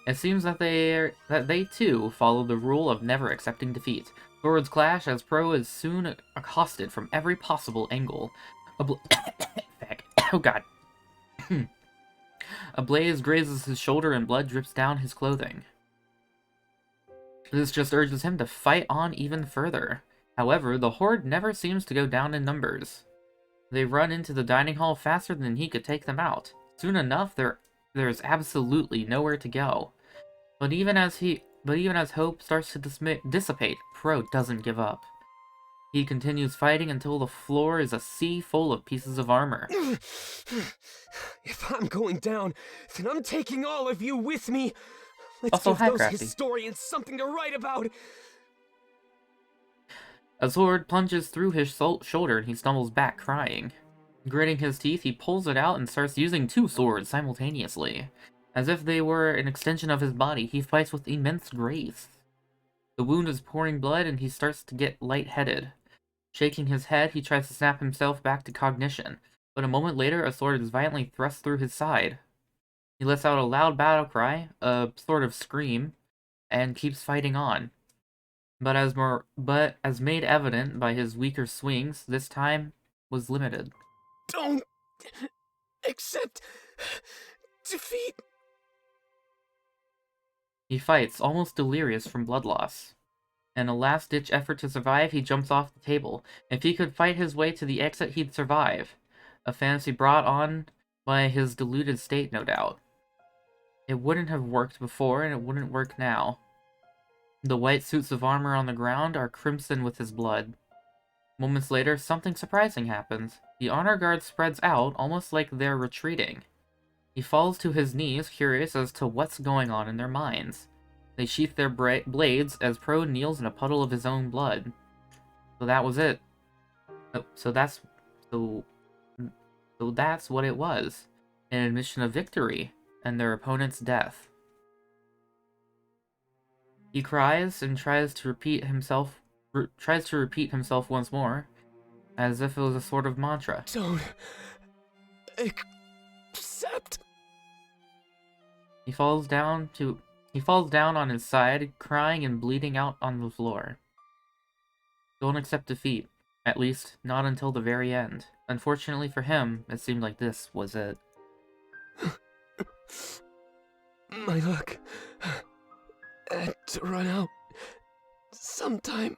It seems that they too follow the rule of never accepting defeat. Swords clash as Pro is soon accosted from every possible angle. Oh god. A blaze grazes his shoulder and blood drips down his clothing. This just urges him to fight on even further. However, the horde never seems to go down in numbers. They run into the dining hall faster than he could take them out. Soon enough, there's absolutely nowhere to go. But even as hope starts to dissipate, Pro doesn't give up. He continues fighting until the floor is a sea full of pieces of armor. If I'm going down, then I'm taking all of you with me. Let's Also, give those Crafty. historians something to write about. A sword plunges through his shoulder and he stumbles back, crying. Gritting his teeth, he pulls it out and starts using 2 swords simultaneously. As if they were an extension of his body, he fights with immense grace. The wound is pouring blood and he starts to get lightheaded. Shaking his head, he tries to snap himself back to cognition, but a moment later a sword is violently thrust through his side. He lets out a loud battle cry, a sort of scream, and keeps fighting on. But as made evident by his weaker swings, this time was limited. Don't accept defeat. He fights, almost delirious from blood loss. In a last-ditch effort to survive, he jumps off the table. If he could fight his way to the exit, he'd survive. A fantasy brought on by his deluded state, no doubt. It wouldn't have worked before, and it wouldn't work now. The white suits of armor on the ground are crimson with his blood. Moments later, something surprising happens. The honor guard spreads out, almost like they're retreating. He falls to his knees, curious as to what's going on in their minds. They sheath their blades as Pro kneels in a puddle of his own blood. So that was it. So that's what it was. An admission of victory and their opponent's death. He cries and tries to repeat himself once more, as if it was a sort of mantra. Don't accept. He falls down on his side, crying and bleeding out on the floor. Don't accept defeat. At least, not until the very end. Unfortunately for him, it seemed like this was it. My luck had to run out sometime.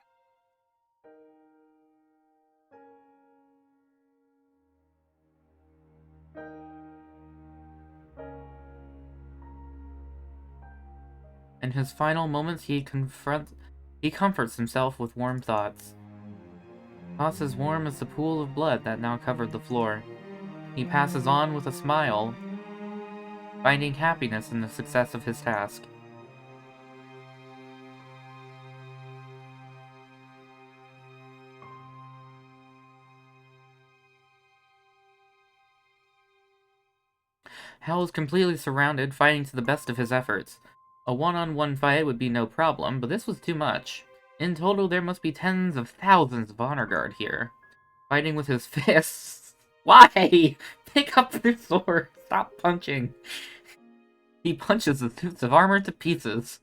In his final moments, he comforts himself with warm thoughts. Thoughts as warm as the pool of blood that now covered the floor. He passes on with a smile, finding happiness in the success of his task. Hal is completely surrounded, fighting to the best of his efforts. A one-on-one fight would be no problem, but this was too much. In total, there must be tens of thousands of honor guard here. Fighting with his fists. Why? Pick up your sword. Stop punching. He punches the suits of armor to pieces.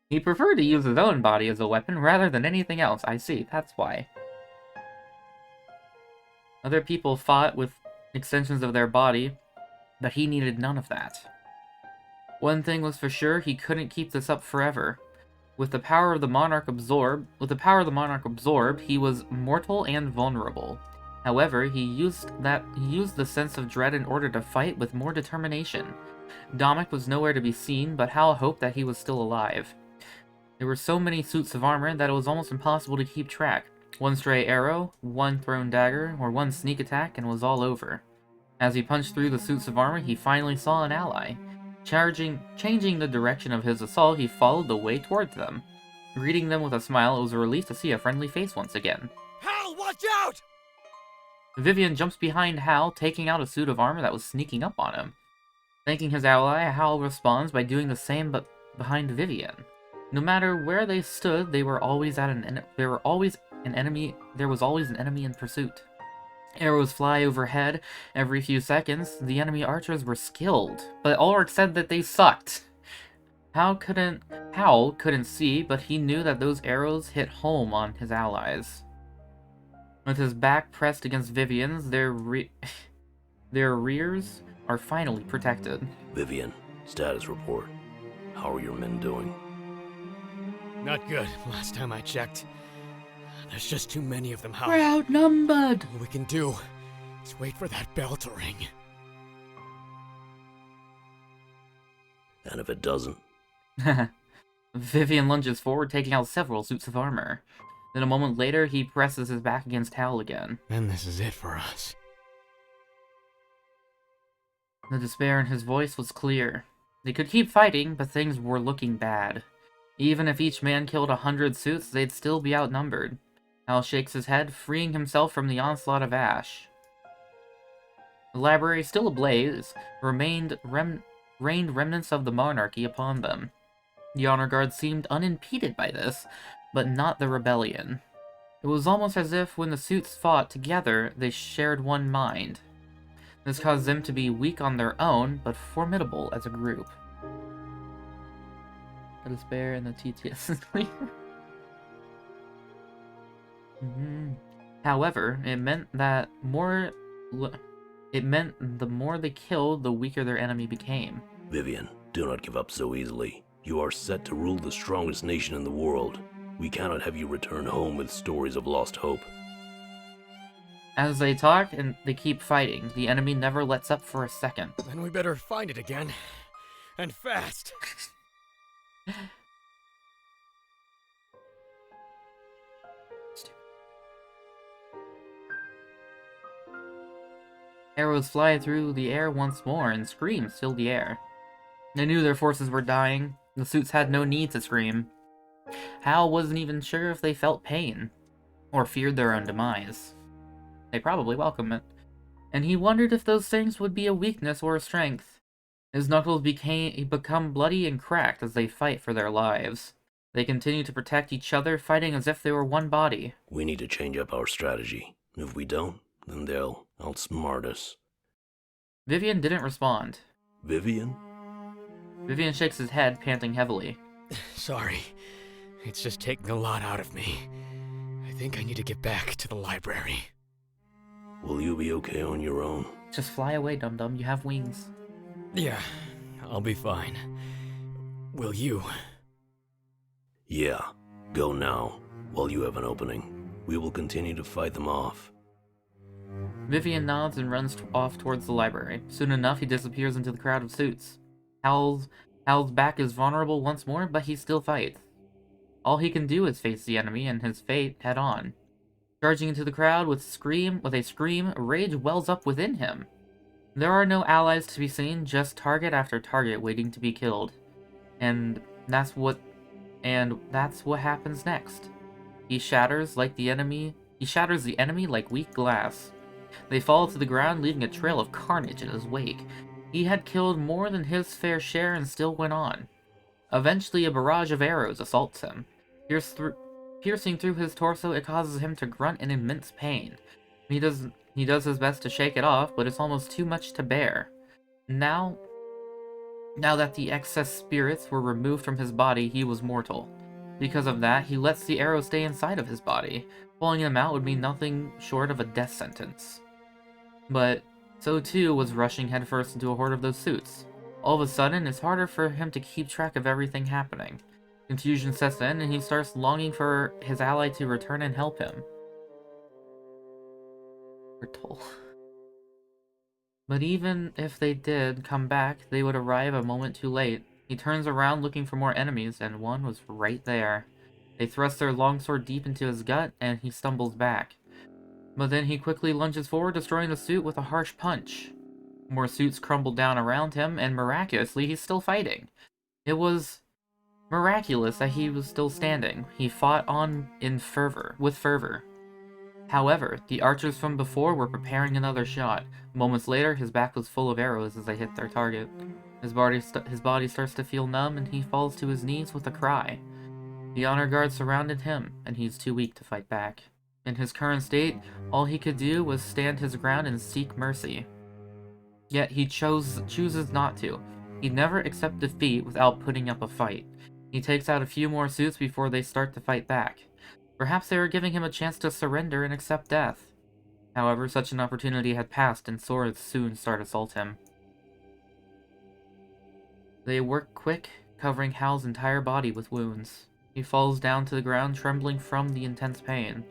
He preferred to use his own body as a weapon rather than anything else. I see, that's why. Other people fought with extensions of their body, but he needed none of that. One thing was for sure, he couldn't keep this up forever. With the power of the Monarch absorbed, he was mortal and vulnerable. However, he used the sense of dread in order to fight with more determination. Dominic was nowhere to be seen, but Hal hoped that he was still alive. There were so many suits of armor that it was almost impossible to keep track. One stray arrow, one thrown dagger, or one sneak attack, and it was all over. As he punched through the suits of armor, he finally saw an ally. Changing the direction of his assault, he followed the way towards them. Greeting them with a smile, it was a relief to see a friendly face once again. Hal, watch out! Vivian jumps behind Hal, taking out a suit of armor that was sneaking up on him. Thanking his ally, Hal responds by doing the same but behind Vivian. No matter where they stood, there was always an enemy in pursuit. Arrows fly overhead every few seconds. The enemy archers were skilled, but Ulrich said that they sucked. Hal couldn't see, but he knew that those arrows hit home on his allies. With his back pressed against Vivian's, their rears are finally protected. Vivian, status report. How are your men doing? Not good, last time I checked. There's just too many of them, Hal. We're outnumbered! All we can do is wait for that bell to ring. And if it doesn't? Vivian lunges forward, taking out several suits of armor. Then a moment later, he presses his back against Hal again. Then this is it for us. The despair in his voice was clear. They could keep fighting, but things were looking bad. Even if each man killed 100 suits, they'd still be outnumbered. Hal shakes his head, freeing himself from the onslaught of ash. The library, still ablaze, rained remnants of the monarchy upon them. The honor guard seemed unimpeded by this, but not the rebellion. It was almost as if when the suits fought together, they shared one mind. This caused them to be weak on their own, but formidable as a group. The despair and the TTS is clear. However, it meant the more they killed, the weaker their enemy became. Vivian, do not give up so easily. You are set to rule the strongest nation in the world. We cannot have you return home with stories of lost hope. As they talk and they keep fighting, the enemy never lets up for a second. Then we better find it again. And fast. Arrows fly through the air once more, and screams fill the air. They knew their forces were dying. The suits had no need to scream. Hal wasn't even sure if they felt pain, or feared their own demise. They probably welcomed it. And he wondered if those things would be a weakness or a strength. His knuckles become bloody and cracked as they fight for their lives. They continue to protect each other, fighting as if they were one body. We need to change up our strategy. If we don't, then they'll outsmart us. Vivian didn't respond. Vivian? Vivian shakes his head, panting heavily. Sorry. It's just taking a lot out of me. I think I need to get back to the library. Will you be okay on your own? Just fly away, dum-dum. You have wings. Yeah, I'll be fine. Will you? Yeah, go now, while you have an opening. We will continue to fight them off. Vivian nods and runs off towards the library. Soon enough, he disappears into the crowd of suits. Hal's back is vulnerable once more, but he still fights. All he can do is face the enemy and his fate head on. Charging into the crowd with a scream, rage wells up within him. There are no allies to be seen, just target after target waiting to be killed. And that's what happens next. He shatters the enemy like weak glass. They fall to the ground, leaving a trail of carnage in his wake. He had killed more than his fair share and still went on. Eventually, a barrage of arrows assaults him. Piercing through his torso, it causes him to grunt in immense pain. He does his best to shake it off, but it's almost too much to bear. Now that the excess spirits were removed from his body, he was mortal. Because of that, he lets the arrow stay inside of his body. Pulling him out would mean nothing short of a death sentence. But so too was rushing headfirst into a horde of those suits. All of a sudden, it's harder for him to keep track of everything happening. Confusion sets in, and he starts longing for his ally to return and help him. Brittle. But even if they did come back, they would arrive a moment too late. He turns around looking for more enemies, and one was right there. They thrust their longsword deep into his gut, and he stumbles back. But then he quickly lunges forward, destroying the suit with a harsh punch. More suits crumble down around him, and miraculously, he's still fighting. It was miraculous that he was still standing. He fought on with fervor. However, the archers from before were preparing another shot. Moments later, his back was full of arrows as they hit their target. His body starts to feel numb, and he falls to his knees with a cry. The honor guard surrounded him, and he's too weak to fight back. In his current state, all he could do was stand his ground and seek mercy. Yet he chooses not to. He'd never accept defeat without putting up a fight. He takes out a few more suits before they start to fight back. Perhaps they were giving him a chance to surrender and accept death. However, such an opportunity had passed, and swords soon start to assault him. They work quick, covering Hal's entire body with wounds. He falls down to the ground, trembling from the intense pain.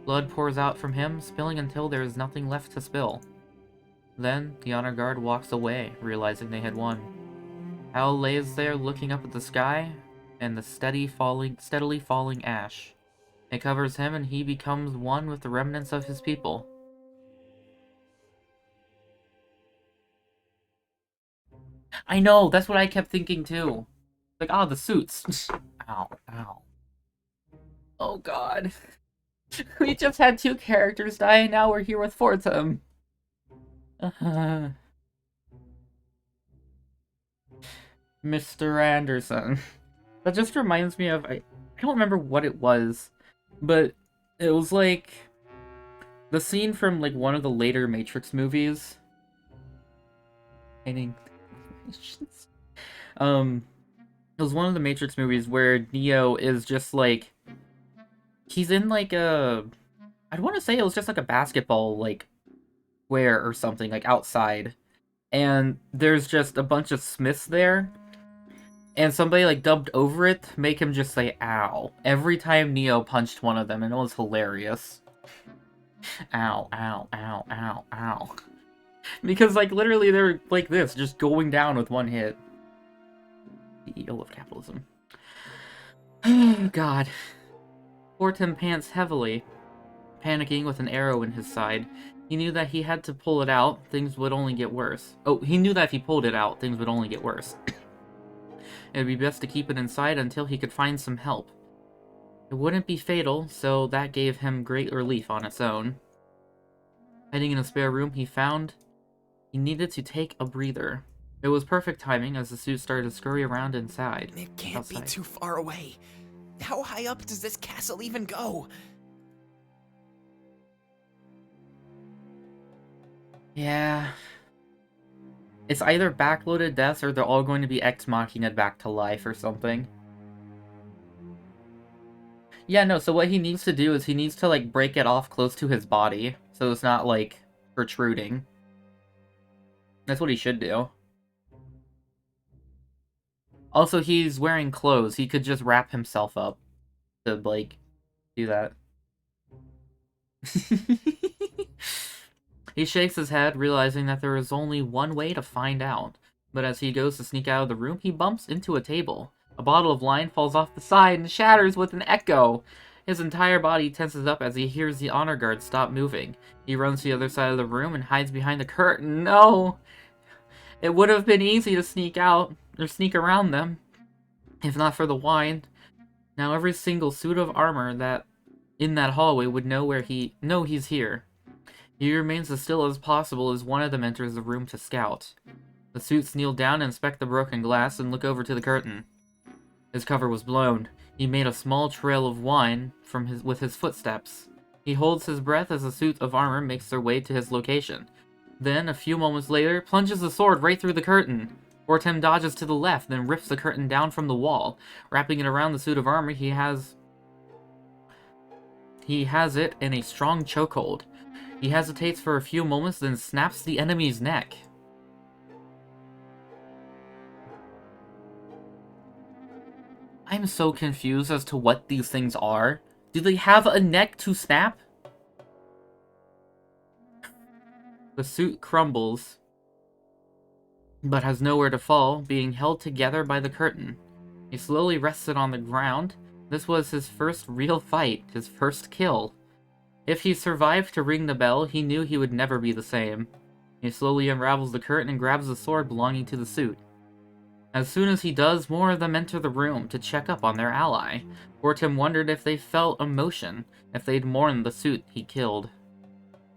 Blood pours out from him, spilling until there is nothing left to spill. Then, the honor guard walks away, realizing they had won. Hal lays there looking up at the sky, and the steadily falling ash. It covers him, and he becomes one with the remnants of his people. I know, that's what I kept thinking too. Like, the suits. Ow, ow. Oh god. We just had 2 characters die, and now we're here with 4 of them. Mr. Anderson. That just reminds me of... I don't remember what it was, but it was like... the scene from, like, one of the later Matrix movies. It was one of the Matrix movies where Neo is just, like... he's in, like, I'd want to say it was just, like, a basketball, like, square or something, like, outside. And there's just a bunch of Smiths there. And somebody, like, dubbed over it to make him just say, ow. Every time Neo punched one of them, and it was hilarious. Ow, ow, ow, ow, ow. Because, like, literally they're like this, just going down with one hit. The evil of capitalism. Oh, God. Poor Tim pants heavily, panicking with an arrow in his side. He knew that he had to pull it out, things would only get worse. Oh, he knew that if he pulled it out, things would only get worse. It would be best to keep it inside until he could find some help. It wouldn't be fatal, so that gave him great relief on its own. Hiding in a spare room he found, he needed to take a breather. It was perfect timing as the suit started to scurry around inside. It can't be too far away. How high up does this castle even go? Yeah. It's either backloaded deaths or they're all going to be Ex Machina back to life or something. Yeah, no, so what he needs to do is he needs to, like, break it off close to his body, so it's not, like, protruding. That's what he should do. Also, he's wearing clothes. He could just wrap himself up to, like, do that. He shakes his head, realizing that there is only one way to find out. But as he goes to sneak out of the room, he bumps into a table. A bottle of wine falls off the side and shatters with an echo. His entire body tenses up as he hears the honor guard stop moving. He runs to the other side of the room and hides behind the curtain. No! It would have been easy to sneak out, or sneak around them, if not for the wine. Now every single suit of armor that in that hallway would know he's here. He remains as still as possible as one of them enters the room to scout. The suits kneel down and inspect the broken glass and look over to the curtain. His cover was blown. He made a small trail of wine with his footsteps. He holds his breath as the suit of armor makes their way to his location. Then, a few moments later, plunges the sword right through the curtain. Fortem dodges to the left, then rips the curtain down from the wall. Wrapping it around the suit of armor, he has it in a strong chokehold. He hesitates for a few moments, then snaps the enemy's neck. I'm so confused as to what these things are. Do they have a neck to snap? The suit crumbles, but has nowhere to fall, being held together by the curtain. He slowly rested on the ground. This was his first real fight, his first kill. If he survived to ring the bell, he knew he would never be the same. He slowly unravels the curtain and grabs the sword belonging to the suit. As soon as he does, more of them enter the room to check up on their ally. Fortem wondered if they felt emotion, if they'd mourned the suit he killed.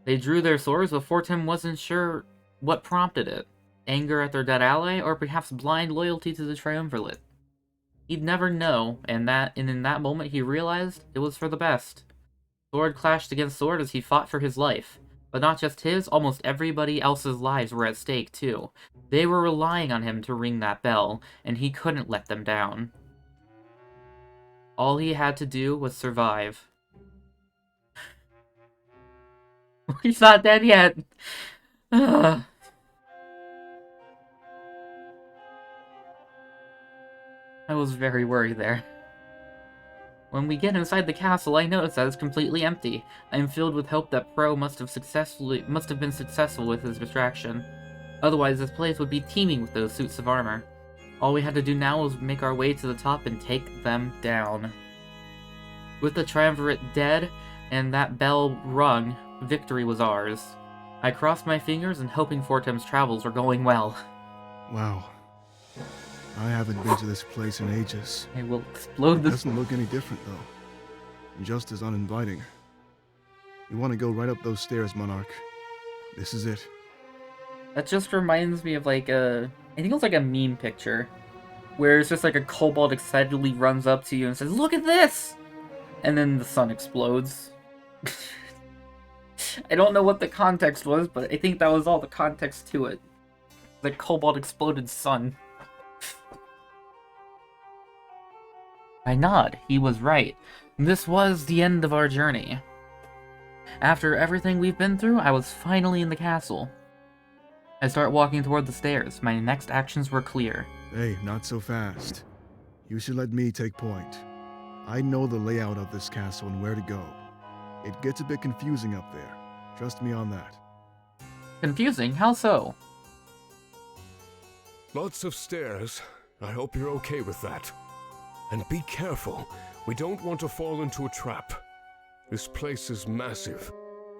They drew their swords, but Fortem wasn't sure what prompted it. Anger at their dead ally, or perhaps blind loyalty to the Triumvirate. He'd never know, and in that moment he realized it was for the best. Sword clashed against sword as he fought for his life. But not just his, almost everybody else's lives were at stake, too. They were relying on him to ring that bell, and he couldn't let them down. All he had to do was survive. He's not dead yet! Ugh. I was very worried there. When we get inside the castle, I notice that it's completely empty. I am filled with hope that Pro must have been successful with his distraction. Otherwise, this place would be teeming with those suits of armor. All we had to do now was make our way to the top and take them down. With the Triumvirate dead and that bell rung, victory was ours. I crossed my fingers and hoping Fortem's travels were going well. Wow. I haven't been to this place in ages. I will explode this. It doesn't look any different, though. Just as uninviting. You want to go right up those stairs, Monarch. This is it. That just reminds me of like I think it was like a meme picture. Where it's just like a kobold excitedly runs up to you and says, "Look at this!" And then the sun explodes. I don't know what the context was, but I think that was all the context to it. The kobold exploded sun. I nod. He was right. This was the end of our journey. After everything we've been through, I was finally in the castle. I start walking toward the stairs. My next actions were clear. Hey, not so fast. You should let me take point. I know the layout of this castle and where to go. It gets a bit confusing up there. Trust me on that. Confusing? How so? Lots of stairs. I hope you're okay with that. And be careful. We don't want to fall into a trap. This place is massive.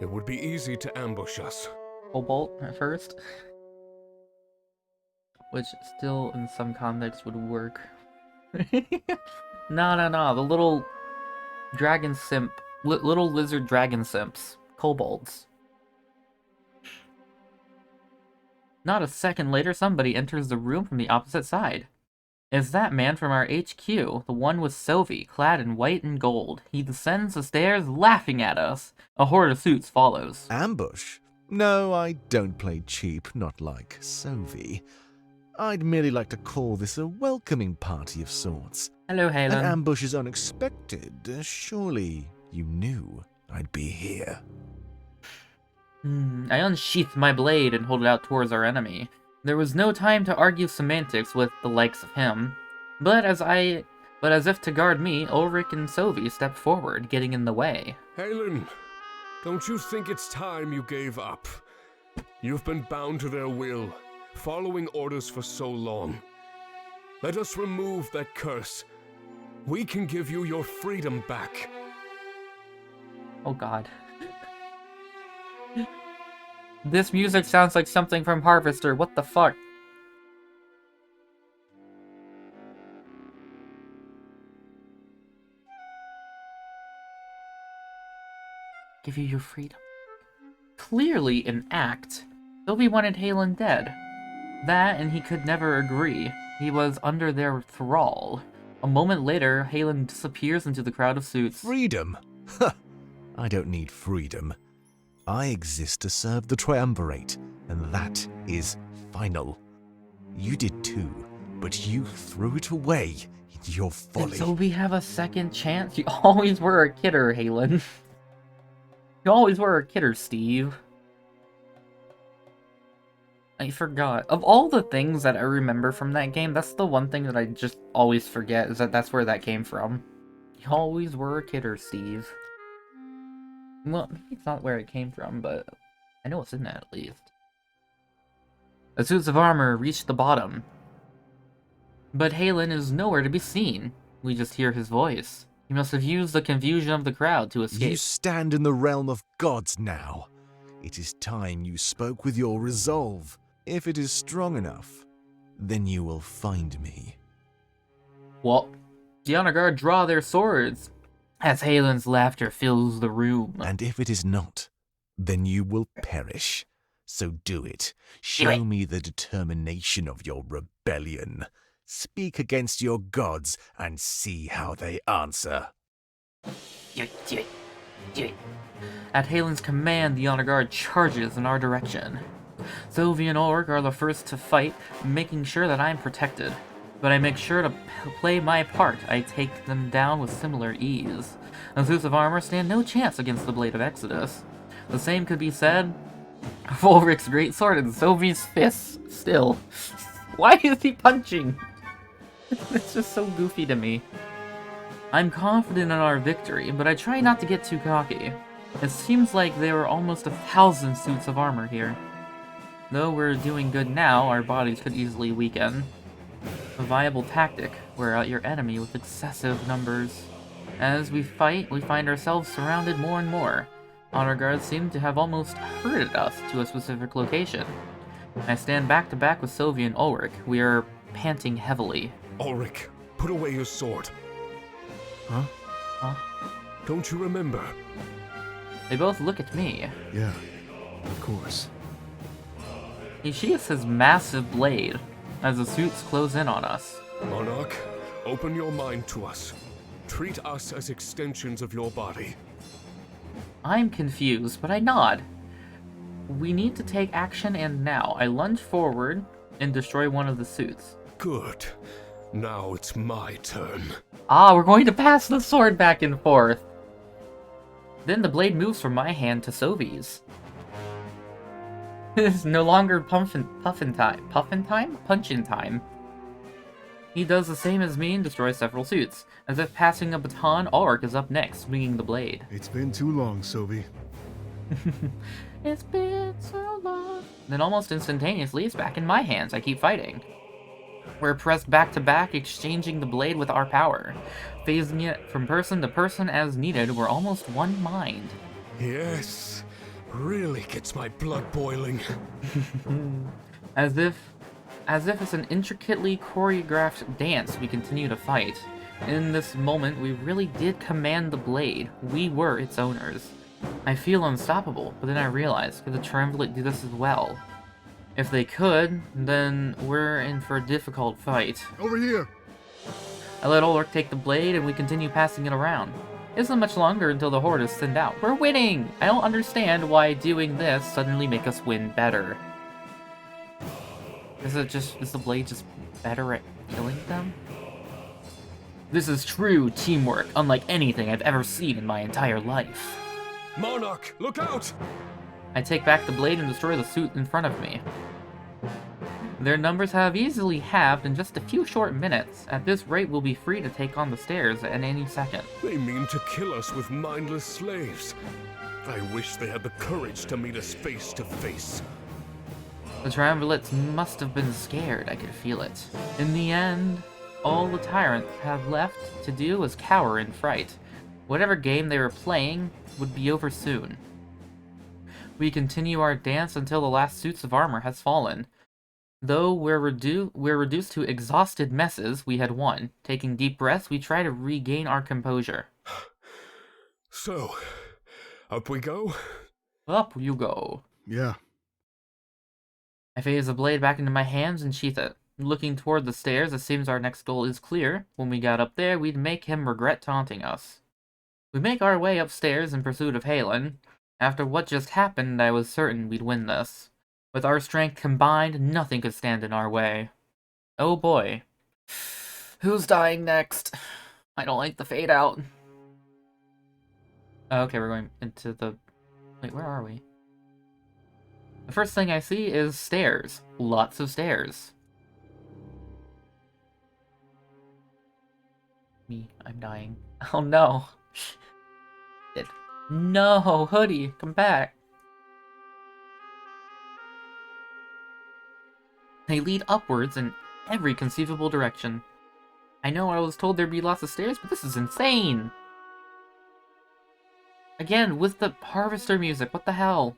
It would be easy to ambush us. Cobalt at first. Which still in some context would work. No. The little dragon simp. Little lizard dragon simps. Kobolds. Not a second later, somebody enters the room from the opposite side. It's that man from our HQ, the one with Sylvie, clad in white and gold. He descends the stairs, laughing at us. A horde of suits follows. Ambush? No, I don't play cheap, not like Sylvie. I'd merely like to call this a welcoming party of sorts. Hello, Halen. An ambush is unexpected. Surely you knew I'd be here. I unsheath my blade and hold it out towards our enemy. There was no time to argue semantics with the likes of him. But as if to guard me, Ulrich and Sylvie stepped forward, getting in the way. Halen, don't you think it's time you gave up? You've been bound to their will, following orders for so long. Let us remove that curse. We can give you your freedom back. Oh god. This music sounds like something from Harvester. What the fuck? Give you your freedom. Clearly an act. Sylvie wanted Halen dead. That, and he could never agree. He was under their thrall. A moment later, Halen disappears into the crowd of suits. Freedom? Huh. I don't need freedom. I exist to serve the Triumvirate, and that is final. You did too, but you threw it away in your folly. So we have a second chance? You always were a kidder, Halen. You always were a kidder, Steve. I forgot. Of all the things that I remember from that game, that's the one thing that I just always forget, is that that's where that came from. You always were a kidder, Steve. Well, maybe it's not where it came from, but I know it's in that at least. The suits of armor reach the bottom. But Halen is nowhere to be seen. We just hear his voice. He must have used the confusion of the crowd to escape. You stand in the realm of gods now. It is time you spoke with your resolve. If it is strong enough, then you will find me. Well, the honor guard draw their swords as Halen's laughter fills the room. And if it is not, then you will perish. So do it. Show me the determination of your rebellion. Speak against your gods and see how they answer. At Halen's command, the honor guard charges in our direction. Sylvie and Ulrich are the first to fight, making sure that I'm protected. But I make sure to play my part. I take them down with similar ease. The suits of armor stand no chance against the Blade of Exodus. The same could be said of Ulrich's greatsword and Sylvie's fists, still. Why is he punching? It's just so goofy to me. I'm confident in our victory, but I try not to get too cocky. It seems like there are almost 1,000 suits of armor here. Though we're doing good now, our bodies could easily weaken. A viable tactic: wear out your enemy with excessive numbers. As we fight, we find ourselves surrounded more and more. Honor guards seem to have almost herded us to a specific location. I stand back to back with Sylvie and Ulrich. We are panting heavily. Ulrich, put away your sword. Huh? Don't you remember? They both look at me. Yeah, of course. He sheaths his massive blade as the suits close in on us. Monarch, open your mind to us. Treat us as extensions of your body. I'm confused, but I nod. We need to take action, and now. I lunge forward and destroy one of the suits. Good. Now it's my turn. Ah, we're going to pass the sword back and forth. Then the blade moves from my hand to Sylvie's. It's no longer puffin time. Punchin' time. He does the same as me and destroys several suits. As if passing a baton, Ulrich is up next, swinging the blade. It's been too long, Sylvie. It's been so long. Then almost instantaneously, it's back in my hands. I keep fighting. We're pressed back to back, exchanging the blade with our power. Phasing it from person to person as needed, we're almost one mind. Yes. Really gets my blood boiling. As if it's an intricately choreographed dance, we continue to fight. In this moment, we really did command the blade. We were its owners. I feel unstoppable, but then I realize, could the Triumvirate do this as well? If they could, then we're in for a difficult fight. Over here! I let Ulrich take the blade, and we continue passing it around. It isn't much longer until the horde is thinned out. We're winning! I don't understand why doing this suddenly make us win better. Is the blade just better at killing them? This is true teamwork, unlike anything I've ever seen in my entire life. Monarch, look out! I take back the blade and destroy the suit in front of me. Their numbers have easily halved in just a few short minutes. At this rate, we'll be free to take on the stairs at any second. They mean to kill us with mindless slaves. I wish they had the courage to meet us face to face. The Triumvirates must have been scared, I could feel it. In the end, all the tyrants have left to do is cower in fright. Whatever game they were playing would be over soon. We continue our dance until the last suits of armor has fallen. Though we're reduced to exhausted messes, we had won. Taking deep breaths, we try to regain our composure. So, up we go? Up you go. Yeah. I phase the blade back into my hands and sheath it. Looking toward the stairs, it seems our next goal is clear. When we got up there, we'd make him regret taunting us. We make our way upstairs in pursuit of Halen. After what just happened, I was certain we'd win this. With our strength combined, nothing could stand in our way. Oh boy. Who's dying next? I don't like the fade out. Okay, we're going into the... Wait, where are we? The first thing I see is stairs. Lots of stairs. Me, I'm dying. Oh no. Shit. No, Hoodie, come back. They lead upwards in every conceivable direction. I know I was told there'd be lots of stairs, but this is insane! Again, with the harvester music, what the hell?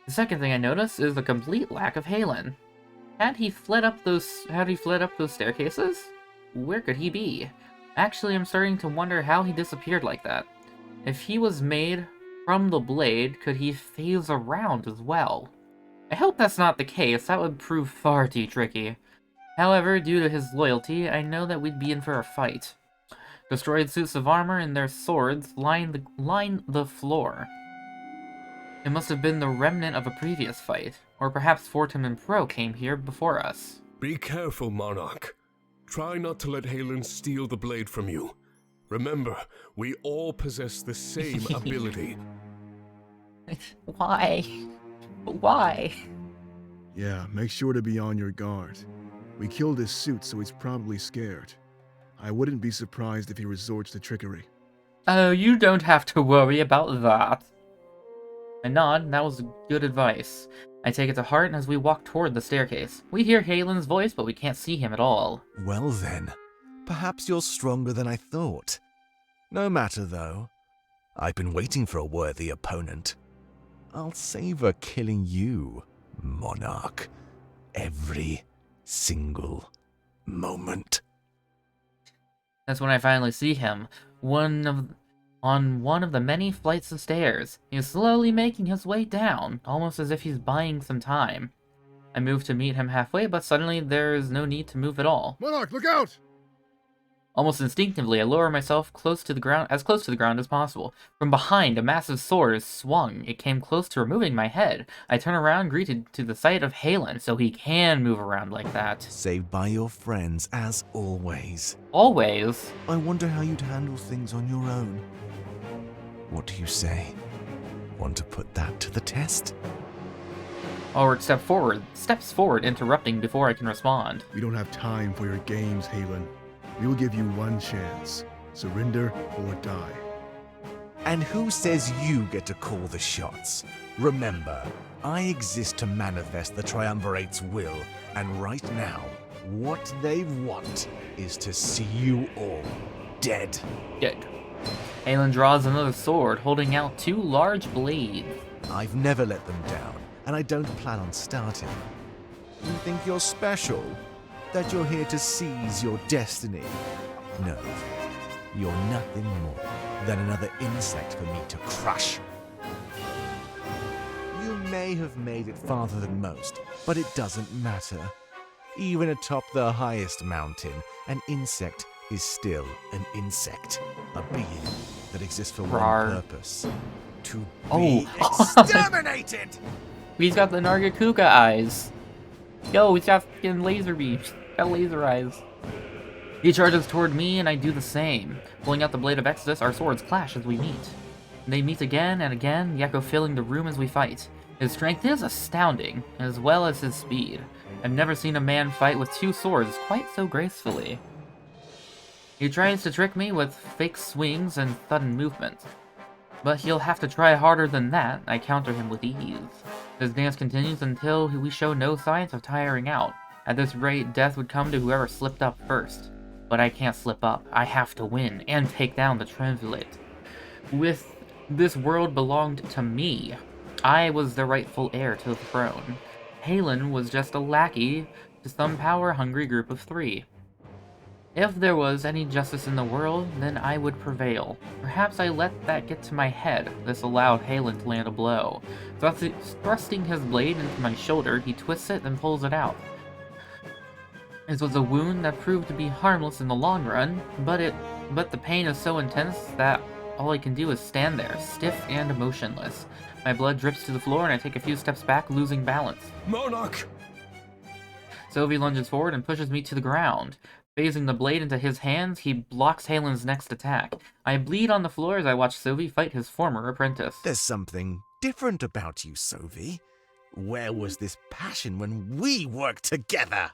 The second thing I notice is the complete lack of Halen. Had he fled up those staircases? Where could he be? Actually, I'm starting to wonder how he disappeared like that. If he was made from the blade, could he phase around as well? I hope that's not the case, that would prove far too tricky. However, due to his loyalty, I know that we'd be in for a fight. Destroyed suits of armor and their swords line the floor. It must have been the remnant of a previous fight, or perhaps Fortum and Pro came here before us. Be careful, Monarch. Try not to let Halen steal the blade from you. Remember, we all possess the same ability. Why? Why? Yeah, make sure to be on your guard. We killed his suit, so he's probably scared. I wouldn't be surprised if he resorts to trickery. Oh, you don't have to worry about that. I nod, that was good advice. I take it to heart as we walk toward the staircase. We hear Halen's voice, but we can't see him at all. Well then, perhaps you're stronger than I thought. No matter though. I've been waiting for a worthy opponent. I'll savor killing you, Monarch. Every single moment. That's when I finally see him. On one of the many flights of stairs. He's slowly making his way down, almost as if he's buying some time. I move to meet him halfway, but suddenly there is no need to move at all. Monarch, look out! Almost instinctively, I lower myself close to the ground as possible. From behind, a massive sword is swung. It came close to removing my head. I turn around, greeted to the sight of Halen, so he can move around like that. Saved by your friends, as always. Always? I wonder how you'd handle things on your own. What do you say? Want to put that to the test? Ulrich steps forward, interrupting before I can respond. We don't have time for your games, Halen. We will give you one chance. Surrender or die. And who says you get to call the shots? Remember, I exist to manifest the Triumvirate's will, and right now, what they want is to see you all dead. Dead. Halen draws another sword, holding out two large blades. I've never let them down, and I don't plan on starting. You think you're special? That you're here to seize your destiny? No, you're nothing more than another insect for me to crush. You may have made it farther than most, but it doesn't matter. Even atop the highest mountain, an insect is still an insect. A being that exists for one purpose. To be exterminated! He's got the Nargacuga eyes. Yo, he's got fucking laser beams. Got laser eyes. He charges toward me, and I do the same. Pulling out the Blade of Exodus, our swords clash as we meet. They meet again and again, the echo filling the room as we fight. His strength is astounding, as well as his speed. I've never seen a man fight with two swords quite so gracefully. He tries to trick me with fake swings and sudden movement. But he'll have to try harder than that. I counter him with ease. His dance continues until we show no signs of tiring out. At this rate, death would come to whoever slipped up first. But I can't slip up. I have to win and take down the Triumvirate. With this world belonged to me. I was the rightful heir to the throne. Halen was just a lackey to some power-hungry group of three. If there was any justice in the world, then I would prevail. Perhaps I let that get to my head. This allowed Halen to land a blow. Thrusting his blade into my shoulder, he twists it and pulls it out. This was a wound that proved to be harmless in the long run, but the pain is so intense that all I can do is stand there, stiff and motionless. My blood drips to the floor and I take a few steps back, losing balance. Monarch! Sylvie lunges forward and pushes me to the ground. Phasing the blade into his hands, he blocks Halen's next attack. I bleed on the floor as I watch Sylvie fight his former apprentice. There's something different about you, Sovi. Where was this passion when we worked together?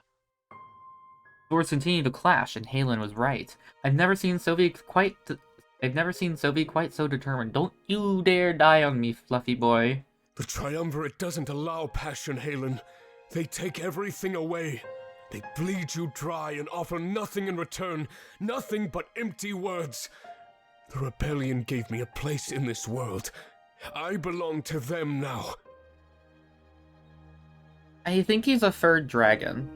Swords continue to clash, and Halen was right. I've never seen Sylvie quite so determined. Don't you dare die on me, fluffy boy. The Triumvirate doesn't allow passion, Halen. They take everything away. They bleed you dry and offer nothing in return, nothing but empty words. The rebellion gave me a place in this world. I belong to them now. I think he's a furred dragon.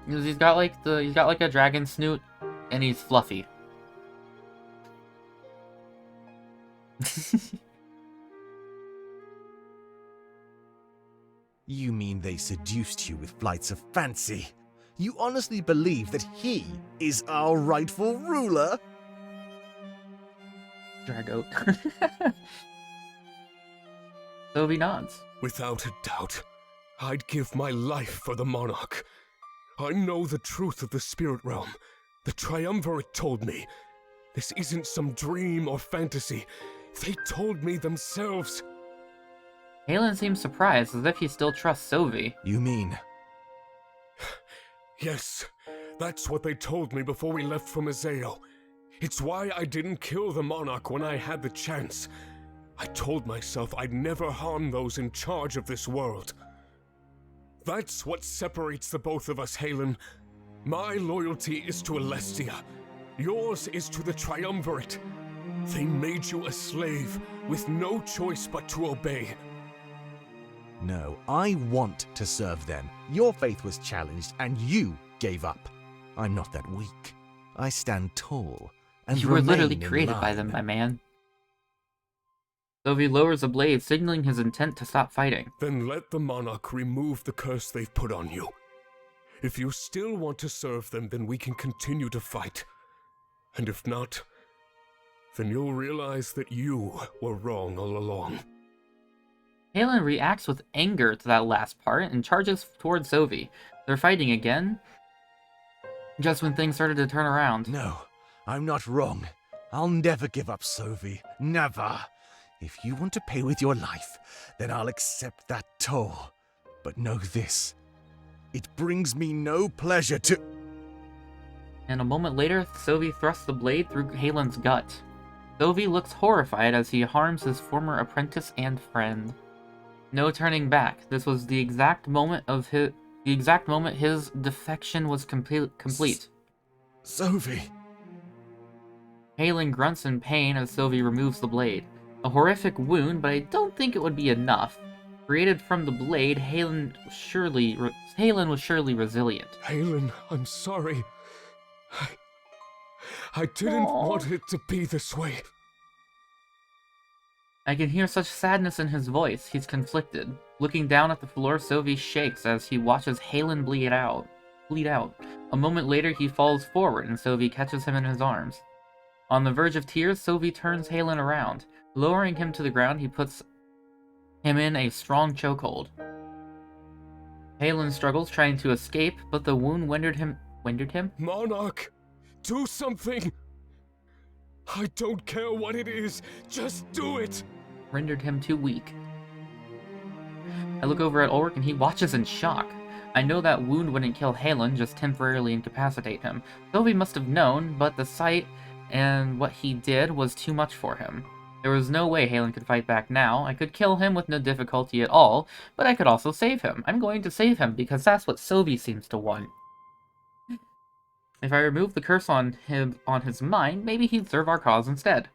Because he's got like a dragon snoot, and he's fluffy. You mean they seduced you with flights of fancy? You honestly believe that he is our rightful ruler? Dragoat. Sylvie nods. Without a doubt, I'd give my life for the monarch. I know the truth of the spirit realm. The Triumvirate told me. This isn't some dream or fantasy. They told me themselves. Halen seems surprised, as if he still trusts Sylvie. You mean? Yes, that's what they told me before we left from Azeo. It's why I didn't kill the monarch when I had the chance. I told myself I'd never harm those in charge of this world. That's what separates the both of us, Halen. My loyalty is to Alestia. Yours is to the Triumvirate. They made you a slave, with no choice but to obey. No, I want to serve them. Your faith was challenged, and you gave up. I'm not that weak. I stand tall, and you were literally remain in created by line. them, my man. Sylvie lowers the blade, signaling his intent to stop fighting. Then let the monarch remove the curse they've put on you. If you still want to serve them, then we can continue to fight. And if not, then you'll realize that you were wrong all along. Halen reacts with anger to that last part and charges towards Sylvie. They're fighting again, just when things started to turn around. No, I'm not wrong. I'll never give up, Sovi. Never. If you want to pay with your life, then I'll accept that toll. But know this. It brings me no pleasure to... And a moment later, Sylvie thrusts the blade through Halen's gut. Sylvie looks horrified as he harms his former apprentice and friend. No turning back. This was the exact moment his defection was complete. Sovi. Halen grunts in pain as Sylvie removes the blade. A horrific wound, but I don't think it would be enough. Created from the blade, Halen was surely resilient. Halen, I'm sorry. I didn't want it to be this way. I can hear such sadness in his voice. He's conflicted. Looking down at the floor, Sylvie shakes as he watches Halen bleed out. A moment later, he falls forward, and Sylvie catches him in his arms. On the verge of tears, Sylvie turns Halen around. Lowering him to the ground, he puts him in a strong chokehold. Halen struggles, trying to escape, but the wound rendered him? Monarch, do something! I don't care what it is, just do it! Rendered him too weak. I look over at Ulrich and he watches in shock. I know that wound wouldn't kill Halen, just temporarily incapacitate him. Sylvie must have known, but the sight and what he did was too much for him. There was no way Halen could fight back now. I could kill him with no difficulty at all, but I could also save him. I'm going to save him because that's what Sylvie seems to want. If I remove the curse on his mind, maybe he'd serve our cause instead.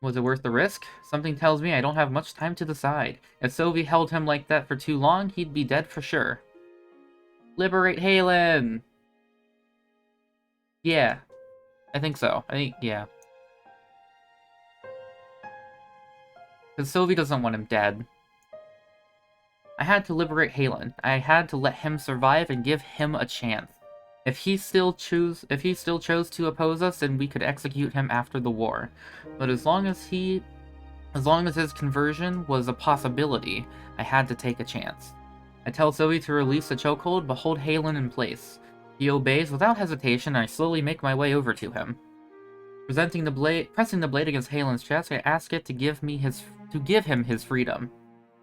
Was it worth the risk? Something tells me I don't have much time to decide. If Sylvie held him like that for too long, he'd be dead for sure. Liberate Halen! Yeah. I think so. Yeah. Because Sylvie doesn't want him dead. I had to liberate Halen. I had to let him survive and give him a chance. If he still chose to oppose us, then we could execute him after the war. But as long as his conversion was a possibility, I had to take a chance. I tell Sylvie to release the chokehold, but hold Halen in place. He obeys without hesitation, and I slowly make my way over to him. Pressing the blade against Halen's chest, I ask it to give him his freedom.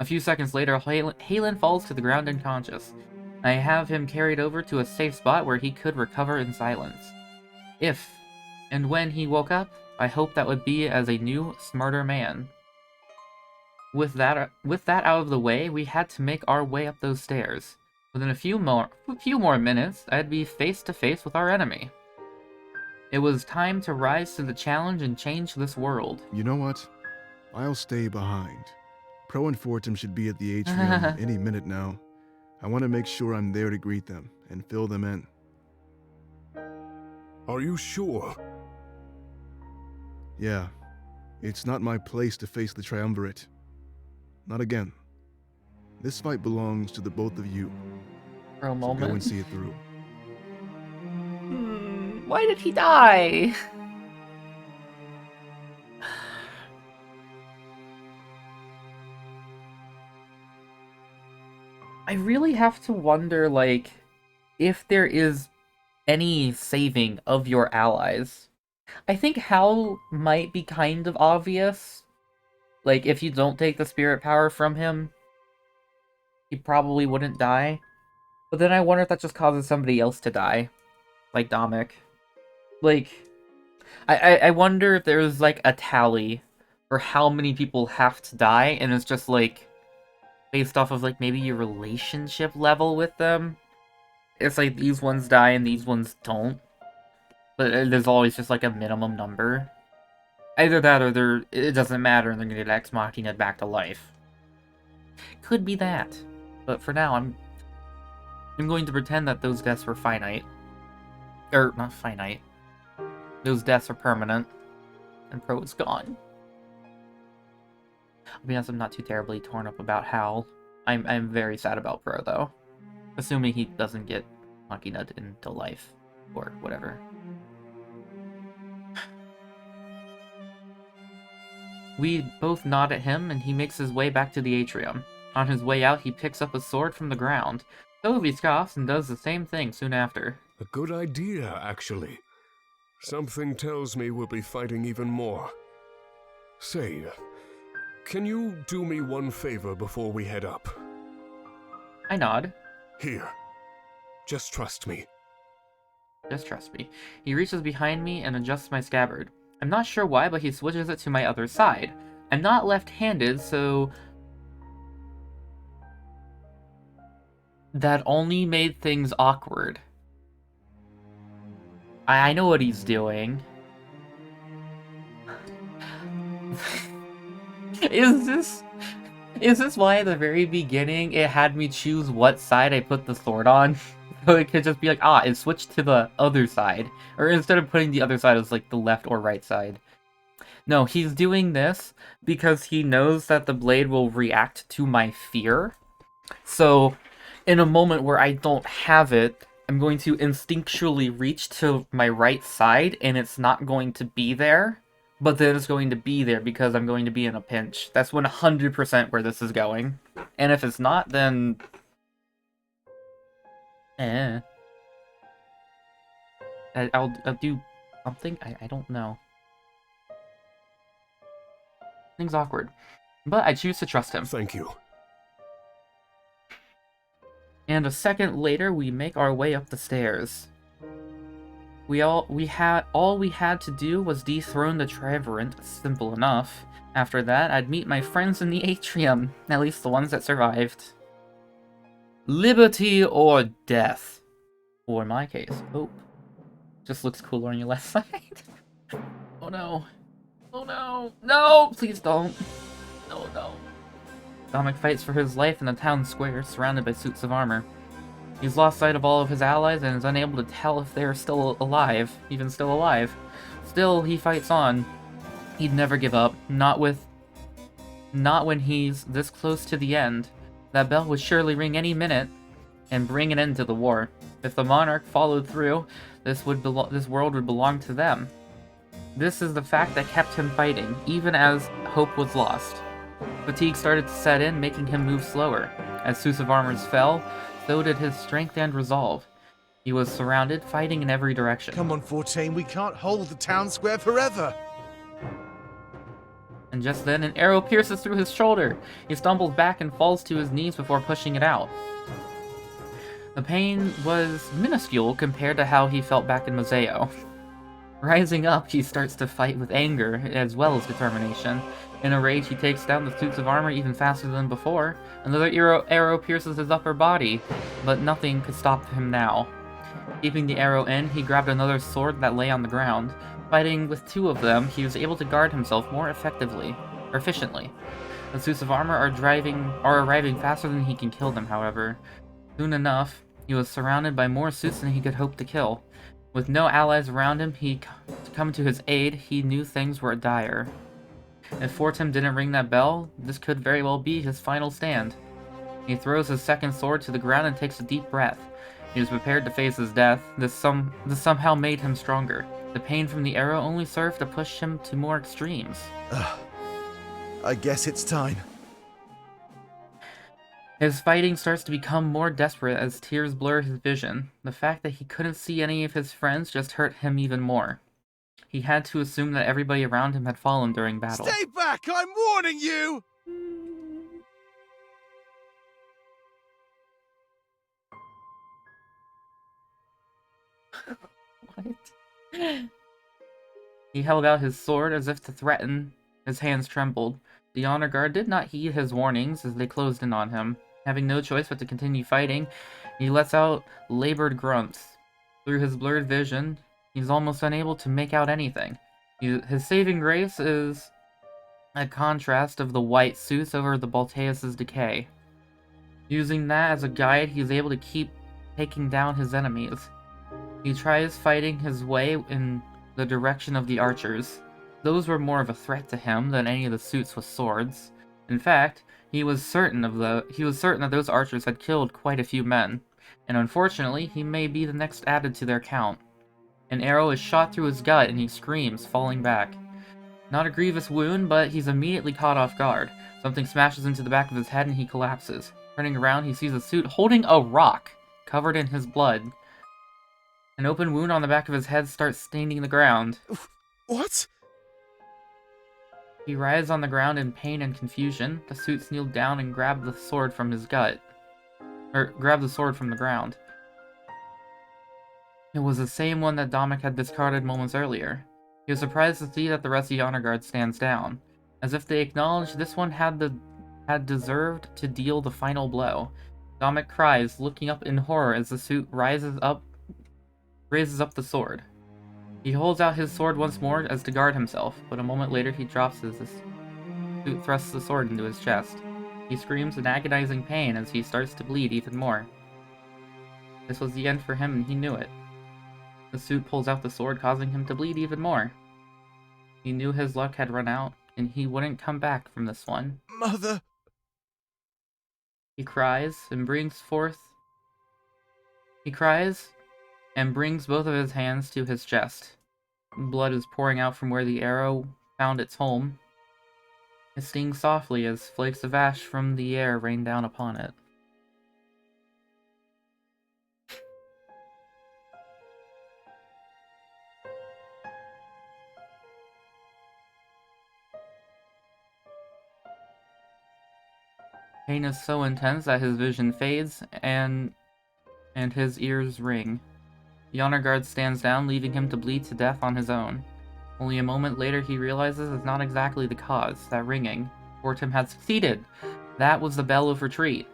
A few seconds later, Halen falls to the ground unconscious. I have him carried over to a safe spot where he could recover in silence. If and when he woke up, I hope that would be as a new, smarter man. With that out of the way, we had to make our way up those stairs. Within a few more minutes, I'd be face to face with our enemy. It was time to rise to the challenge and change this world. You know what? I'll stay behind. Pro and Fortum should be at the atrium any minute now. I want to make sure I'm there to greet them and fill them in. Are you sure? Yeah. It's not my place to face the Triumvirate. Not again. This fight belongs to the both of you. For a So moment. go and see it through. Why did he die? I really have to wonder, like, if there is any saving of your allies. I think Hal might be kind of obvious. Like, if you don't take the spirit power from him, he probably wouldn't die. But then I wonder if that just causes somebody else to die. Like Dominic. Like, I wonder if there's, like, a tally for how many people have to die, and it's just, like, based off of, like, maybe your relationship level with them. It's like, these ones die and these ones don't. But there's always just, like, a minimum number. Either that or it doesn't matter and they're gonna get Ex Machina back to life. Could be that. But for now, I'm going to pretend that those deaths were finite. Or, not finite. Those deaths are permanent. And Pro is gone. I'll be honest, I'm not too terribly torn up about Hal. I'm very sad about Pro, though. Assuming he doesn't get Machina into life. Or whatever. We both nod at him, and he makes his way back to the atrium. On his way out, he picks up a sword from the ground. Sylvie scoffs and does the same thing soon after. A good idea, actually. Something tells me we'll be fighting even more. Say, can you do me one favor before we head up? I nod. Here. Just trust me. Just trust me. He reaches behind me and adjusts my scabbard. I'm not sure why, but he switches it to my other side. I'm not left-handed, so... that only made things awkward. I know what he's doing. Is this why at the very beginning it had me choose what side I put the sword on? So it could just be like, it switched to the other side. Or instead of putting the other side as like the left or right side. No, he's doing this because he knows that the blade will react to my fear. So, in a moment where I don't have it, I'm going to instinctually reach to my right side and it's not going to be there. But then it's going to be there because I'm going to be in a pinch. That's 100% where this is going. And if it's not, then... I'll do something? I don't know. Things awkward. But I choose to trust him. Thank you. And a second later, we make our way up the stairs. All we had to do was dethrone the Triumvirate. Simple enough. After that, I'd meet my friends in the atrium. At least the ones that survived. Liberty or death. Or in my case, hope. Just looks cooler on your left side. Oh no. Oh no. No! Please don't. No. Dominic fights for his life in the town square, surrounded by suits of armor. He's lost sight of all of his allies and is unable to tell if they're still alive, even still alive. Still, he fights on. He'd never give up, not when he's this close to the end. That bell would surely ring any minute and bring an end to the war. If the monarch followed through, this world would belong to them. This is the fact that kept him fighting, even as hope was lost. Fatigue started to set in, making him move slower. As suits of armors fell, so did his strength and resolve. He was surrounded, fighting in every direction. Come on, 14, we can't hold the town square forever. And just then, an arrow pierces through his shoulder. He stumbles back and falls to his knees before pushing it out. The pain was minuscule compared to how he felt back in Museo. Rising up, he starts to fight with anger as well as determination. In a rage, he takes down the suits of armor even faster than before. Another arrow pierces his upper body, but nothing could stop him now. Keeping the arrow in, he grabbed another sword that lay on the ground. Fighting with two of them, he was able to guard himself more efficiently. The suits of armor are arriving faster than he can kill them, however. Soon enough, he was surrounded by more suits than he could hope to kill. With no allies around him to come to his aid, he knew things were dire. If Fortem didn't ring that bell, this could very well be his final stand. He throws his second sword to the ground and takes a deep breath. He was prepared to face his death. This somehow made him stronger. The pain from the arrow only served to push him to more extremes. I guess it's time. His fighting starts to become more desperate as tears blur his vision. The fact that he couldn't see any of his friends just hurt him even more. He had to assume that everybody around him had fallen during battle. Stay back! I'm warning you! What? He held out his sword as if to threaten. His hands trembled. The honor guard did not heed his warnings as they closed in on him. Having no choice but to continue fighting, he lets out labored grunts. Through his blurred vision, he's almost unable to make out anything. His saving grace is a contrast of the white suits over the Balteus' decay. Using that as a guide, he's able to keep taking down his enemies. He tries fighting his way in the direction of the archers. Those were more of a threat to him than any of the suits with swords. In fact, he was certain that those archers had killed quite a few men, and unfortunately, he may be the next added to their count. An arrow is shot through his gut and he screams, falling back. Not a grievous wound, but he's immediately caught off guard. Something smashes into the back of his head and he collapses. Turning around, he sees a suit holding a rock, covered in his blood. An open wound on the back of his head starts staining the ground. What? He writhes on the ground in pain and confusion. The suits kneel down and grab the sword from his gut. Grab the sword from the ground. It was the same one that Dominic had discarded moments earlier. He was surprised to see that the rest of the honor guard stands down, as if they acknowledged this one had deserved to deal the final blow. Dominic cries, looking up in horror as the suit raises up the sword. He holds out his sword once more as to guard himself, but a moment later he drops as the suit thrusts the sword into his chest. He screams in agonizing pain as he starts to bleed even more. This was the end for him and he knew it. The suit pulls out the sword, causing him to bleed even more. He knew his luck had run out, and he wouldn't come back from this one. Mother! He cries and brings both of his hands to his chest. Blood is pouring out from where the arrow found its home. It stings softly as flakes of ash from the air rain down upon it. Pain is so intense that his vision fades and his ears ring. The honor guard stands down, leaving him to bleed to death on his own. Only a moment later he realizes it's not exactly the cause, that ringing. Fortem had succeeded! That was the bell of retreat.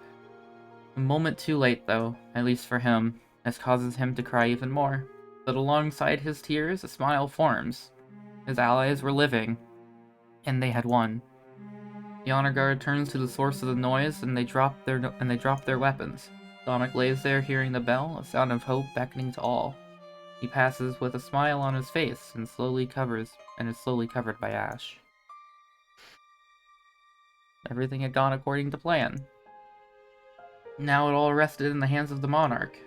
A moment too late though, at least for him. This causes him to cry even more. But alongside his tears, a smile forms. His allies were living, and they had won. The honor guard turns to the source of the noise and they drop their weapons. Sonic lays there hearing the bell, a sound of hope beckoning to all. He passes with a smile on his face and is slowly covered by ash. Everything had gone according to plan. Now it all rested in the hands of the monarch.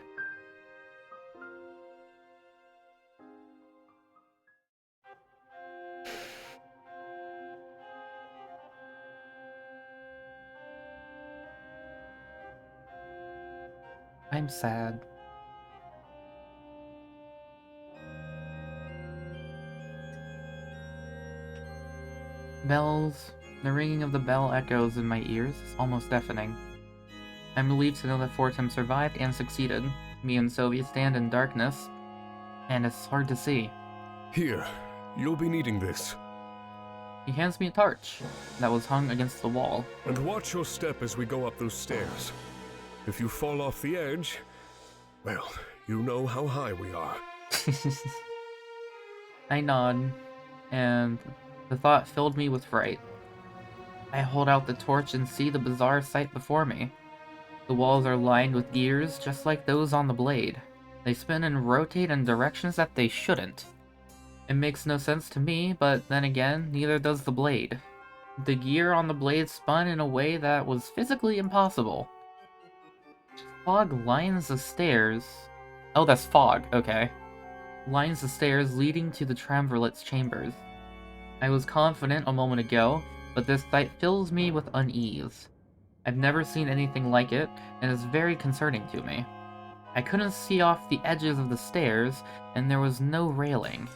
I'm sad. Bells. The ringing of the bell echoes in my ears, almost deafening. I'm relieved to know that Fortem survived and succeeded. Me and Sylvie stand in darkness, and it's hard to see. Here, you'll be needing this. He hands me a torch that was hung against the wall. And watch your step as we go up those stairs. If you fall off the edge, well, you know how high we are. I nod, and the thought filled me with fright. I hold out the torch and see the bizarre sight before me. The walls are lined with gears just like those on the blade. They spin and rotate in directions that they shouldn't. It makes no sense to me, but then again, neither does the blade. The gear on the blade spun in a way that was physically impossible. Fog lines the stairs. Oh, that's fog, okay. Lines the stairs leading to the Triumvirate's chambers. I was confident a moment ago, but this sight fills me with unease. I've never seen anything like it, and it's very concerning to me. I couldn't see off the edges of the stairs, and there was no railing.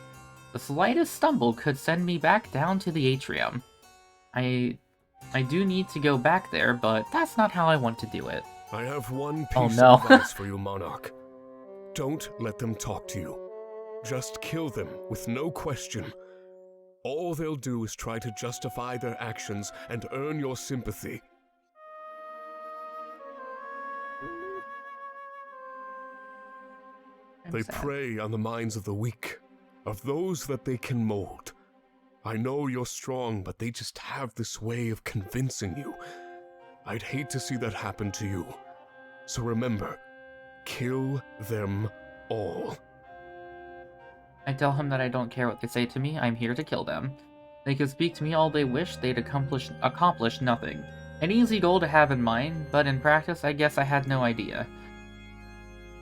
The slightest stumble could send me back down to the atrium. I do need to go back there, but that's not how I want to do it. I have one Oh, piece no. of advice for you, Monarch. Don't let them talk to you. Just kill them with no question. All they'll do is try to justify their actions and earn your sympathy. They prey on the minds of the weak, of those that they can mold. I know you're strong, but they just have this way of convincing you. I'd hate to see that happen to you. So remember, kill them all. I tell him that I don't care what they say to me, I'm here to kill them. They could speak to me all they wish, they'd accomplish nothing. An easy goal to have in mind, but in practice I guess I had no idea.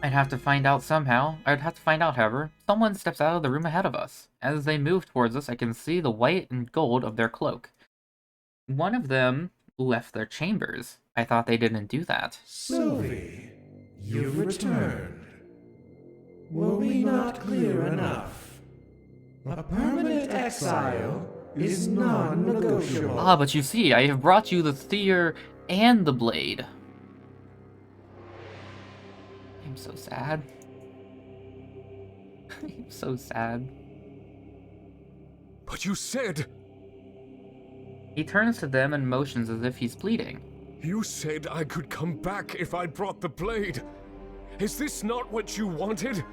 I'd have to find out, however, someone steps out of the room ahead of us. As they move towards us, I can see the white and gold of their cloak. One of them left their chambers. I thought they didn't do that. Sylvie, you've returned. Were we not clear enough? A permanent exile is non-negotiable. Ah, but you see, I have brought you the spear and the blade. I'm so sad. I'm so sad. But you said... He turns to them and motions as if he's pleading. You said I could come back if I brought the blade. Is this not what you wanted?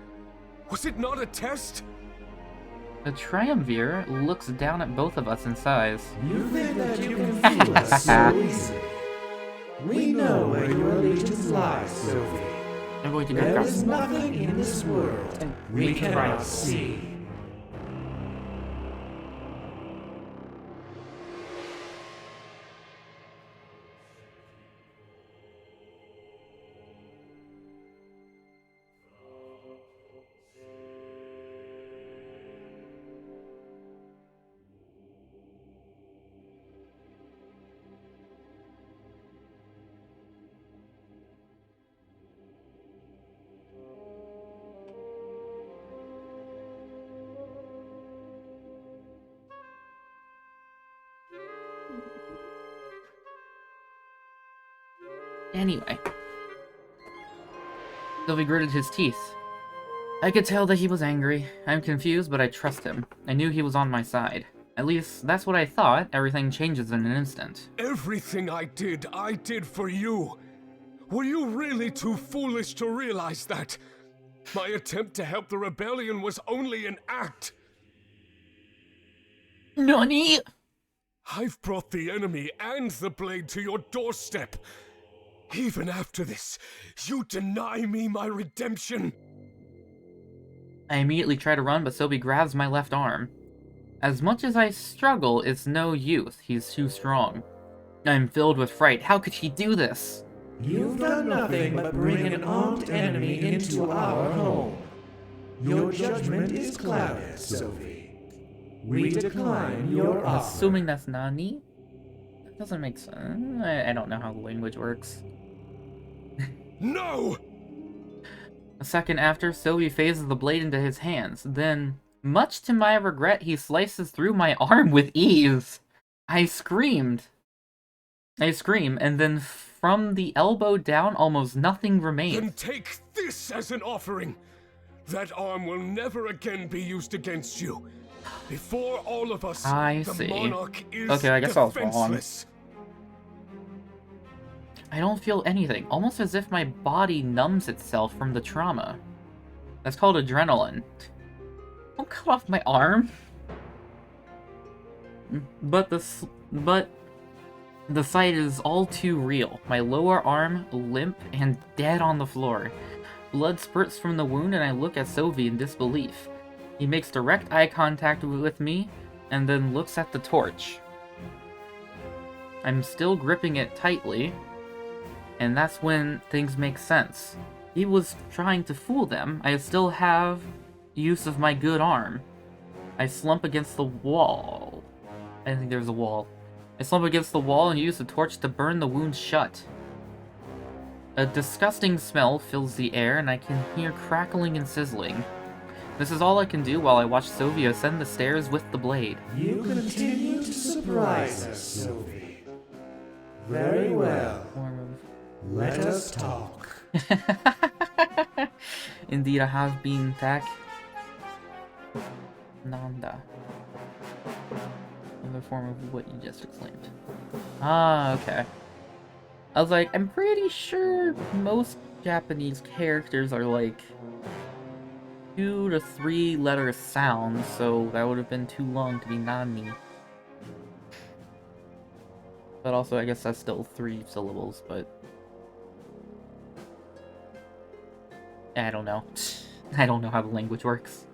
Was it not a test? The Triumvir looks down at both of us in sighs. You think that you can fool us so easily? We know where your allegiance lies, Sylvie. I'm going to go There across. is nothing in this world we cannot see. Anyway. Sylvie gritted his teeth. I could tell that he was angry. I'm confused, but I trust him. I knew he was on my side. At least, that's what I thought. Everything changes in an instant. Everything I did for you. Were you really too foolish to realize that? My attempt to help the rebellion was only an act. Nani? I've brought the enemy and the blade to your doorstep. Even after this, you deny me my redemption? I immediately try to run, but Sobi grabs my left arm. As much as I struggle, it's no use. He's too strong. I'm filled with fright. How could he do this? You've done nothing but bring an armed enemy into our home. Your judgment is clouded, Sophie. We decline your I'm offer. assuming that's Nani? That doesn't make sense. I don't know how the language works. No! A second after, Sobi phases the blade into his hands. Then, much to my regret, he slices through my arm with ease. I scream, and then from the elbow down, almost nothing remains. Then take this as an offering. That arm will never again be used against you. Before all of us, I the see. monarch is Okay, I guess I was wrong. defenseless. I don't feel anything, almost as if my body numbs itself from the trauma. That's called adrenaline. Don't cut off my arm. But the sight is all too real. My lower arm, limp and dead on the floor. Blood spurts from the wound and I look at Sovi in disbelief. He makes direct eye contact with me and then looks at the torch. I'm still gripping it tightly, and that's when things make sense. He was trying to fool them. I still have use of my good arm. I slump against the wall. I think there's a wall. I slump against the wall and use the torch to burn the wound shut. A disgusting smell fills the air and I can hear crackling and sizzling. This is all I can do while I watch Sylvia ascend the stairs with the blade. You continue to surprise us, Sophie. Very well. Let us talk. Indeed, I have been back. Nanda. Another form of what you just exclaimed. Ah, okay. I was like, I'm pretty sure most Japanese characters are like 2 to 3 letter sounds, so that would have been too long to be Nani. But also, I guess that's still 3 syllables, but I don't know. I don't know how the language works.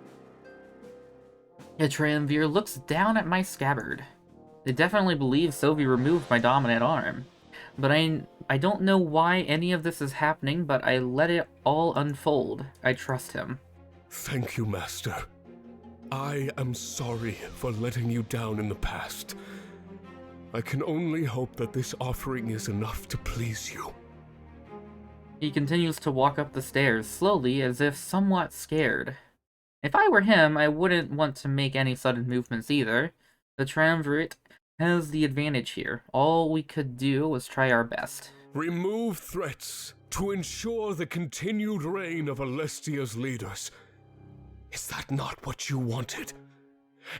A triumvir looks down at my scabbard. They definitely believe Sovi removed my dominant arm. But I don't know why any of this is happening, but I let it all unfold. I trust him. Thank you, Master. I am sorry for letting you down in the past. I can only hope that this offering is enough to please you. He continues to walk up the stairs, slowly, as if somewhat scared. If I were him, I wouldn't want to make any sudden movements either. The triumvirate has the advantage here. All we could do was try our best. Remove threats to ensure the continued reign of Alestia's leaders. Is that not what you wanted?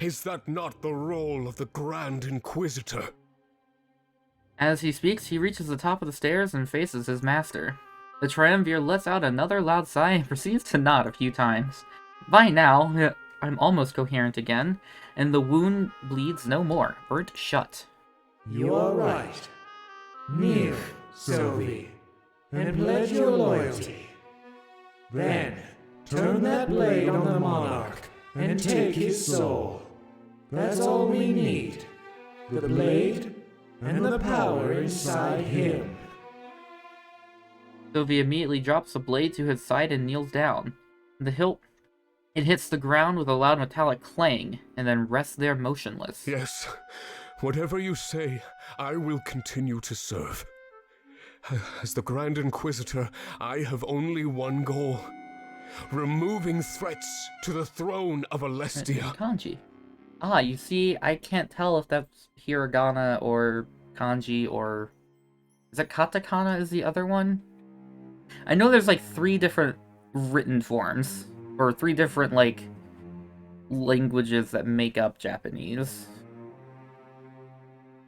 Is that not the role of the Grand Inquisitor? As he speaks, he reaches the top of the stairs and faces his master. The triumvir lets out another loud sigh and proceeds to nod a few times. By now, I'm almost coherent again, and the wound bleeds no more, burnt shut. You are right. Kneel, Sophie, and pledge your loyalty. Then, turn that blade on the monarch and take his soul. That's all we need. The blade and the power inside him. Sylvie immediately drops the blade to his side and kneels down. The hilt, it hits the ground with a loud metallic clang, and then rests there motionless. Yes, whatever you say, I will continue to serve. As the Grand Inquisitor, I have only one goal. Removing threats to the throne of Alestia. Kanji. Ah, you see, I can't tell if that's hiragana or kanji or... Is it katakana is the other one? I know there's like 3 different written forms, or 3 different, like, languages that make up Japanese.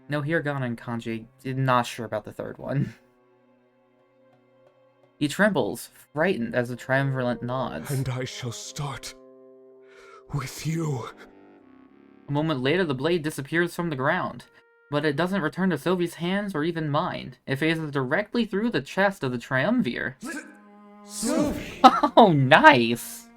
No, hiragana and kanji. Not sure about the 3rd one. He trembles, frightened as the triumvirate nods. And I shall start with you. A moment later, the blade disappears from the ground. but it doesn't return to Sylvie's hands or even mine. It phases directly through the chest of the Triumvir. Sylvie! Oh, nice!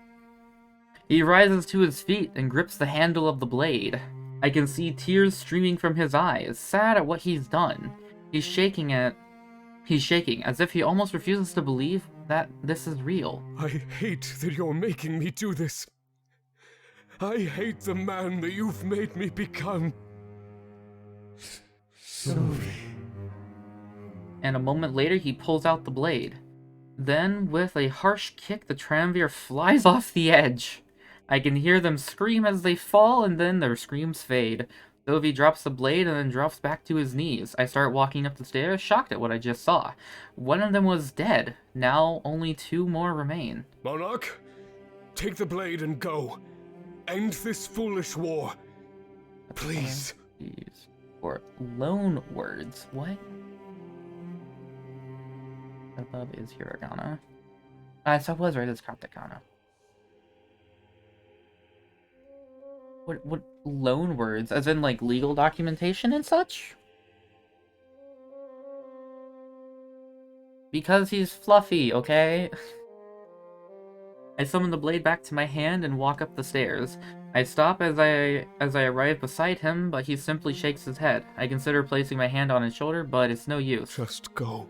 He rises to his feet and grips the handle of the blade. I can see tears streaming from his eyes, sad at what he's done. He's shaking as if he almost refuses to believe that this is real. I hate that you're making me do this. I hate the man that you've made me become. Sylvie. And a moment later, he pulls out the blade. Then, with a harsh kick, the Triumvir flies off the edge. I can hear them scream as they fall, and then their screams fade. Sylvie drops the blade and then drops back to his knees. I start walking up the stairs, shocked at what I just saw. One of them was dead. Now, only 2 more remain. Monarch, take the blade and go. End this foolish war. Please. Or loan words. What? Above is hiragana. So I was right, it's katakana. What loan words? As in, like, legal documentation and such? Because he's fluffy, okay? I summon the blade back to my hand and walk up the stairs. I stop as I arrive beside him, but he simply shakes his head. I consider placing my hand on his shoulder, but it's no use. Just go.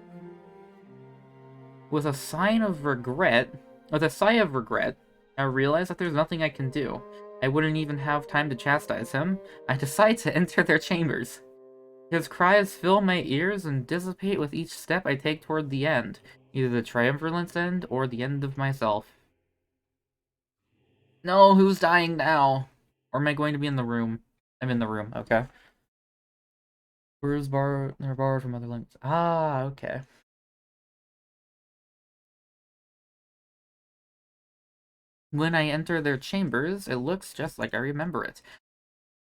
With a sigh of regret, I realize that there's nothing I can do. I wouldn't even have time to chastise him. I decide to enter their chambers. His cries fill my ears and dissipate with each step I take toward the end, either the triumvirate end or the end of myself. No, who's dying now? Or am I going to be in the room? I'm in the room, okay. Words borrowed, they're borrowed from other links. Ah, okay. When I enter their chambers, it looks just like I remember it.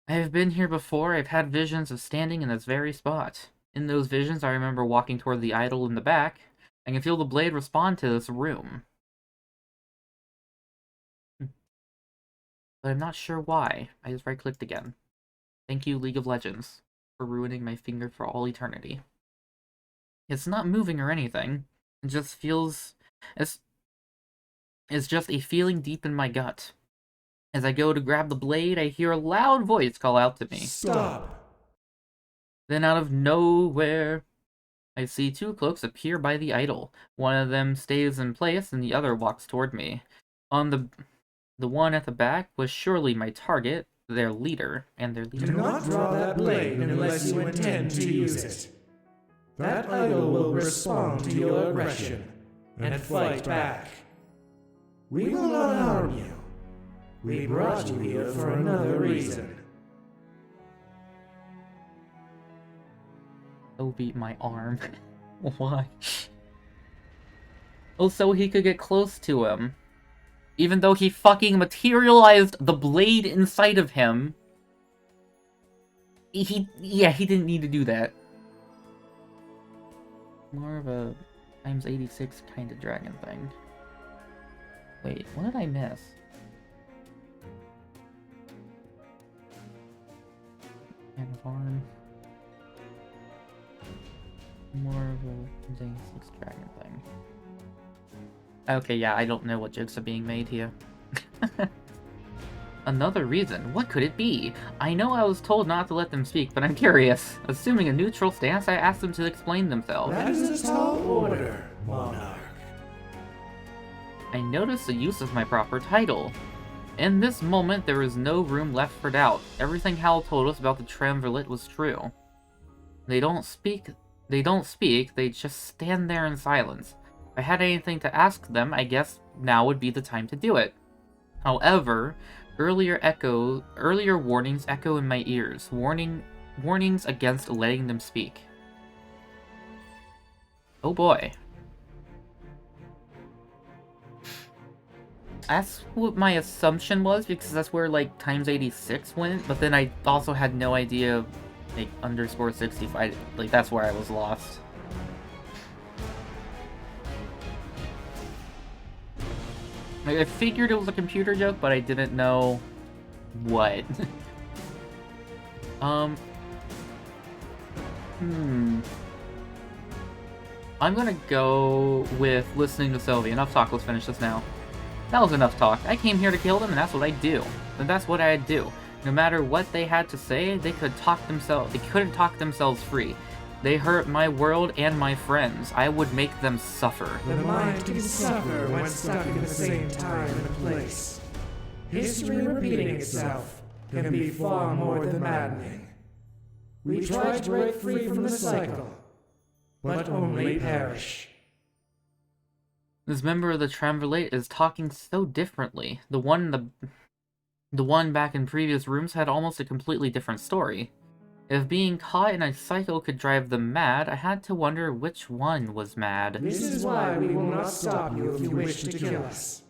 I have been here before. I've had visions of standing in this very spot. In those visions, I remember walking toward the idol in the back. I can feel the blade respond to this room. But I'm not sure why. I just right-clicked again. Thank you, League of Legends, for ruining my finger for all eternity. It's not moving or anything. It just feels... It's just a feeling deep in my gut. As I go to grab the blade, I hear a loud voice call out to me. Stop! Then out of nowhere, I see 2 cloaks appear by the idol. One of them stays in place and the other walks toward me. On the one at the back was surely my target, their leader, and their leader. Do not draw that blade unless you intend to use it. That idol will respond to your aggression and fight back. We will not harm you. We brought you here for another reason. Oh, beat my arm. Why? Oh, so he could get close to him. Even though he fucking materialized the blade inside of him. Yeah, he didn't need to do that. More of a times 86 kind of dragon thing. Wait, what did I miss? And of arm. More of a 86 dragon thing. Okay, yeah, I don't know what jokes are being made here. Another reason? What could it be? I know I was told not to let them speak, but I'm curious. Assuming a neutral stance, I asked them to explain themselves. That is a tall order, Monarch. I noticed the use of my proper title. In this moment, there was no room left for doubt. Everything Hal told us about the Triumvirate was true. They don't speak, they just stand there in silence. If I had anything to ask them, I guess now would be the time to do it. However, earlier warnings echo in my ears. Warnings against letting them speak. Oh boy. That's what my assumption was, because that's where, like, times 86 went, but then I also had no idea, like, underscore 65, like, that's where I was lost. Like, I figured it was a computer joke, but I didn't know what. I'm gonna go with listening to Sylvie. Enough talk, let's finish this now. That was enough talk. I came here to kill them, and that's what I do. And that's what I do. No matter what they had to say, they couldn't talk themselves free. They hurt my world and my friends. I would make them suffer. The mind can suffer when stuck in the same time and place. History repeating itself can be far more than maddening. We try to break free from the cycle, but only perish. This member of the Triumvirate is talking so differently. The one back in previous rooms had almost a completely different story. If being caught in a cycle could drive them mad, I had to wonder which one was mad. This is why we will not stop you if you wish to kill us.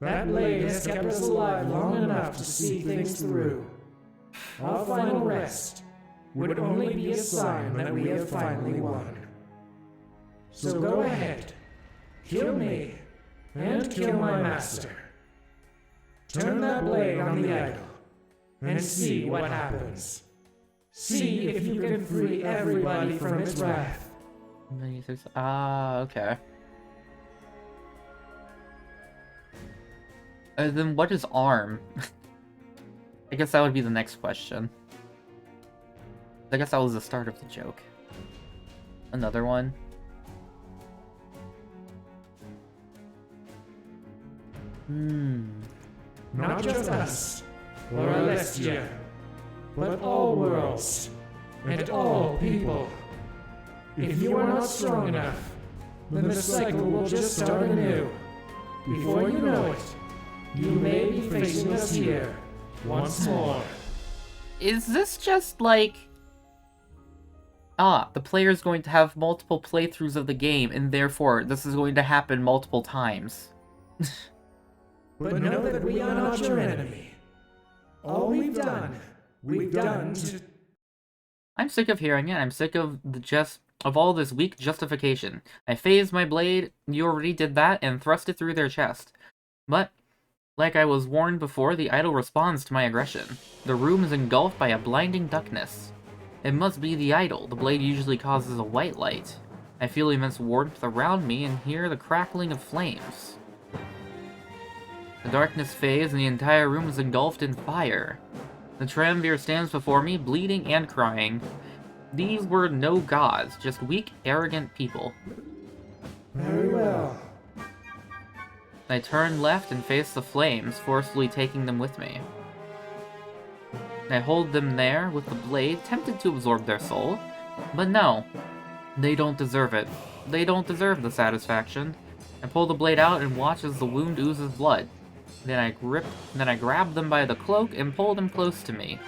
That blade has kept us alive long enough to see things through. Our final rest would only be a sign that we have finally won. So go ahead, kill me, and kill my master. Turn that blade on the idol, and see what happens. See if you can free everybody from its wrath. Okay. Then what is arm? I guess that would be the next question. I guess that was the start of the joke. Another one. Not just us, or Alestia, but all worlds, and all people. If you are not strong enough, then the cycle will just start anew. Before you know it, you may be facing us here, once more. Is this just like... the player's going to have multiple playthroughs of the game, and therefore this is going to happen multiple times. But know that we are not your enemy. All we've done to... I'm sick of hearing it. I'm sick of all this weak justification. I phased my blade, you already did that, and thrust it through their chest. But, like I was warned before, the idol responds to my aggression. The room is engulfed by a blinding darkness. It must be the idol. The blade usually causes a white light. I feel immense warmth around me and hear the crackling of flames. The darkness fades and the entire room is engulfed in fire. The Triumvir stands before me, bleeding and crying. These were no gods, just weak, arrogant people. Very well. I turned left and faced the flames, forcefully taking them with me. I hold them there with the blade, tempted to absorb their soul. But no, they don't deserve it. They don't deserve the satisfaction. I pull the blade out and watch as the wound oozes blood. Then I grab them by the cloak and pull them close to me.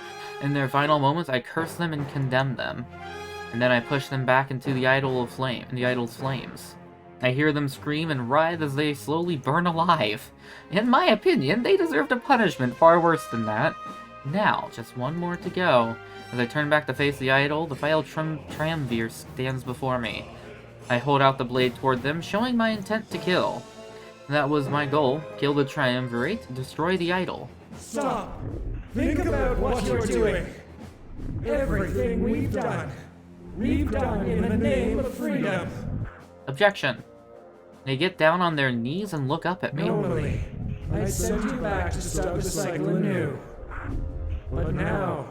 In their final moments, I curse them and condemn them. And then I push them back into the idol's flames. I hear them scream and writhe as they slowly burn alive. In my opinion, they deserved a punishment far worse than that. Now, just one more to go. As I turn back to face the idol, the vile Triumvir stands before me. I hold out the blade toward them, showing my intent to kill. That was my goal. Kill the Triumvirate, destroy the idol. Stop! Think about what you're doing. Everything we've done in the name of freedom. Objection. They get down on their knees and look up at me. Normally, I'd send you back to start the cycle anew. But now,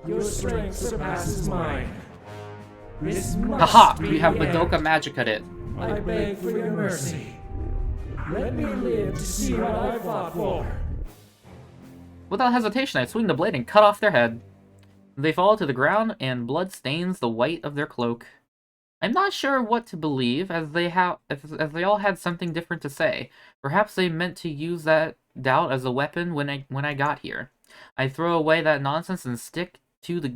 your strength surpasses mine. This must Haha! be We have the end. Madoka Magic at it. I beg for your mercy. Let me live to see what I fought for. Without hesitation, I swing the blade and cut off their head. They fall to the ground, and blood stains the white of their cloak. I'm not sure what to believe, as they all had something different to say. Perhaps they meant to use that doubt as a weapon when I got here. I throw away that nonsense and stick to the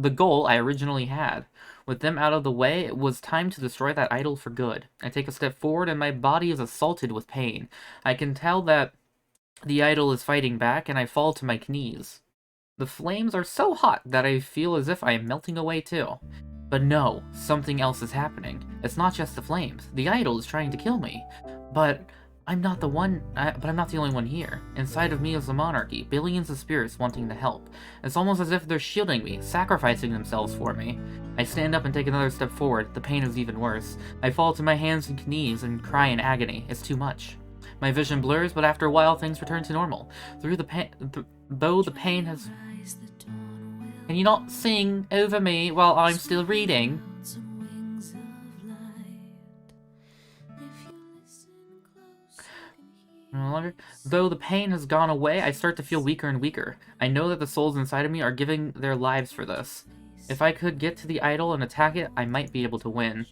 goal I originally had. With them out of the way, it was time to destroy that idol for good. I take a step forward and my body is assaulted with pain. I can tell that the idol is fighting back and I fall to my knees. The flames are so hot that I feel as if I am melting away too. But no, something else is happening. It's not just the flames. The idol is trying to kill me. But I'm not the one, but I'm not the only one here. Inside of me is the monarchy, billions of spirits wanting to help. It's almost as if they're shielding me, sacrificing themselves for me. I stand up and take another step forward. The pain is even worse. I fall to my hands and knees and cry in agony. It's too much. My vision blurs, but after a while, things return to normal. Though the pain has... Can you not sing over me while I'm still reading? No longer. Though the pain has gone away, I start to feel weaker and weaker. I know that the souls inside of me are giving their lives for this. If I could get to the idol and attack it, I might be able to win.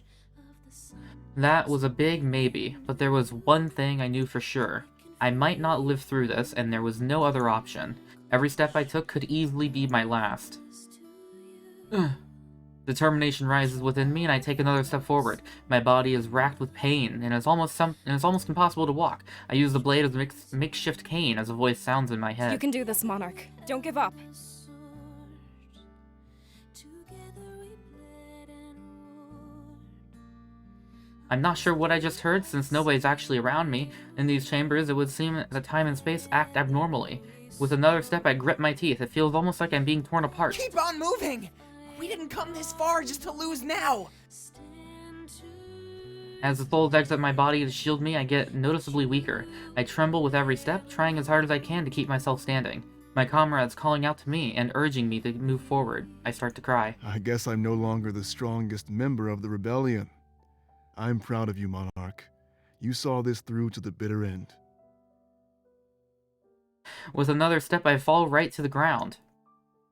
That was a big maybe, but there was one thing I knew for sure. I might not live through this, and there was no other option. Every step I took could easily be my last. Determination rises within me, and I take another step forward. My body is racked with pain, and it's almost impossible to walk. I use the blade as a makeshift cane as a voice sounds in my head. You can do this, Monarch. Don't give up. I'm not sure what I just heard, since nobody's actually around me. In these chambers, it would seem that time and space act abnormally. With another step, I grip my teeth. It feels almost like I'm being torn apart. Keep on moving! We didn't come this far just to lose now! As the souls exit my body to shield me, I get noticeably weaker. I tremble with every step, trying as hard as I can to keep myself standing. My comrades calling out to me and urging me to move forward. I start to cry. I guess I'm no longer the strongest member of the rebellion. I'm proud of you, Monarch. You saw this through to the bitter end. With another step, I fall right to the ground.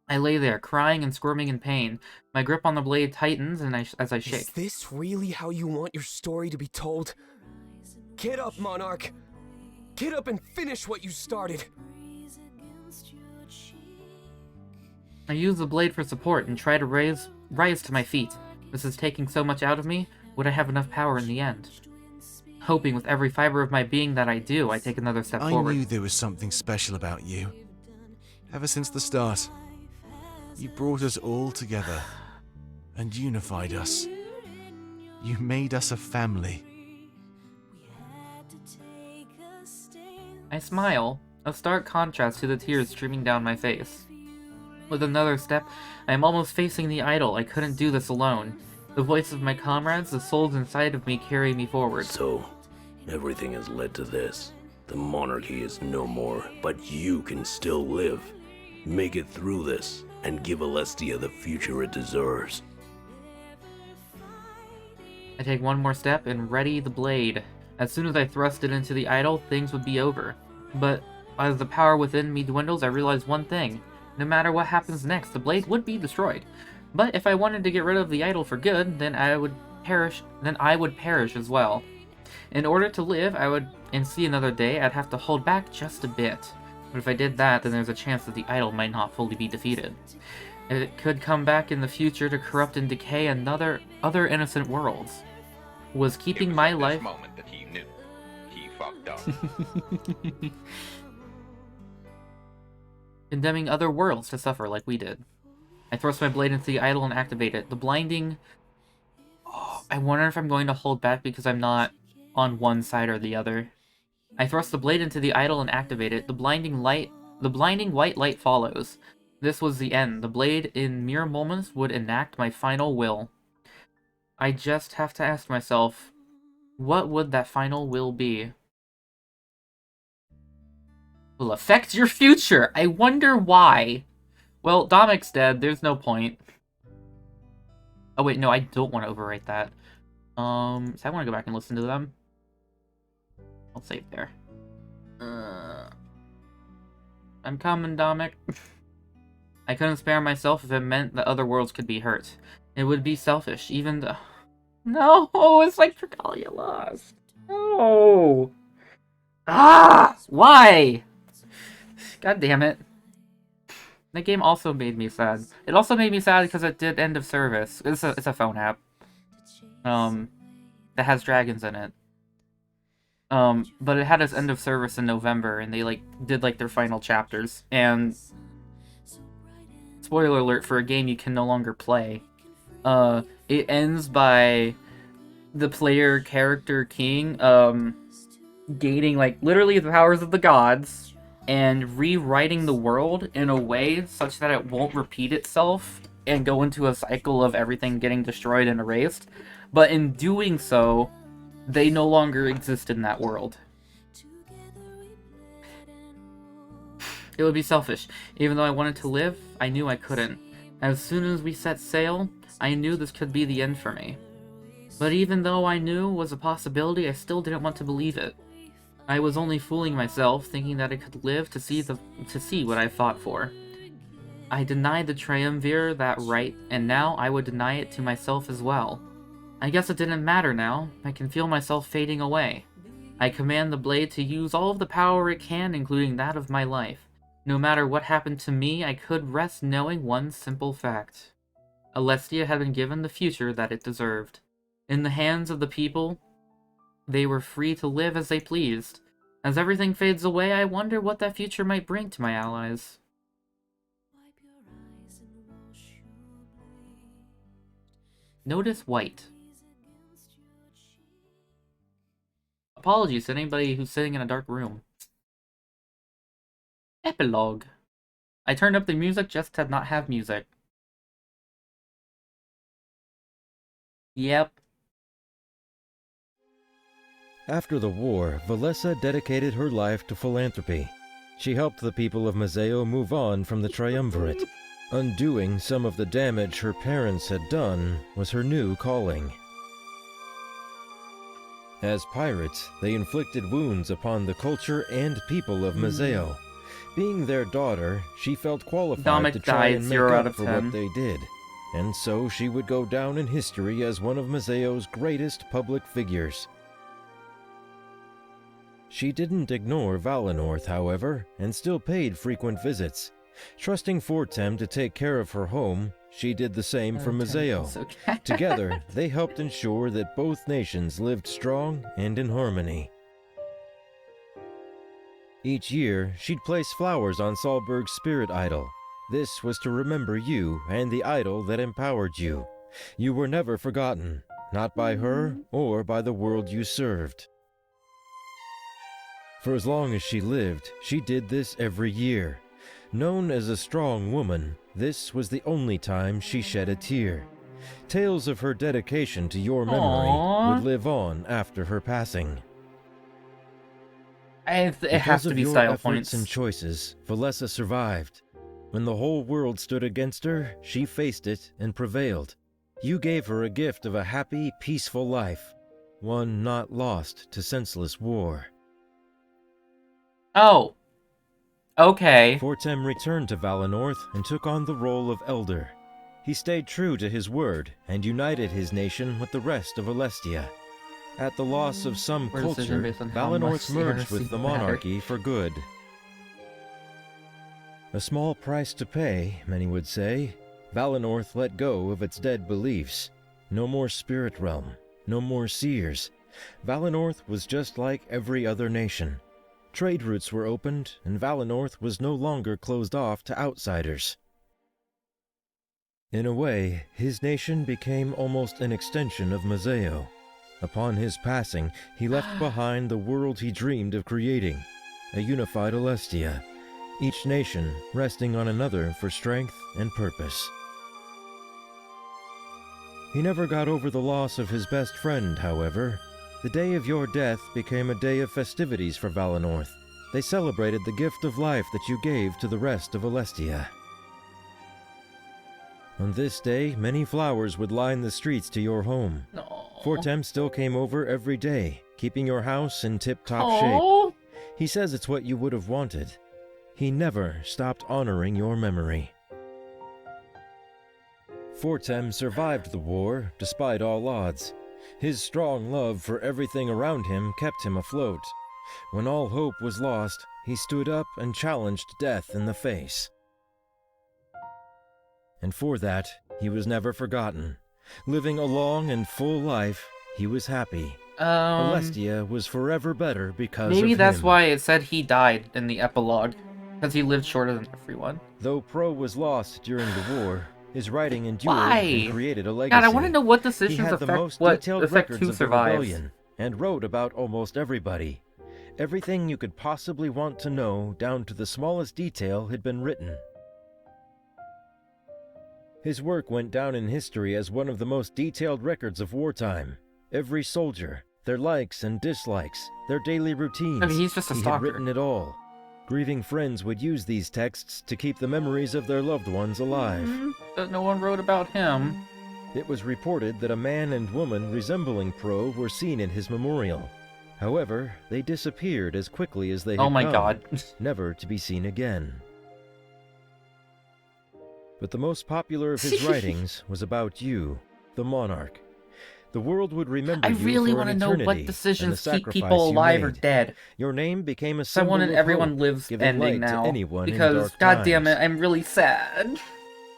I lay there, crying and squirming in pain. My grip on the blade tightens as I shake. Is this really how you want your story to be told? Get up, Monarch! Get up and finish what you started! I use the blade for support and try to rise to my feet. This is taking so much out of me. Would I have enough power in the end? Hoping with every fiber of my being that I do, I take another step forward. I knew there was something special about you. Ever since the start. You brought us all together and unified us. You made us a family. I smile, a stark contrast to the tears streaming down my face. With another step, I am almost facing the idol. I couldn't do this alone. The voice of my comrades, the souls inside of me carry me forward. So, everything has led to this. The monarchy is no more, but you can still live. Make it through this, and give Alestia the future it deserves. I take one more step and ready the blade. As soon as I thrust it into the idol, things would be over. But as the power within me dwindles, I realize one thing. No matter what happens next, the blade would be destroyed. But if I wanted to get rid of the idol for good, then I would perish as well. In order to live, and see another day, I'd have to hold back just a bit. But if I did that, then there's a chance that the idol might not fully be defeated. It could come back in the future to corrupt and decay other innocent worlds. Was keeping my life... It was at this moment that he knew. He fucked up. Condemning other worlds to suffer like we did. I thrust my blade into the idol and activate it. The blinding... Oh, I wonder if I'm going to hold back because I'm not on one side or the other. I thrust the blade into the idol and activate it. The blinding white light follows. This was the end. The blade, in mere moments, would enact my final will. I just have to ask myself, what would that final will be? Will affect your future. I wonder why. Well, Dominic's dead. There's no point. Oh wait, no, I don't want to overwrite that. So I want to go back and listen to them. I'll save there. I'm coming, Dominic. I couldn't spare myself if it meant that other worlds could be hurt. It would be selfish, even though... No, it's like Trigalia lost. No. Ah, why? God damn it. That game also made me sad. It also made me sad because it did end of service. It's a phone app. That has dragons in it. But it had its end of service in November, and they did their final chapters. And spoiler alert for a game you can no longer play. It ends by the player character king gaining, like, literally the powers of the gods and rewriting the world in a way such that it won't repeat itself and go into a cycle of everything getting destroyed and erased. But in doing so, they no longer exist in that world. It would be selfish. Even though I wanted to live, I knew I couldn't. As soon as we set sail, I knew this could be the end for me. But even though I knew it was a possibility, I still didn't want to believe it. I was only fooling myself, thinking that I could live to see what I fought for. I denied the Triumvir that right, and now I would deny it to myself as well. I guess it didn't matter now. I can feel myself fading away. I command the blade to use all of the power it can, including that of my life. No matter what happened to me, I could rest knowing one simple fact. Alestia had been given the future that it deserved. In the hands of the people, they were free to live as they pleased. As everything fades away, I wonder what that future might bring to my allies. Notice white. Apologies to anybody who's sitting in a dark room. Epilogue. I turned up the music just to not have music. Yep. After the war, Valessa dedicated her life to philanthropy. She helped the people of Mazeo move on from the Triumvirate. Undoing some of the damage her parents had done was her new calling. As pirates, they inflicted wounds upon the culture and people of Mazeo. Being their daughter, she felt qualified Dominic to try died and make 0 out up of for 10. what they did. And so she would go down in history as one of Mazeo's greatest public figures. She didn't ignore Valenorth, however, and still paid frequent visits. Trusting Fortem to take care of her home, she did the same for Mazeo. Okay. Together, they helped ensure that both nations lived strong and in harmony. Each year, she'd place flowers on Salberg's spirit idol. This was to remember you and the idol that empowered you. You were never forgotten, not by her or by the world you served. For as long as she lived, she did this every year. Known as a strong woman, this was the only time she shed a tear. Tales of her dedication to your memory Aww. would live on after her passing. It has to be style efforts points. and choices, Valessa survived. When the whole world stood against her, she faced it and prevailed. You gave her a gift of a happy, peaceful life, one not lost to senseless war. Oh. Okay. Fortem returned to Valenorth and took on the role of elder. He stayed true to his word and united his nation with the rest of Alestia. At the loss of some Or decision culture, based on how much Valenorth merged heresy with the mattered. monarchy for good. A small price to pay, many would say. Valenorth let go of its dead beliefs. No more spirit realm, no more seers. Valenorth was just like every other nation. Trade routes were opened, and Valenorth was no longer closed off to outsiders. In a way, his nation became almost an extension of Mazeo. Upon his passing, he left behind the world he dreamed of creating, a unified Alestia, each nation resting on another for strength and purpose. He never got over the loss of his best friend, however. The day of your death became a day of festivities for Valenorth. They celebrated the gift of life that you gave to the rest of Alestia. On this day, many flowers would line the streets to your home. No. Fortem still came over every day, keeping your house in tip-top shape. Oh. He says it's what you would have wanted. He never stopped honoring your memory. Fortem survived the war, despite all odds. His strong love for everything around him kept him afloat. When all hope was lost, he stood up and challenged death in the face. And for that, he was never forgotten. Living a long and full life, he was happy. Alestia was forever better because of him. Maybe that's why it said he died in the epilogue, because he lived shorter than everyone. Though Pro was lost during the war, his writing endured Why? and created a legacy. God, I want to know what He decisions had the affect most what detailed affect records who of the survives. rebellion, and wrote about almost everybody. Everything you could possibly want to know, down to the smallest detail, had been written. His work went down in history as one of the most detailed records of wartime. Every soldier, their likes and dislikes, their daily routines. I mean, he's just a he stalker. had written it all. Grieving friends would use these texts to keep the memories of their loved ones alive. But no one wrote about him. It was reported that a man and woman resembling Pro were seen at his memorial. However, they disappeared as quickly as they had Oh my come, god. never to be seen again. But the most popular of his writings was about you, the monarch. The world would remember I you really for want to an know eternity, what and the decisions keep sacrifice people you alive or made. dead. Your name became a I symbol wanted of everyone hope, lives giving ending light now. to anyone in Because, dark goddamn it, times. I'm really sad.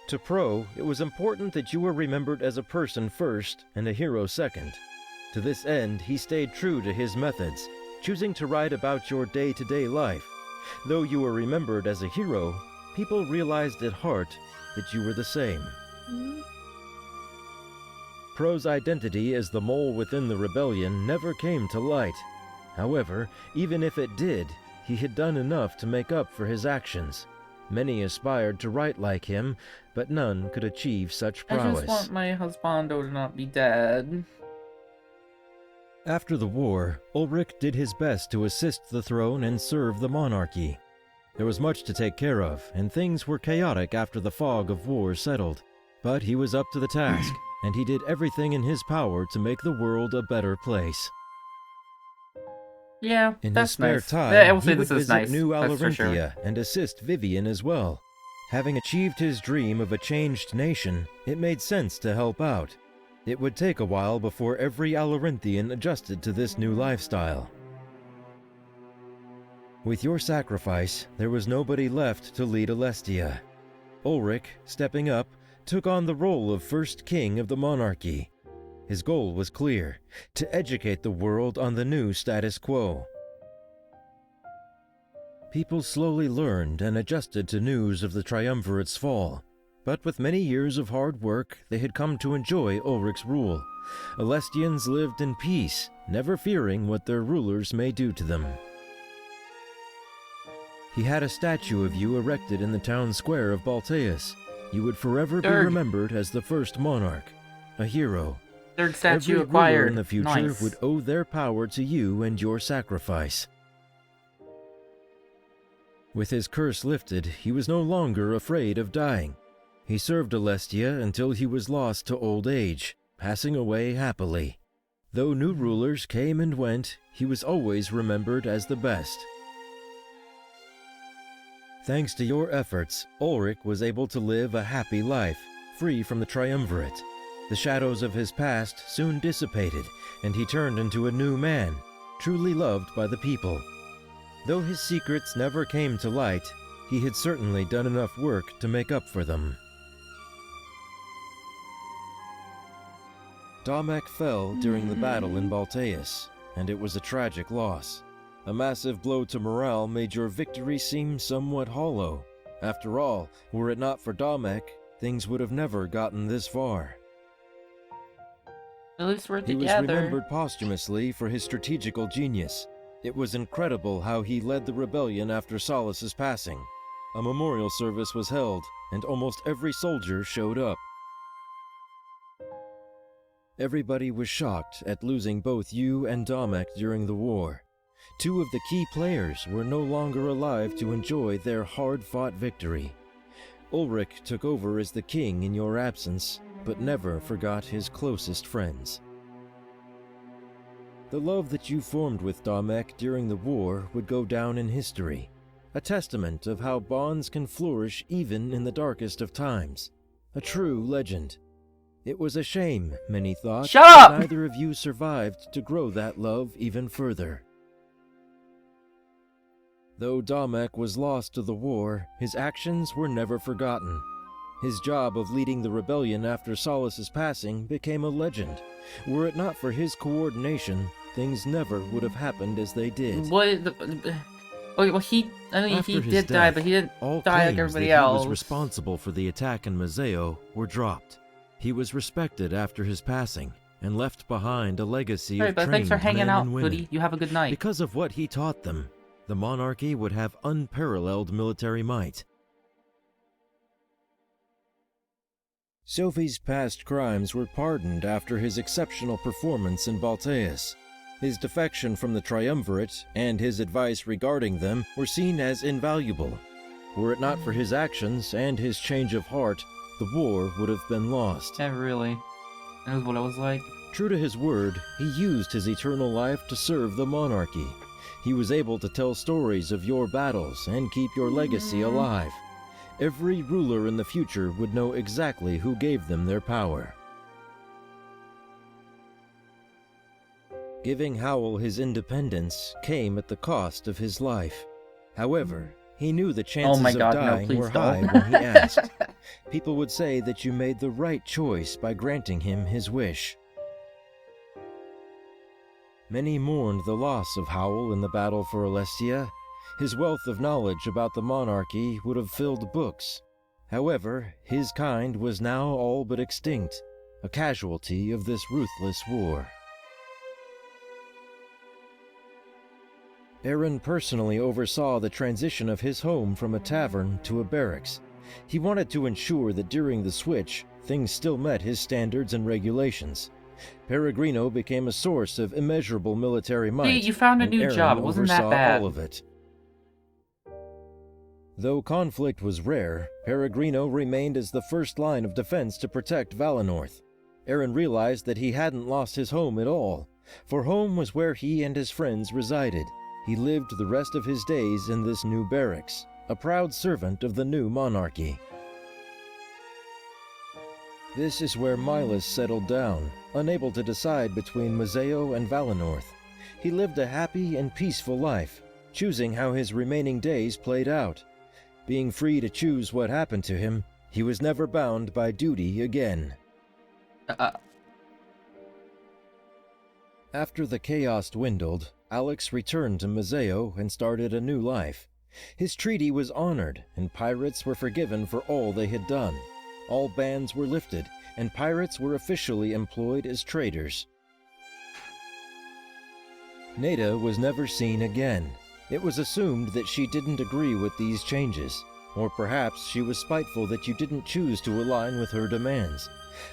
To Pro, it was important that you were remembered as a person first and a hero second. To this end, he stayed true to his methods, choosing to write about your day-to-day life. Though you were remembered as a hero, people realized at heart that you were the same. Pro's identity as the mole within the rebellion never came to light. However, even if it did, he had done enough to make up for his actions. Many aspired to write like him, but none could achieve such I prowess. just want my husbando to not be dead. After the war, Ulrich did his best to assist the throne and serve the monarchy. There was much to take care of, and things were chaotic after the fog of war settled. But he was up to the task, and he did everything in his power to make the world a better place. Yeah, In his that's spare nice. time, I will he say would this is visit nice. New That's for sure. Alarinthia and assist Vivian as well. Having achieved his dream of a changed nation, it made sense to help out. It would take a while before every Alarinthian adjusted to this new lifestyle. With your sacrifice, there was nobody left to lead Alestia. Ulrich, stepping up, took on the role of first king of the monarchy. His goal was clear: to educate the world on the new status quo. People slowly learned and adjusted to news of the Triumvirate's fall, but with many years of hard work, they had come to enjoy Ulrich's rule. Alestians lived in peace, never fearing what their rulers may do to them. He had a statue of you erected in the town square of Balteus. You would forever be remembered as the first monarch, a hero. Third statue Every acquired. ruler in the future Nice. would owe their power to you and your sacrifice. With his curse lifted, he was no longer afraid of dying. He served Alestia until he was lost to old age, passing away happily. Though new rulers came and went, he was always remembered as the best. Thanks to your efforts, Ulrich was able to live a happy life, free from the Triumvirate. The shadows of his past soon dissipated, and he turned into a new man, truly loved by the people. Though his secrets never came to light, he had certainly done enough work to make up for them. Domek fell during the battle in Balteus, and it was a tragic loss. A massive blow to morale made your victory seem somewhat hollow. After all, were it not for Domek, things would have never gotten this far. At least we're He was together. remembered posthumously for his strategical genius. It was incredible how he led the rebellion after Solus's passing. A memorial service was held, and almost every soldier showed up. Everybody was shocked at losing both you and Domek during the war. Two of the key players were no longer alive to enjoy their hard-fought victory. Ulrich took over as the king in your absence, but never forgot his closest friends. The love that you formed with Domek during the war would go down in history, a testament of how bonds can flourish even in the darkest of times. A true legend. It was a shame, many thought, Shut that up! neither of you survived to grow that love even further. Though Domek was lost to the war, his actions were never forgotten. His job of leading the rebellion after Solus's passing became a legend. Were it not for his coordination, things never would have happened as they did. What? Okay, well, he After his did die, death, but he didn't all die like claims everybody that else. he was responsible for the attack in Mazeo were dropped. He was respected after his passing, and left behind a legacy Alright, of but thanks trained for hanging men out, and women. Goody. You have a good night. Because of what he taught them, the monarchy would have unparalleled military might. Sophie's past crimes were pardoned after his exceptional performance in Balteus. His defection from the Triumvirate and his advice regarding them were seen as invaluable. Were it not for his actions and his change of heart, the war would have been lost. Yeah, really. That was what it was like. True to his word, he used his eternal life to serve the monarchy. He was able to tell stories of your battles and keep your legacy alive. Every ruler in the future would know exactly who gave them their power. Giving Howell his independence came at the cost of his life. However, he knew the chances of dying were high when he asked. People would say that you made the right choice by granting him his wish. Many mourned the loss of Howell in the battle for Alestia. His wealth of knowledge about the monarchy would have filled books. However, his kind was now all but extinct, a casualty of this ruthless war. Aaron personally oversaw the transition of his home from a tavern to a barracks. He wanted to ensure that during the switch, things still met his standards and regulations. Peregrino became a source of immeasurable military might. Hey, you found a and new Aaron job. It wasn't that oversaw bad. all of it. Though conflict was rare, Peregrino remained as the first line of defense to protect Valenorth. Aaron realized that he hadn't lost his home at all, for home was where he and his friends resided. He lived the rest of his days in this new barracks, a proud servant of the new monarchy. This is where Milas settled down, unable to decide between Mazeo and Valenorth. He lived a happy and peaceful life, choosing how his remaining days played out. Being free to choose what happened to him, he was never bound by duty again. After the chaos dwindled, Alex returned to Mazeo and started a new life. His treaty was honored, and pirates were forgiven for all they had done. All bans were lifted, and pirates were officially employed as traders. Neda was never seen again. It was assumed that she didn't agree with these changes, or perhaps she was spiteful that you didn't choose to align with her demands.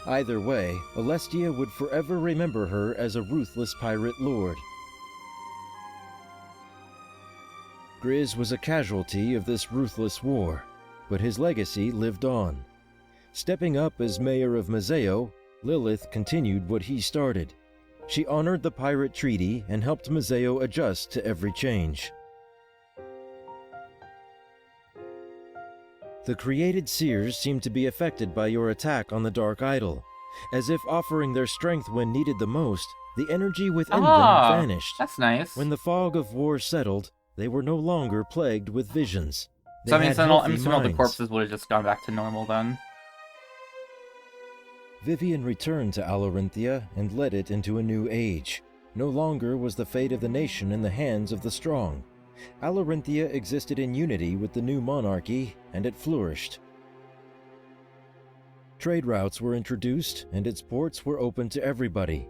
Either way, Alestia would forever remember her as a ruthless pirate lord. Grizz was a casualty of this ruthless war, but his legacy lived on. Stepping up as mayor of Mazeo, Lilith continued what he started. She honored the pirate treaty and helped Mazeo adjust to every change. The created seers seemed to be affected by your attack on the Dark Idol. As if offering their strength when needed the most, the energy within them vanished. That's nice. When the fog of war settled, they were no longer plagued with visions. So I'm assuming all the corpses would have just gone back to normal then. Vivian returned to Alarinthia and led it into a new age. No longer was the fate of the nation in the hands of the strong. Alarinthia existed in unity with the new monarchy, and it flourished. Trade routes were introduced, and its ports were open to everybody.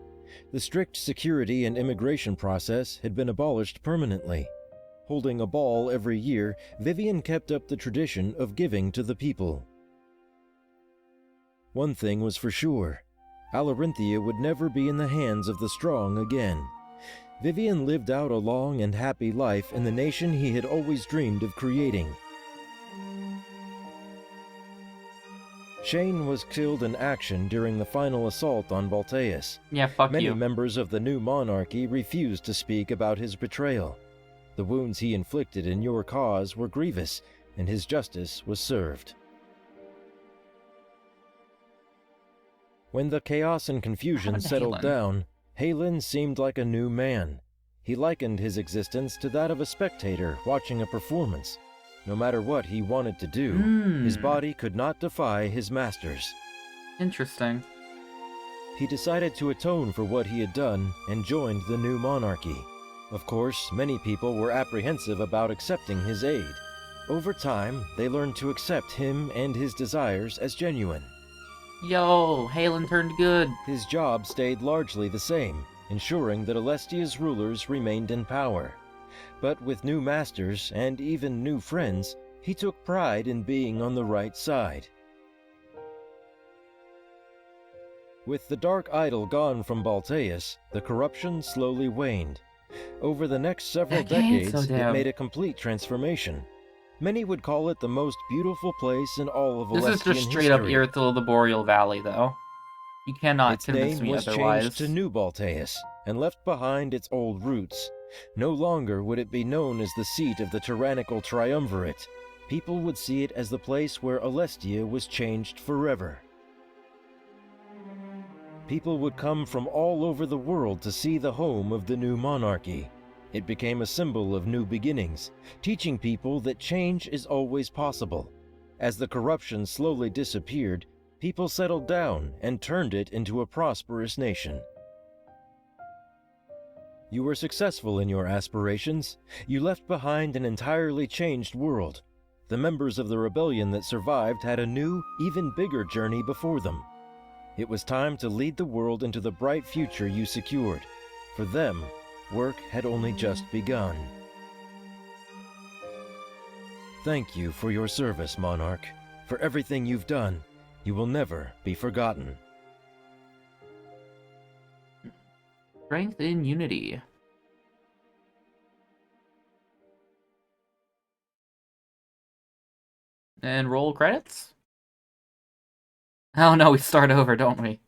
The strict security and immigration process had been abolished permanently. Holding a ball every year, Vivian kept up the tradition of giving to the people. One thing was for sure. Alarinthia would never be in the hands of the strong again. Vivian lived out a long and happy life in the nation he had always dreamed of creating. Shane was killed in action during the final assault on Balteus. Yeah, fuck Many you. members of the new monarchy refused to speak about his betrayal. The wounds he inflicted in your cause were grievous, and his justice was served. When the chaos and confusion settled down, Halen seemed like a new man. He likened his existence to that of a spectator watching a performance. No matter what he wanted to do, his body could not defy his masters. Interesting. He decided to atone for what he had done and joined the new monarchy. Of course, many people were apprehensive about accepting his aid. Over time, they learned to accept him and his desires as genuine. Yo, Halen turned good. His job stayed largely the same, ensuring that Alestia's rulers remained in power. But with new masters and even new friends, he took pride in being on the right side. With the Dark Idol gone from Balteus, the corruption slowly waned. Over the next several decades, it made a complete transformation. Many would call it the most beautiful place in all of Alestian history. This is just straight up Irithyll of the Boreal Valley, though. You cannot convince me otherwise. Its name was changed to New Balteus, and left behind its old roots. No longer would it be known as the seat of the tyrannical triumvirate. People would see it as the place where Alestia was changed forever. People would come from all over the world to see the home of the new monarchy. It became a symbol of new beginnings, teaching people that change is always possible. As the corruption slowly disappeared, people settled down and turned it into a prosperous nation. You were successful in your aspirations. You left behind an entirely changed world. The members of the rebellion that survived had a new, even bigger journey before them. It was time to lead the world into the bright future you secured. For them, work had only just begun. Thank you for your service, Monarch. For everything you've done, you will never be forgotten. Strength in unity. And roll credits? Oh no, we start over, don't we?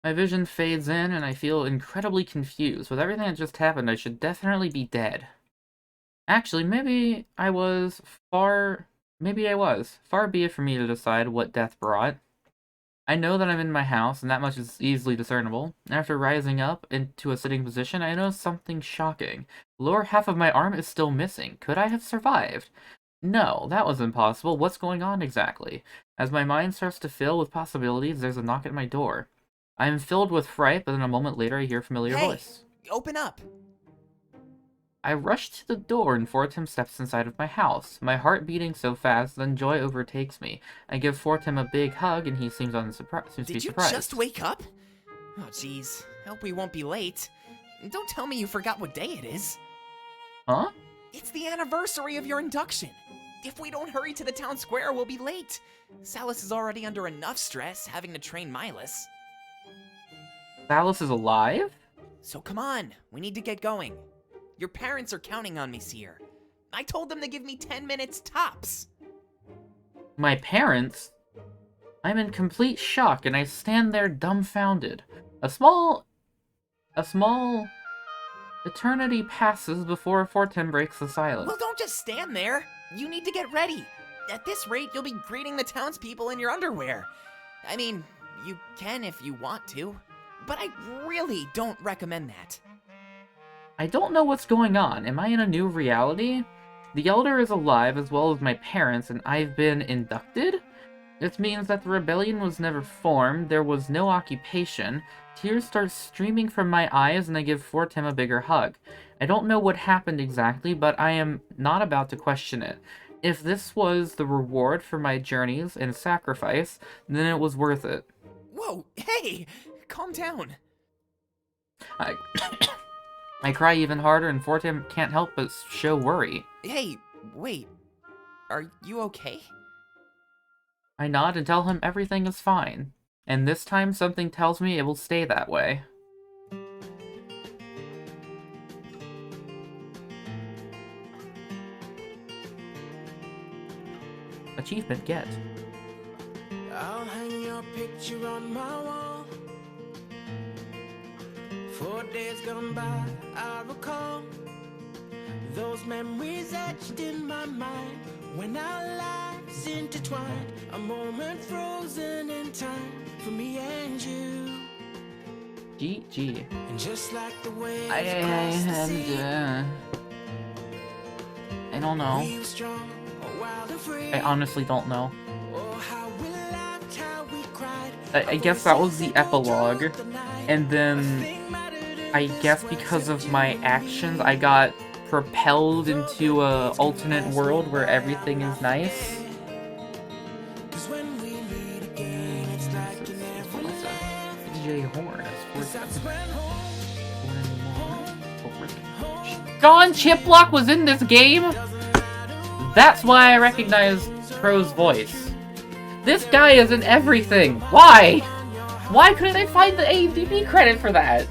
My vision fades in and I feel incredibly confused. With everything that just happened, I should definitely be dead. Actually, maybe I was. Far be it for me to decide what death brought. I know that I'm in my house, and that much is easily discernible. After rising up into a sitting position, I notice something shocking. The lower half of my arm is still missing. Could I have survived? No, that was impossible. What's going on exactly? As my mind starts to fill with possibilities, there's a knock at my door. I am filled with fright, but then a moment later I hear a familiar voice. Open up! I rush to the door and Fortim steps inside of my house, my heart beating so fast, then joy overtakes me. I give Fortim a big hug and he seems to be surprised. Did you just wake up? Oh jeez, hope we won't be late. Don't tell me you forgot what day it is. Huh? It's the anniversary of your induction. If we don't hurry to the town square, we'll be late. Salus is already under enough stress having to train Milas. Salus is alive? So come on, we need to get going. Your parents are counting on me, Seer. I told them to give me 10 minutes tops. My parents? I'm in complete shock and I stand there dumbfounded. A small eternity passes before Fortin breaks the silence. Well, don't just stand there. You need to get ready. At this rate, you'll be greeting the townspeople in your underwear. I mean, you can if you want to, but I really don't recommend that. I don't know what's going on. Am I in a new reality? The Elder is alive as well as my parents, and I've been inducted? This means that the rebellion was never formed, there was no occupation. Tears start streaming from my eyes, and I give Fortim a bigger hug. I don't know what happened exactly, but I am not about to question it. If this was the reward for my journeys and sacrifice, then it was worth it. Whoa, hey! Calm down. I cry even harder, and Fortim can't help but show worry. Hey, wait. Are you okay? I nod and tell him everything is fine. And this time something tells me it will stay that way. Achievement get. I'll hang your picture on my wall. 4 days gone by, I recall those memories etched in my mind. When our lives intertwined, a moment frozen in time for me and you. GG. And just like the way I don't know. I honestly don't know. I guess that was the epilogue, and then I guess because of my actions, I got propelled into a alternate world where everything is nice. DJ Horn is John Chiplock was in this game? That's why I recognize Crow's voice. This guy is in everything. Why? Why couldn't I find the IMDb credit for that?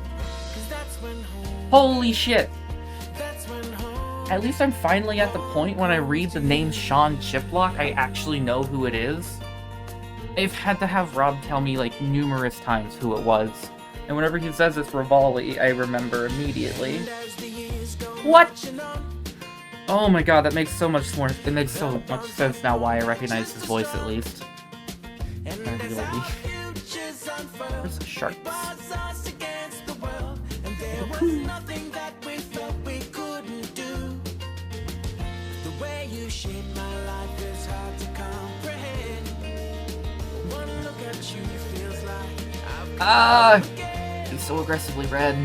Holy shit. At least I'm finally at the point when I read the name Sean Chiplock, I actually know who it is. I've had to have Rob tell me like numerous times who it was. And whenever he says it's Rivali, I remember immediately. What? Oh my god, that makes so much more. It makes so much sense now why I recognize his voice at least. Where's the sharks? Ah! He's so aggressively red.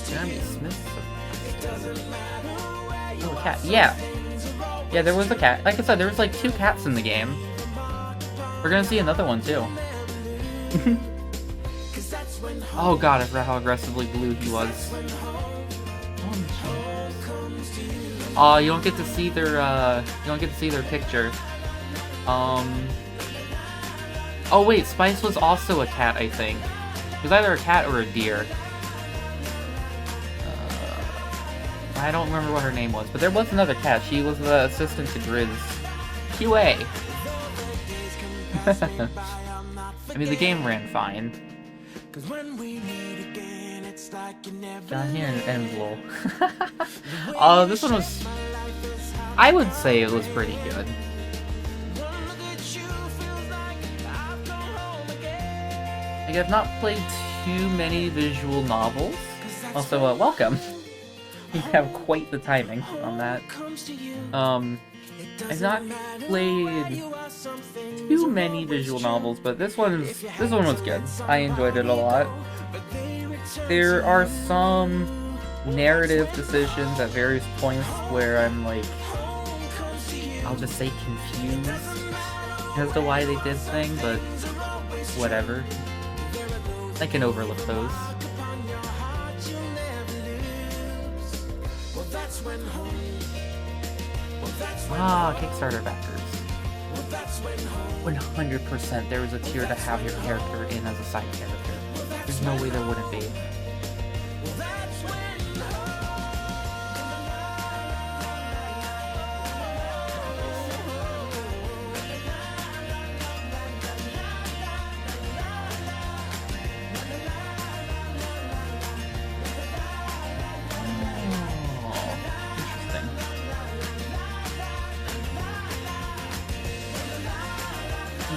Jeremy Smith. Oh, a cat. Yeah. Yeah, there was a cat. Like I said, there was like 2 cats in the game. We're gonna see another one too. Oh god, I forgot how aggressively blue he was. Oh, you don't get to see their picture. Oh wait, Spice was also a cat, I think. It was either a cat or a deer. I don't remember what her name was, but there was another cat. She was the assistant to Grizz. QA! I mean, the game ran fine. Down here in Envil. This one was... I would say it was pretty good. Like, I've not played too many visual novels. Also, welcome. You have quite the timing on that. I've not played too many visual novels, but this one was good. I enjoyed it a lot. There are some narrative decisions at various points where I'm like, I'll just say confused as to why they did things, but whatever. I can overlook those. Ah, Kickstarter backers. 100% there was a tier to have your character in as a side character. There's no way there wouldn't be.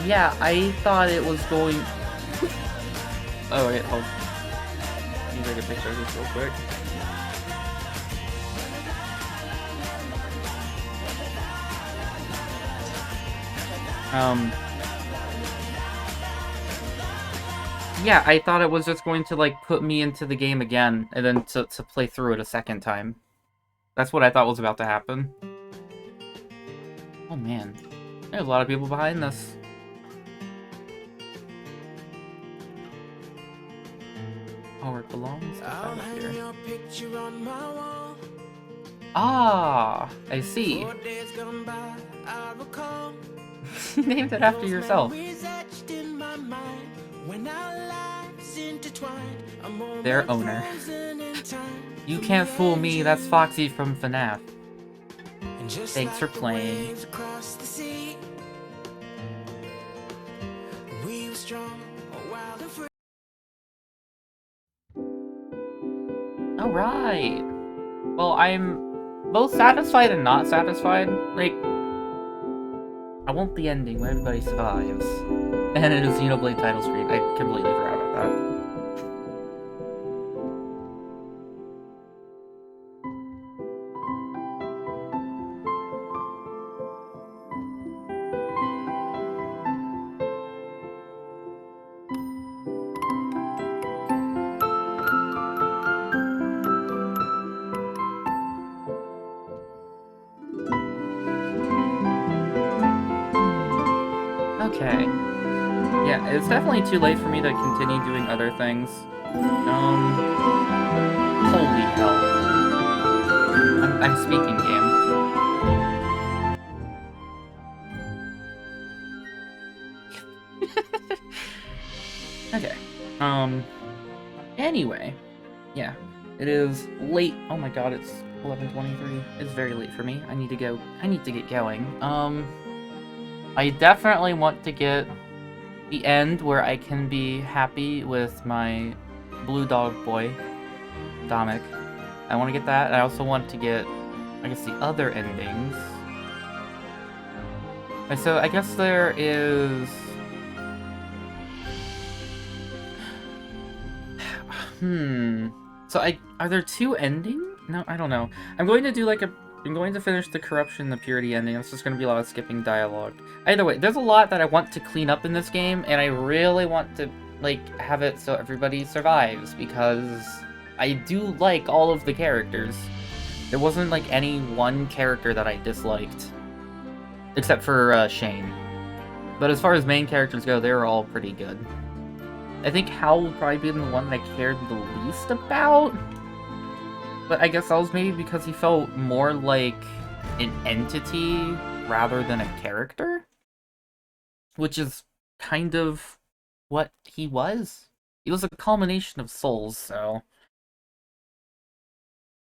Yeah, I thought it was going... Oh, wait, hold on. Let me take a picture of this real quick. Yeah, I thought it was just going to, like, put me into the game again, and then to play through it a second time. That's what I thought was about to happen. Oh, man. There's a lot of people behind this. Where it belongs. Here. Ah, I see. Named it after yourself. Their owner. You can't fool me, that's Foxy from FNAF. Thanks for playing. Alright. Well, I'm both satisfied and not satisfied. Like, I want the ending where everybody survives. And it is Xenoblade title screen. I completely forgot about that. Okay. Yeah, it's definitely too late for me to continue doing other things. Holy hell. I'm speaking game. Okay. Anyway. Yeah. It is late. Oh my god, it's 11:23. It's very late for me. I need to go. I need to get going. I definitely want to get the end where I can be happy with my blue dog boy, Dominic. I want to get that. I also want to get, I guess, the other endings. And so I guess there is... So are there two endings? No, I don't know. I'm going to do like I'm going to finish the corruption, the purity ending. It's just going to be a lot of skipping dialogue. Either way, there's a lot that I want to clean up in this game, and I really want to, like, have it so everybody survives, because I do like all of the characters. There wasn't, like, any one character that I disliked. Except for, Shane. But as far as main characters go, they were all pretty good. I think Hal will probably be the one that I cared the least about. But I guess that was maybe because he felt more like an entity rather than a character. Which is kind of what he was. He was a culmination of souls, so...